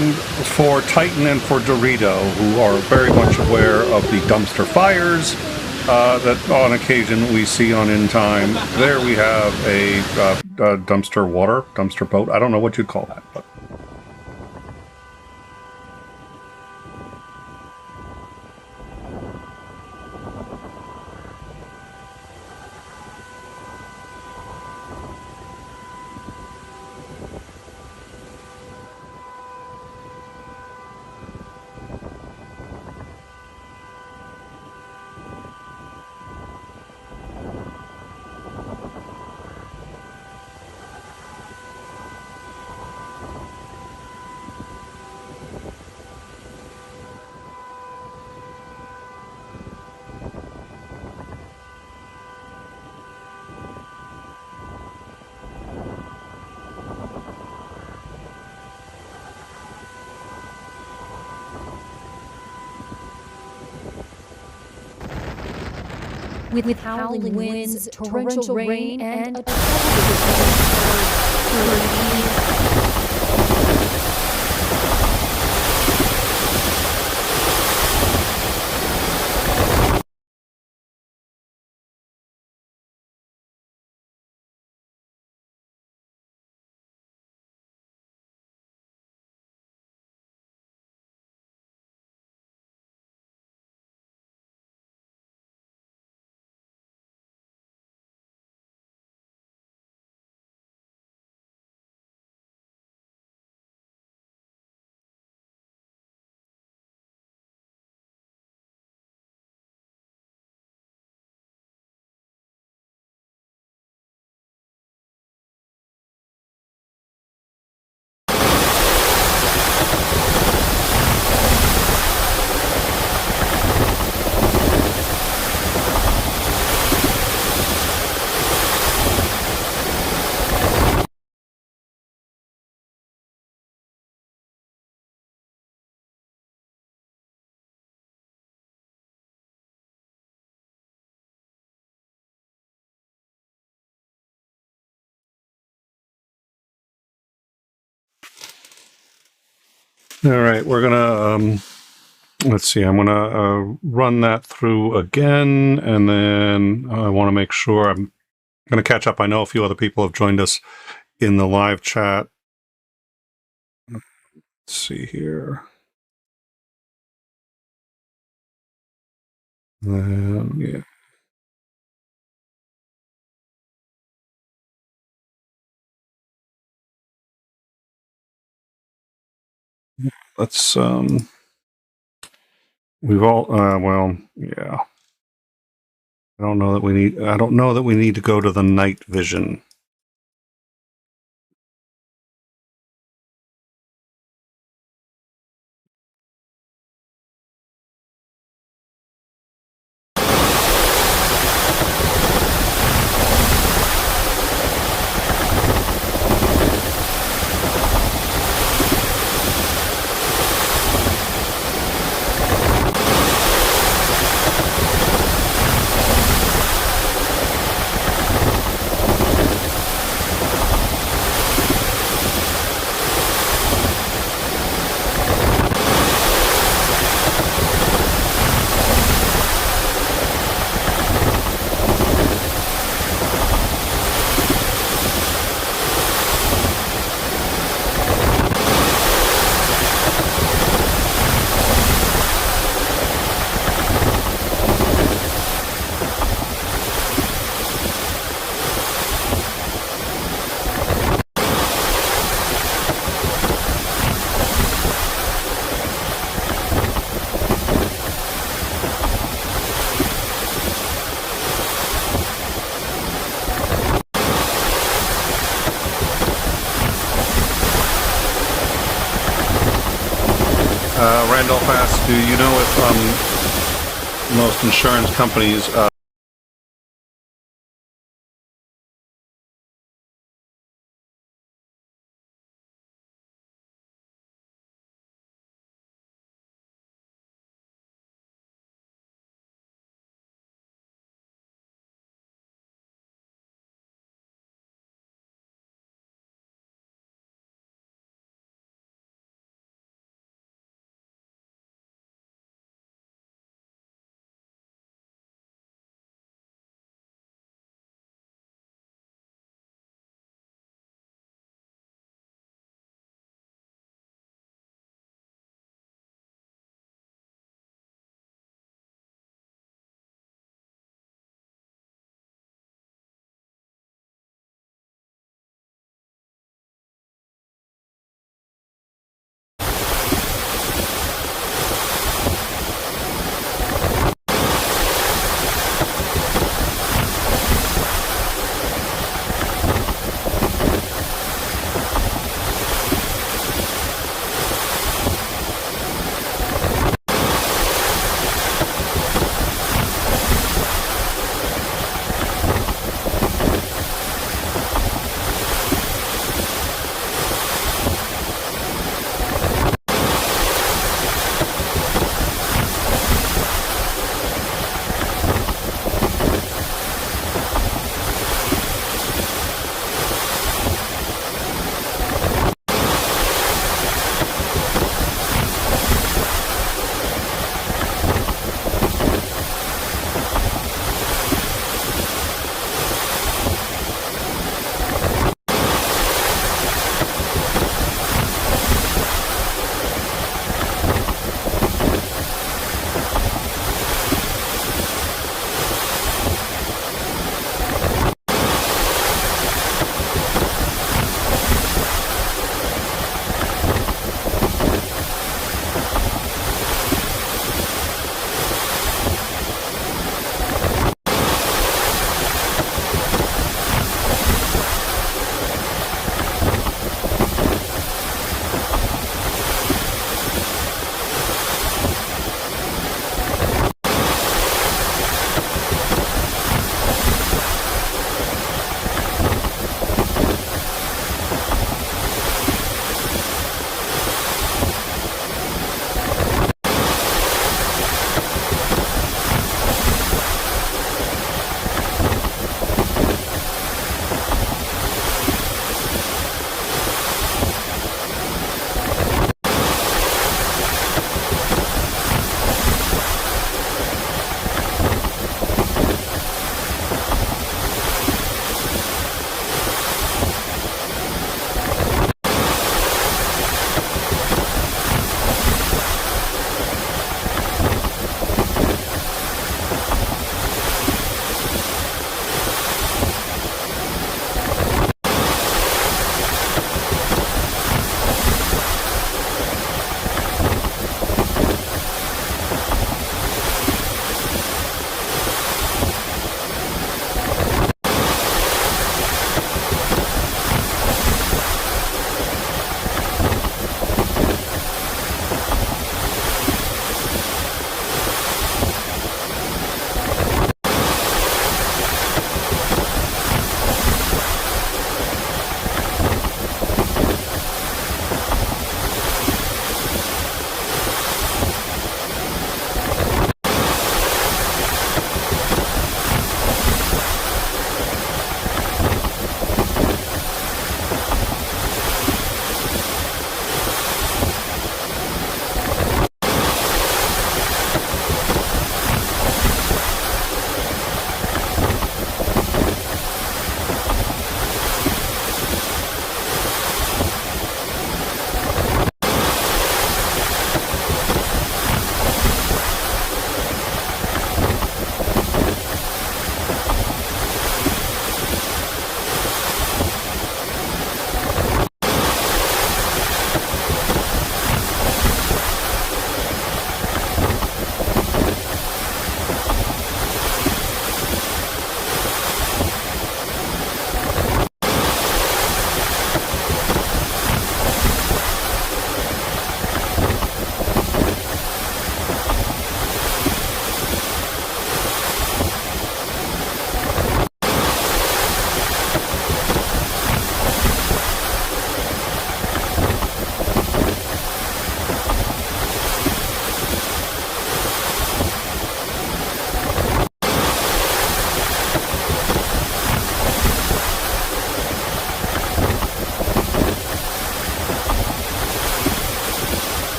And for Titan and for Dorito, who are very much aware of the dumpster fires that on occasion we see on In Time, there we have a dumpster boat. I don't know what you'd call that, but. With howling winds, torrential rain, and a All right, we're gonna let's see. I'm gonna run that through again, and then I want to make sure I'm gonna catch up. I know a few other people have joined us in the live chat. Let's see here. Yeah. Let's we've all well, yeah. I don't know that we need to go to the night vision. Randolph asks, do you know if most insurance companies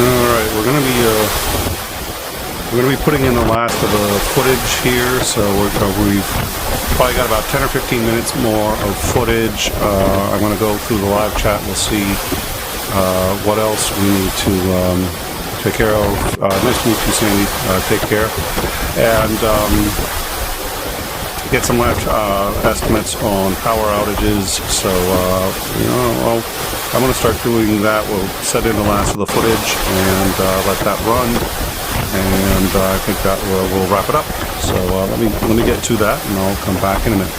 right, we're gonna be putting in the last of the footage here. So we've probably got about 10 or 15 minutes more of footage. I'm gonna go through the live chat. We'll see what else we need to take care of. Nice to meet you, Sandy. Take care. And get some live estimates on power outages. So, I'm going to start doing that. We'll set in the last of the footage and let that run. And I think that we'll wrap it up. So let me get to that, and I'll come back in a minute.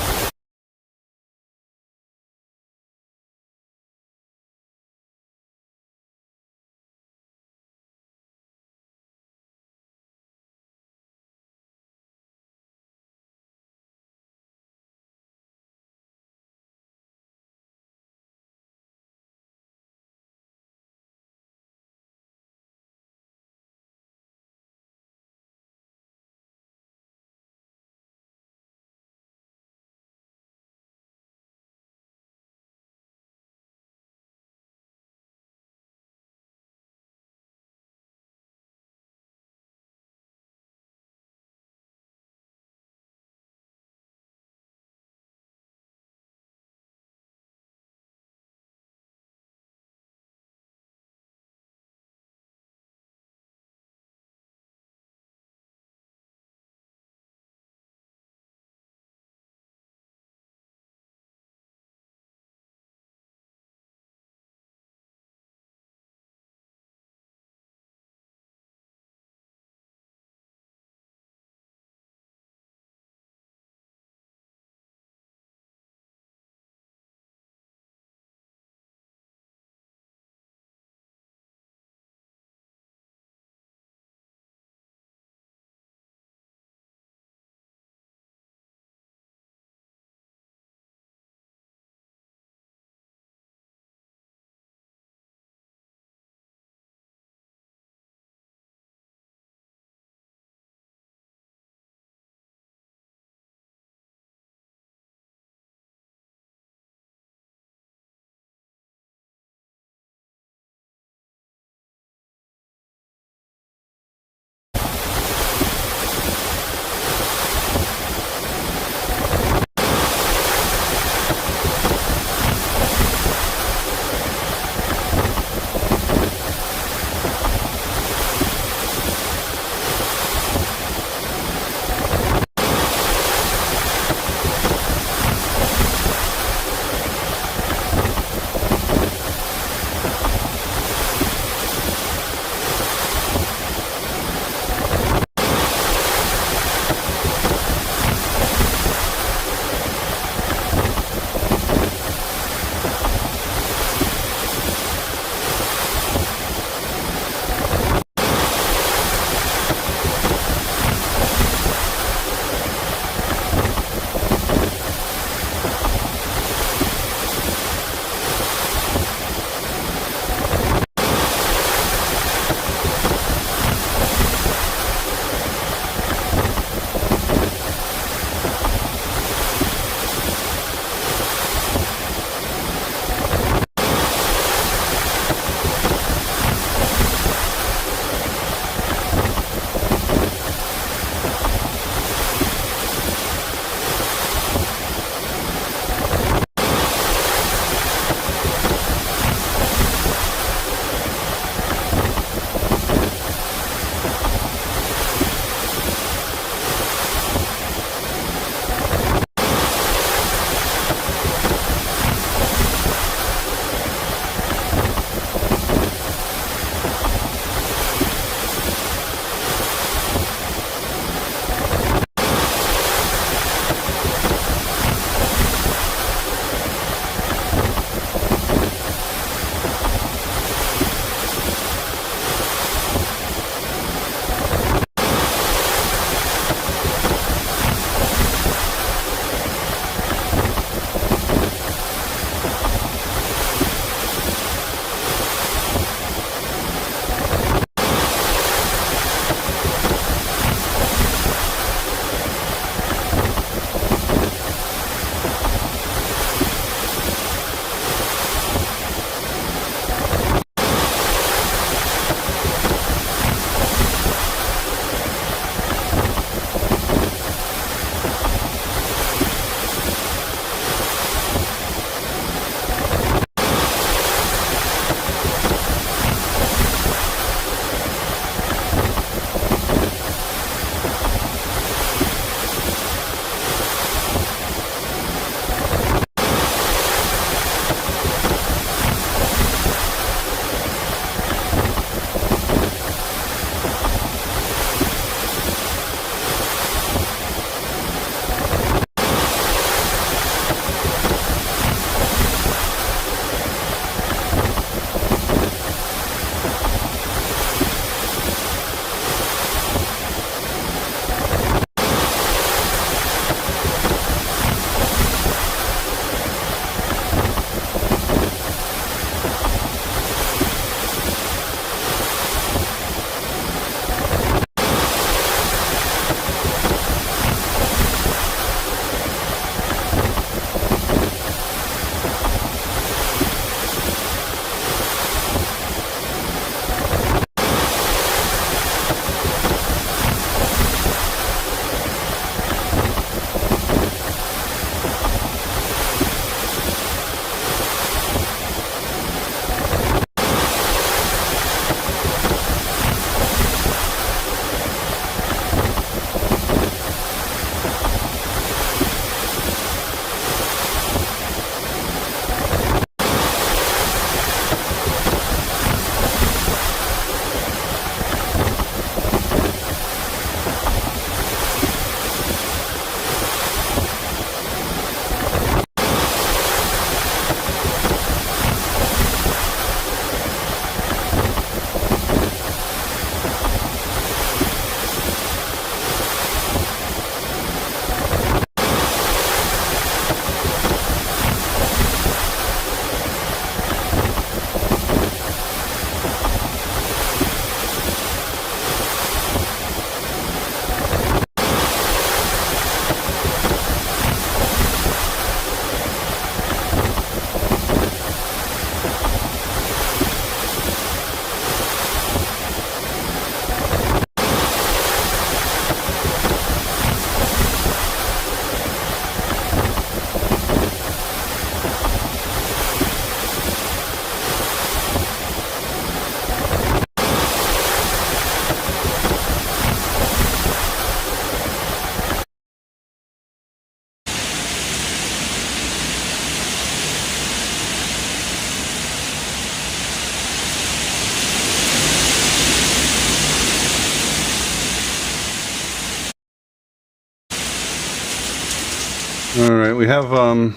All right, we have well,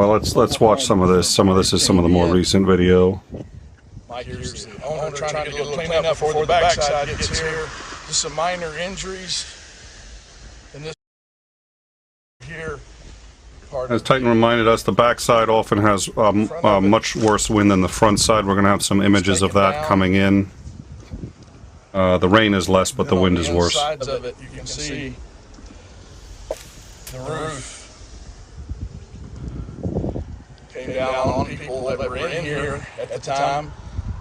let's watch some of this. Some of this is some of the more recent video. Mike, here's the owner trying to get a little cleanup before the backside gets here. Just some minor injuries. And this here. As Titan reminded us, the backside often has much worse wind than the front side. We're going to have some images of that coming in. The rain is less, but the wind is worse. Sides of it, you can see the roof came down on people that were in here at the time.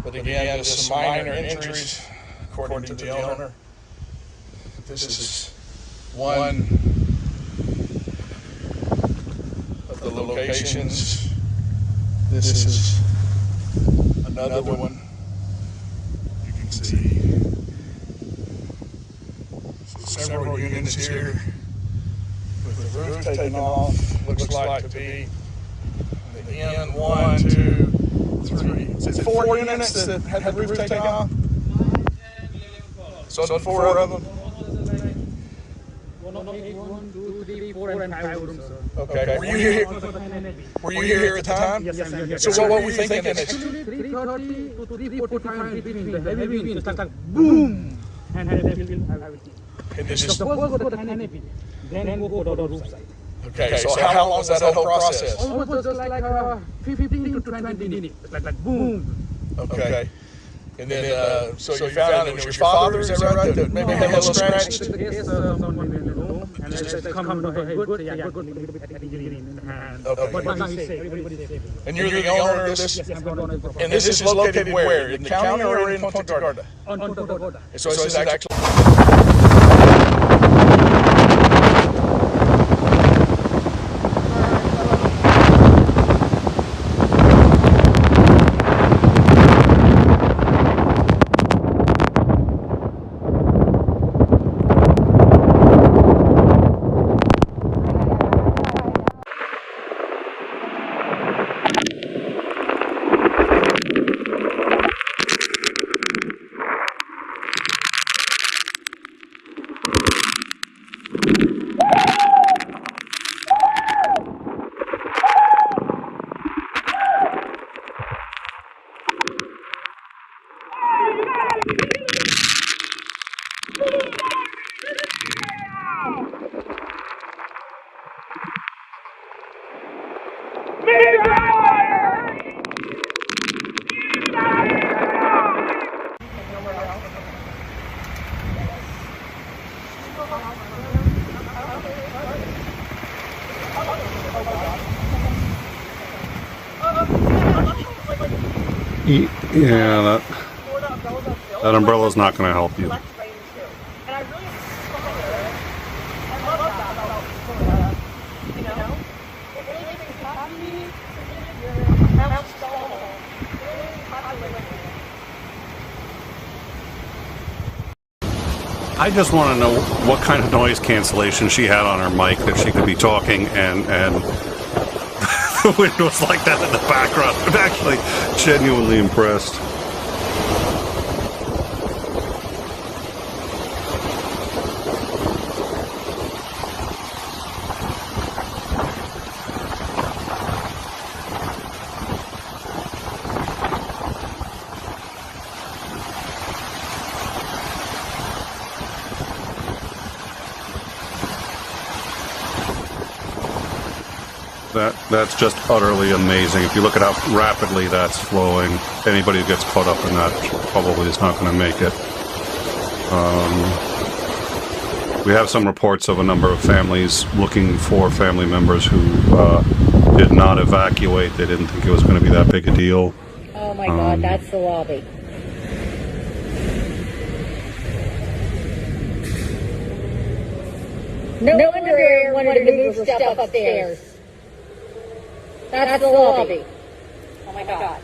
But again, just some minor injuries, according to the owner. This is one of the locations. This is another one. You can see several units here with the roof taken off. Looks like to be the end 1, 2, 3. Is it 4 units that had the roof taken off? So 4 of them? 1, 2, 3, 4, and 5 rooms. Okay. Were you here at the time? Yes, I'm here. So what were you thinking? Actually, 3:30 to 3:45 in between the heavy wind, just like boom, and then everything. And this is So first go to the canopy, then go to the roof side. Okay. So how long was that whole process? Almost just like 15 to 20 minutes, like boom. Okay. And then, so you found it was your father, is that right? That maybe had a little scratch? Yes, someone in the room, and I said, come to hey, good, yeah, good, a little bit at injury in the hand. Okay. But now he's safe, everybody's safe. And you're the owner of this? Yes, I'm the owner of the And this is located where? In the county or in Punta Gorda? On Punta Gorda. So this is actually... Yeah, that umbrella's not going to help you. I just want to know what kind of noise cancellation she had on her mic that she could be talking and the wind was like that in the background. I'm actually genuinely impressed. That's just utterly amazing. If you look at how rapidly that's flowing, anybody who gets caught up in that probably is not going to make it. We have some reports of a number of families looking for family members who did not evacuate. They didn't think it was going to be that big a deal. Oh my God, that's the lobby. No wonder Aaron wanted to move her stuff upstairs. That's the lobby. Oh my God.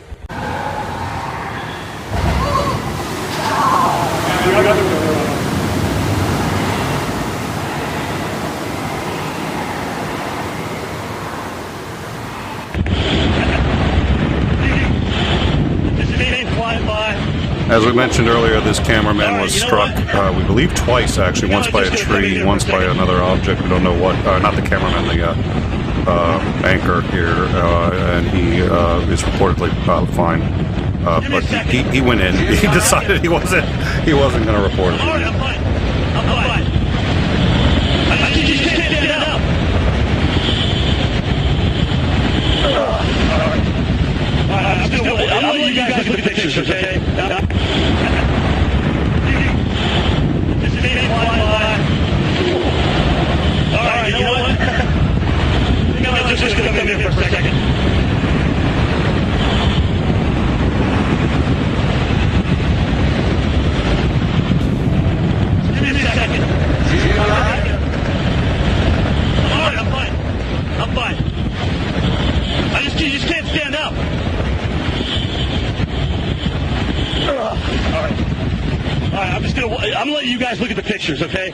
This is me flying by. As we mentioned earlier, this cameraman was struck, we believe twice actually, once by a tree, once by another object, we don't know what, not the cameraman, the anchor here, and he is reportedly fine. But he went in, he decided he wasn't going to report it. Alright, I'm fine. I'm fine. I think you can't stand up. Alright, I'm letting you guys look at the pictures, okay? Just made it fly by. Alright, you know what? I think I'm just gonna come in here for a second. Give me a second. You alright? Alright, I'm fine. I'm fine. You just can't stand up. Alright. Alright, I'm letting you guys look at the pictures, okay?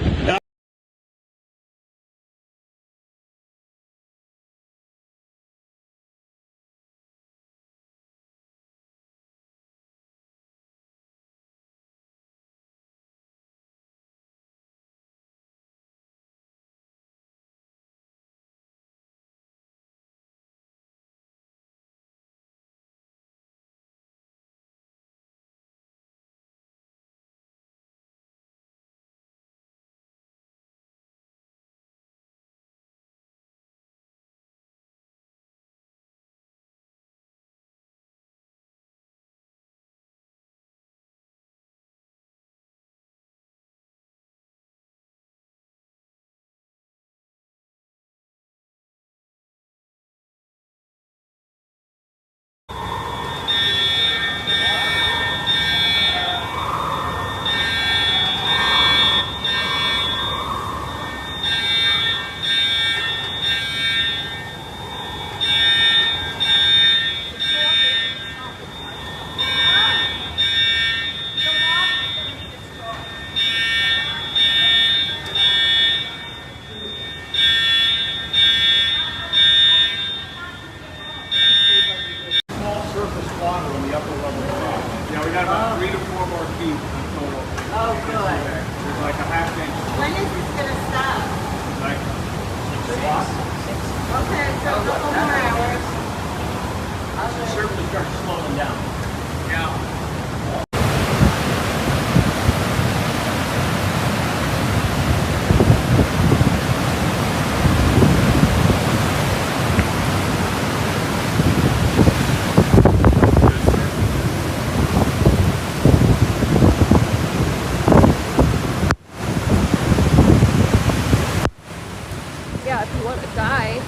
Yeah, if you want to die.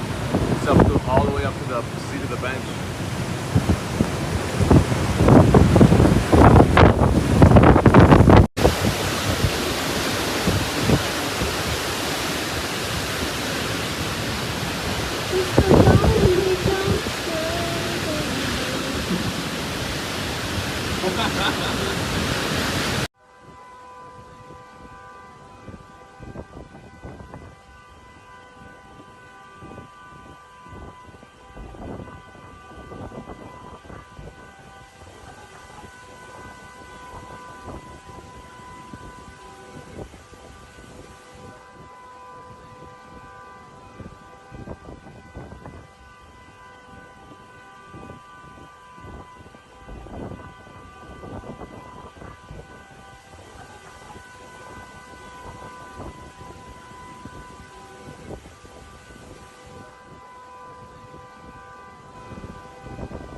It's all the way up to the seat of the bench.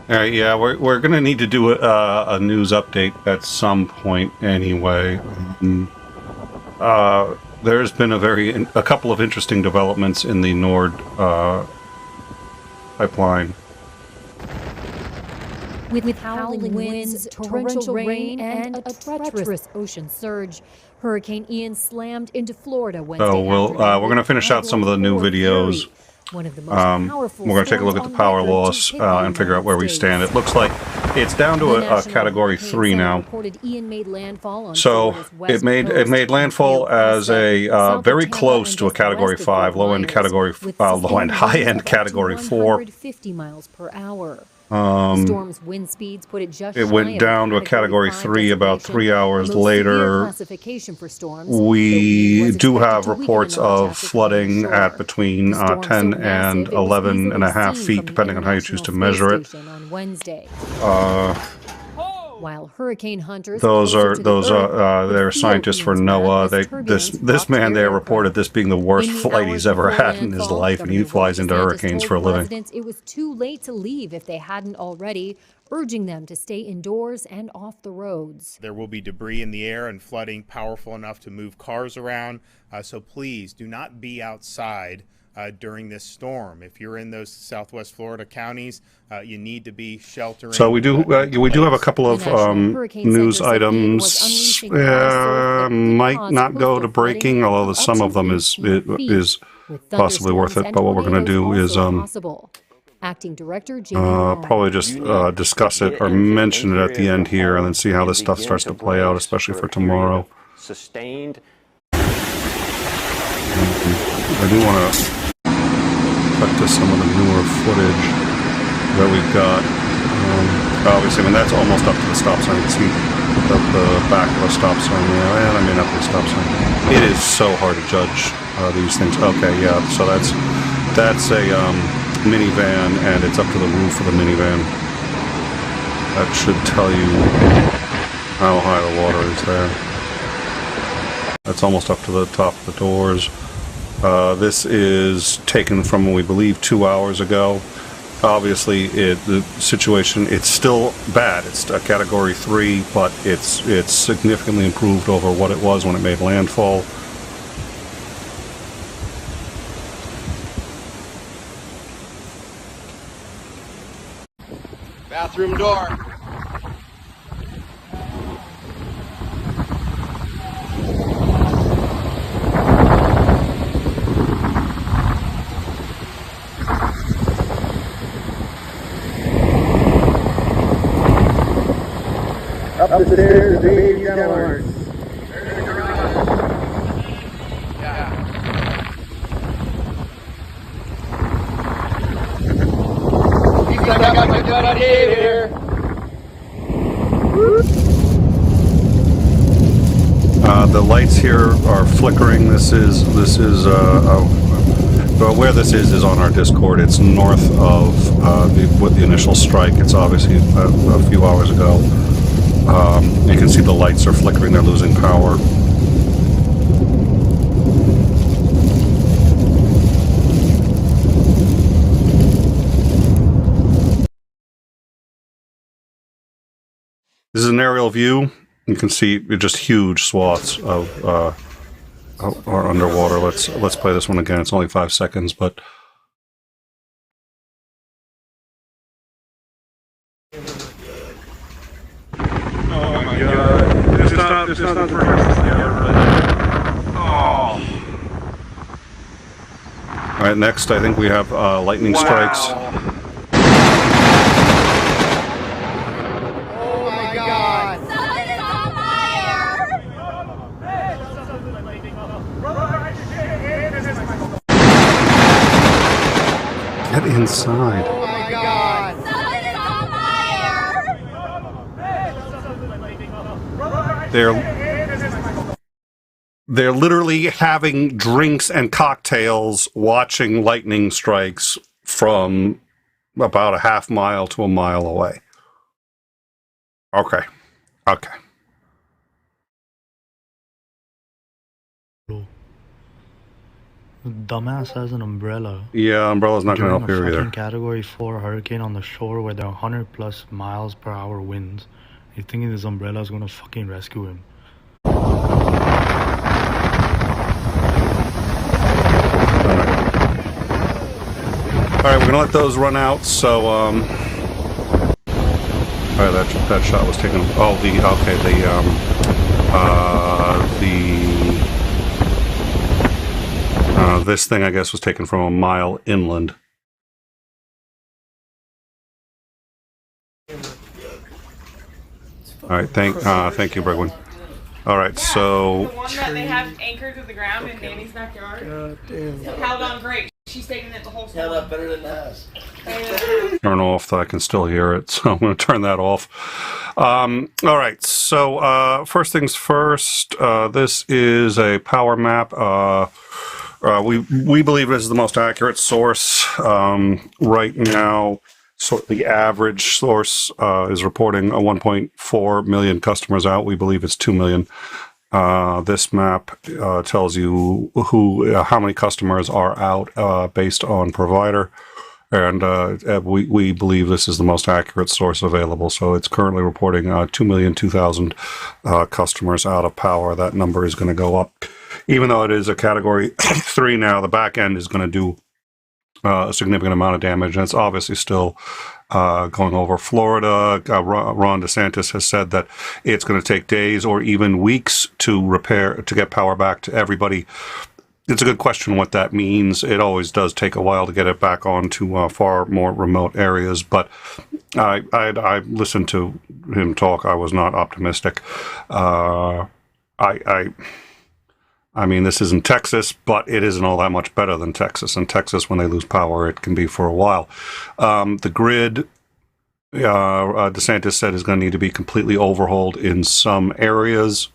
All right, yeah, we're gonna need to do a news update at some point anyway. There's been a couple of interesting developments in the Nord pipeline. With howling winds, torrential rain, and a treacherous ocean surge, Hurricane Ian slammed into Florida Wednesday. So we're going to finish out some of the new videos. One of the most powerful we're going to take a look at the power loss and figure out where we stand. It looks like it's down to a category 3 now. So it made landfall as a very close to a category 5, low end, high end category 4. 50 miles per hour. Storm's wind speeds put it just It shy went of down to a Category 3 about 3 hours later. Classification for storms. We do have reports of flooding at between 10 and 11 and a half feet, depending on how you choose to measure it. On Wednesday. While hurricane hunters they're scientists for NOAA. This man there reported this being the worst flight he's ever had in his life, and he flies into hurricanes for a living. It was too late to leave if they hadn't already, urging them to stay indoors and off the roads. There will be debris in the air and flooding powerful enough to move cars around, so please do not be outside during this storm. If you're in those Southwest Florida counties, you need to be sheltering. So we do have a couple of news items. Might not go to breaking, although some of them is possibly worth it. But what we're going to do is Acting Director probably just discuss it or mention it at the end here, and then see how this stuff starts to play out, especially for tomorrow. Sustained. I do want to cut to some of the newer footage that we've got. Obviously, I mean, that's almost up to the stop sign. You can see the back of a stop sign there, and I mean up to the stop sign. It is so hard to judge these things. Okay, yeah, so that's a minivan, and it's up to the roof of the minivan. That should tell you how high the water is there. That's almost up to the top of the doors. This is taken from, we believe, 2 hours ago. Obviously, the situation, it's still bad. It's a Category 3, but it's significantly improved over what it was when it made landfall. Bathroom door. Up the stairs, baby downwards. I got my gun on here. The lights here are flickering. This is where this is on our Discord. It's north of the initial strike. It's obviously a few hours ago. You can see the lights are flickering. They're losing power. This is an aerial view. You can see just huge swaths of are underwater. Let's play this one again. It's only 5 seconds, but. Oh my god. It's not the first. Oh. Alright, next I think we have lightning strikes. Oh my god. Something is on fire! Get inside. Oh my god. Something is on fire! They're literally having drinks and cocktails watching lightning strikes from about a half mile to a mile away. Okay. Dumbass has an umbrella. Yeah, umbrella's not going to help here either. Category 4 hurricane on the shore where there are 100 plus miles per hour winds. He's thinking this umbrella is going to fucking rescue him. Alright, we're gonna let those run out, so, alright, that shot was taken, this thing, I guess, was taken from a mile inland. Alright, thank you, Bregwin. Alright, so... The one that they have anchored to the ground in Danny's backyard. God damn. Held on great. she's taking it the whole Yeah, time. that's better than us. Turn off. I can still hear it, so I'm going to turn that off. All right. So first things first. This is a power map. We believe it is the most accurate source right now. So the average source is reporting 1.4 million customers out. We believe it's 2 million. This map tells you how many customers are out based on provider. And we believe this is the most accurate source available. So it's currently reporting 2,002,000 customers out of power. That number is going to go up. Even though it is a category 3 now, the back end is going to do a significant amount of damage. And it's obviously still going over Florida. Ron DeSantis has said that it's going to take days or even weeks to get power back to everybody. It's a good question what that means. It always does take a while to get it back on to far more remote areas, but I listened to him talk. I was not optimistic. I mean, this isn't Texas, but it isn't all that much better than Texas. In Texas, when they lose power, it can be for a while. The grid, DeSantis said, is going to need to be completely overhauled in some areas.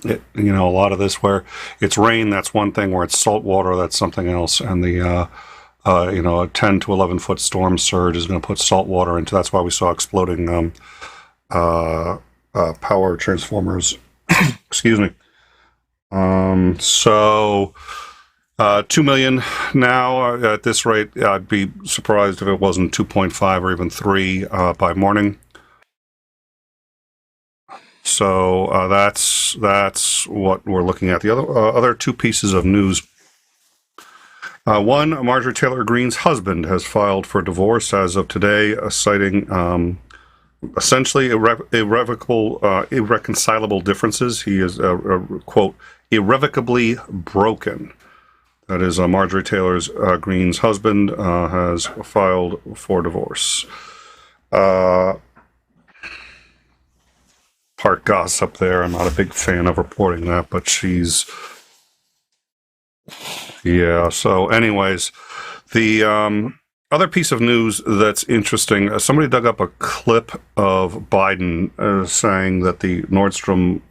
A lot of this where it's rain, that's one thing. Where it's salt water, that's something else. And the a 10 to 11 foot storm surge is going to put salt water into. That's why we saw exploding power transformers. Excuse me. 2 million now. At this rate, I'd be surprised if it wasn't 2.5 or even 3 by morning. So that's what we're looking at. The other two pieces of news. One, Marjorie Taylor Greene's husband has filed for divorce as of today, citing essentially irreconcilable differences. He is, quote, irrevocably broken. That is, Marjorie Taylor Greene's husband has filed for divorce. Part gossip there. I'm not a big fan of reporting that, but she's... Yeah, so anyways, the other piece of news that's interesting, somebody dug up a clip of Biden saying that the Nord Stream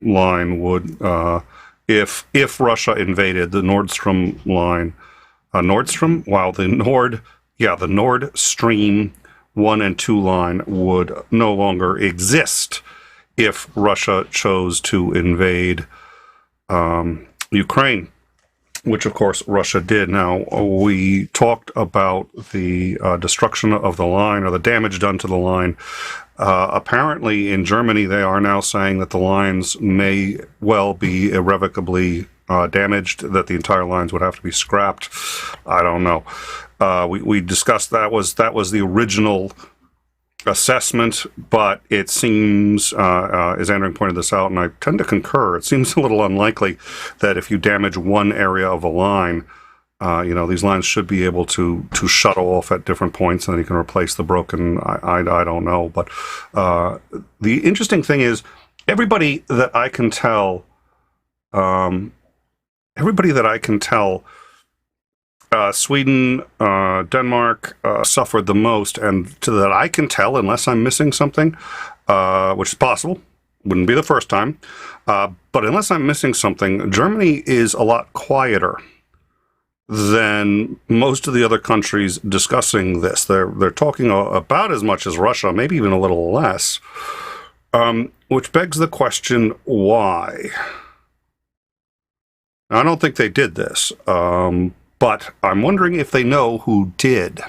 line would, if Russia invaded the Nord Stream line, Nord Stream? Wow, the Nord Stream 1 and 2 line would no longer exist if Russia chose to invade Ukraine, which of course Russia did. Now, we talked about the destruction of the line or the damage done to the line. Apparently in Germany, they are now saying that the lines may well be irrevocably damaged, that the entire lines would have to be scrapped. I don't know. We discussed that was the original assessment, but it seems, as Andrew pointed this out, and I tend to concur, it seems a little unlikely that if you damage one area of a line, these lines should be able to shut off at different points, and then you can replace the broken. I don't know, but the interesting thing is everybody that I can tell, Sweden, Denmark suffered the most, and to that I can tell, unless I'm missing something, which is possible, wouldn't be the first time, but unless I'm missing something, Germany is a lot quieter than most of the other countries discussing this. They're talking about as much as Russia, maybe even a little less, which begs the question, why? I don't think they did this. But I'm wondering if they know who did.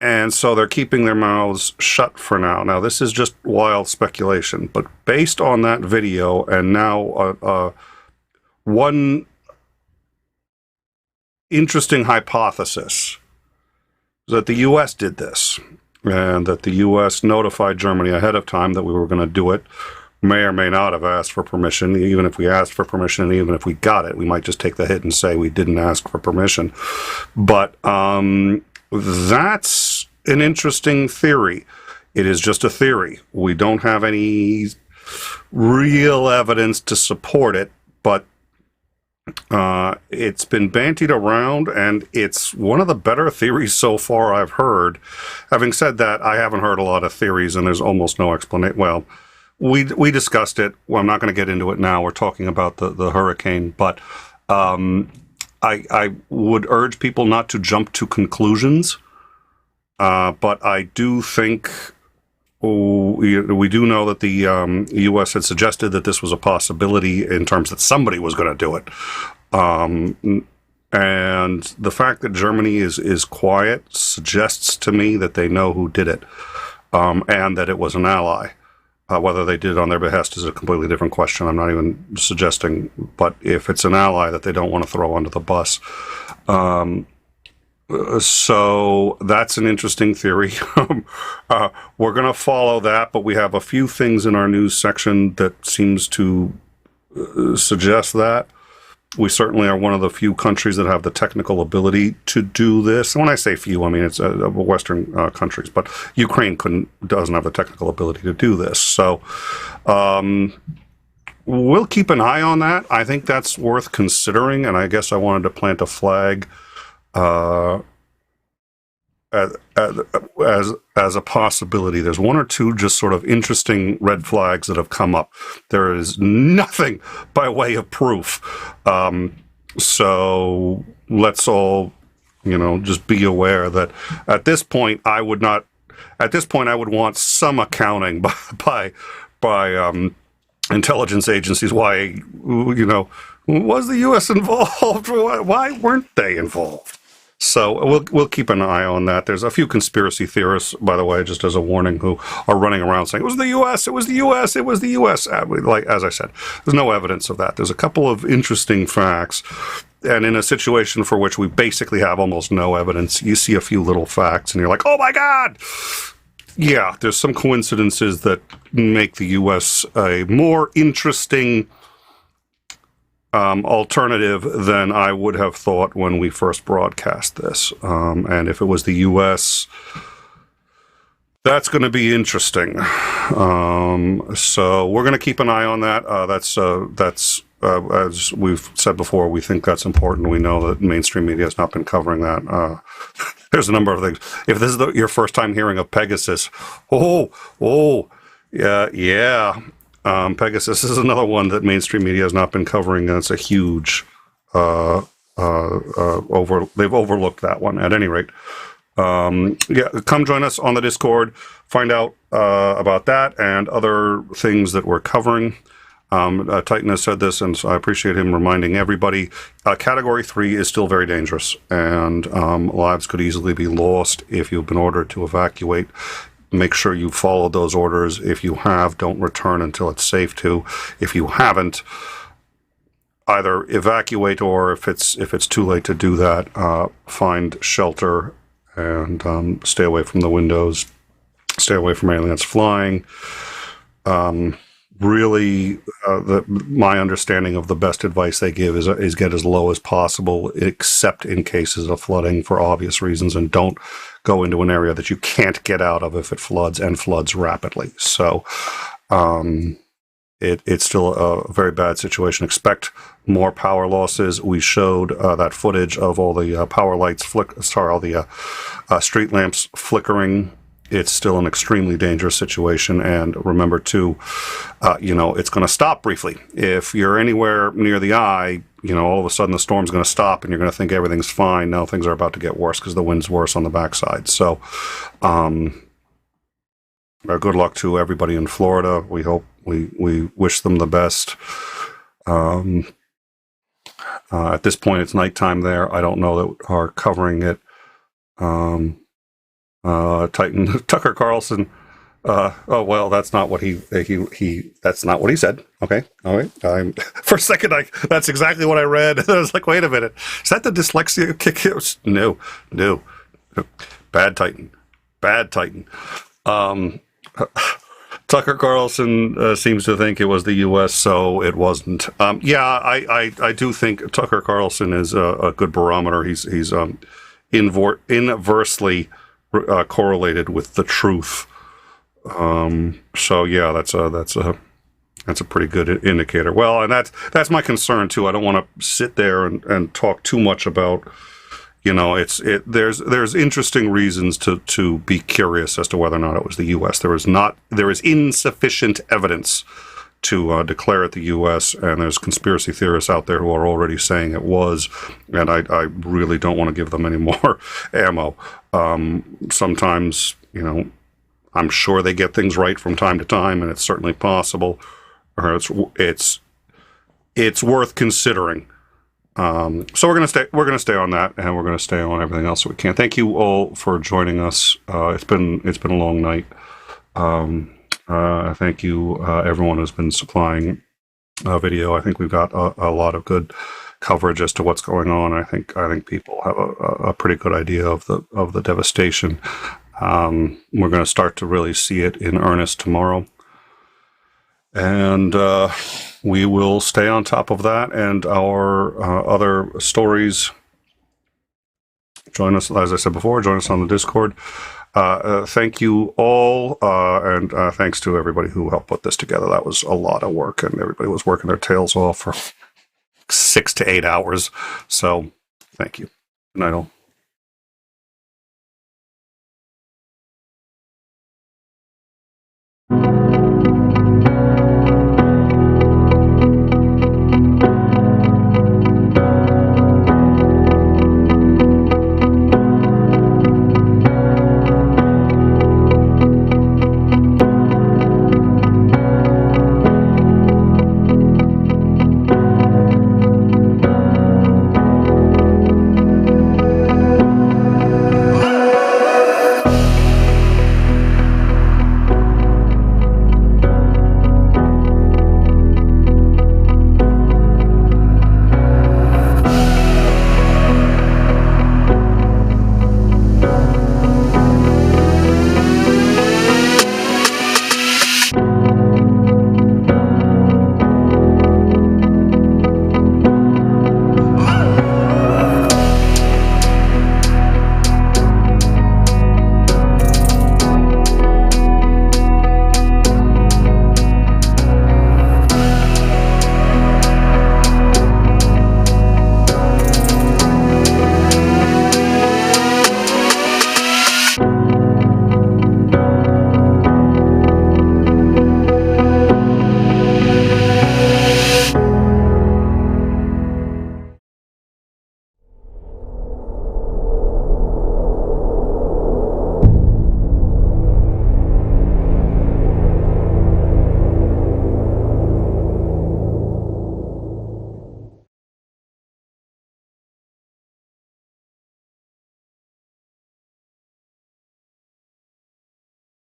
And so they're keeping their mouths shut for now. Now, this is just wild speculation, but based on that video, and now one interesting hypothesis is that the U.S. did this, and that the U.S. notified Germany ahead of time that we were going to do it. May or may not have asked for permission. Even if we asked for permission, even if we got it, we might just take the hit and say we didn't ask for permission. But that's an interesting theory. It is just a theory. We don't have any real evidence to support it, but It's been bantied around, and it's one of the better theories so far I've heard. Having said that, I haven't heard a lot of theories, and there's almost no explanation. Well, we discussed it. Well, I'm not going to get into it now. We're talking about the hurricane, but I would urge people not to jump to conclusions. But I do think we do know that the U.S. had suggested that this was a possibility in terms that somebody was going to do it. And the fact that Germany is quiet suggests to me that they know who did it, and that it was an ally. Whether they did it on their behest is a completely different question. I'm not even suggesting, but if it's an ally that they don't want to throw under the bus. So that's an interesting theory. We're going to follow that, but we have a few things in our news section that seems to suggest that. We certainly are one of the few countries that have the technical ability to do this. And when I say few, I mean it's Western countries, but Ukraine doesn't have the technical ability to do this. So we'll keep an eye on that. I think that's worth considering, and I guess I wanted to plant a flag as a possibility. There's one or two just sort of interesting red flags that have come up. There is nothing by way of proof. So let's all, just be aware that at this point I would want some accounting by intelligence agencies. Why, was the U.S. involved? Why weren't they involved? So we'll keep an eye on that. There's a few conspiracy theorists, by the way, just as a warning, who are running around saying, it was the U.S., it was the U.S., it was the U.S. Like, as I said, there's no evidence of that. There's a couple of interesting facts. And in a situation for which we basically have almost no evidence, you see a few little facts and you're like, oh my God! Yeah, there's some coincidences that make the U.S. a more interesting alternative than I would have thought when we first broadcast this. And if it was the U.S., that's going to be interesting. So we're going to keep an eye on that. That's as we've said before, we think that's important. We know that mainstream media has not been covering that. There's a number of things. If this is your first time hearing of Pegasus, yeah. Pegasus is another one that mainstream media has not been covering, and it's a huge they've overlooked that one at any rate. Come join us on the Discord, find out about that and other things that we're covering. Titan has said this, and so I appreciate him reminding everybody. Category 3 is still very dangerous, and lives could easily be lost if you've been ordered to evacuate. Make sure you follow those orders. If you have, don't return until it's safe to. If you haven't, either evacuate, or if it's too late to do that, find shelter and stay away from the windows. Stay away from anything that's flying. Really, my understanding of the best advice they give is get as low as possible, except in cases of flooding for obvious reasons, and don't go into an area that you can't get out of if it floods, and floods rapidly. So it's still a very bad situation. Expect more power losses. We showed that footage of all the power lights all the street lamps flickering. It's still an extremely dangerous situation, and remember too, it's going to stop briefly. If you're anywhere near the eye, all of a sudden the storm's going to stop, and you're going to think everything's fine. Now things are about to get worse because the wind's worse on the backside. So, good luck to everybody in Florida. We hope we wish them the best. At this point, it's nighttime there. I don't know that are covering it. Titan Tucker Carlson. That's not what he that's not what he said. Okay, all right. For a second, that's exactly what I read. I was like, wait a minute, is that the dyslexia kick? No. Bad Titan. Tucker Carlson seems to think it was the U.S., so it wasn't. I do think Tucker Carlson is a good barometer. He's inversely correlated with the truth. So yeah, that's a That's a pretty good indicator. Well, and that's my concern too. I don't want to sit there and talk too much about, there's interesting reasons to be curious as to whether or not it was the U.S. There is insufficient evidence to declare it the U.S., and there's conspiracy theorists out there who are already saying it was, and I really don't want to give them any more ammo. Sometimes, I'm sure they get things right from time to time, and it's certainly possible. Or it's worth considering. So we're gonna stay on that, and we're gonna stay on everything else that we can. Thank you all for joining us. It's been a long night. Thank you everyone who's been supplying video. I think we've got a lot of good coverage as to what's going on. I think people have a pretty good idea of the devastation. We're going to start to really see it in earnest tomorrow. And we will stay on top of that and our other stories. Join us, as I said before, join us on the Discord. Thank you all, and thanks to everybody who helped put this together. That was a lot of work, and everybody was working their tails off for 6 to 8 hours. So thank you. Good night all.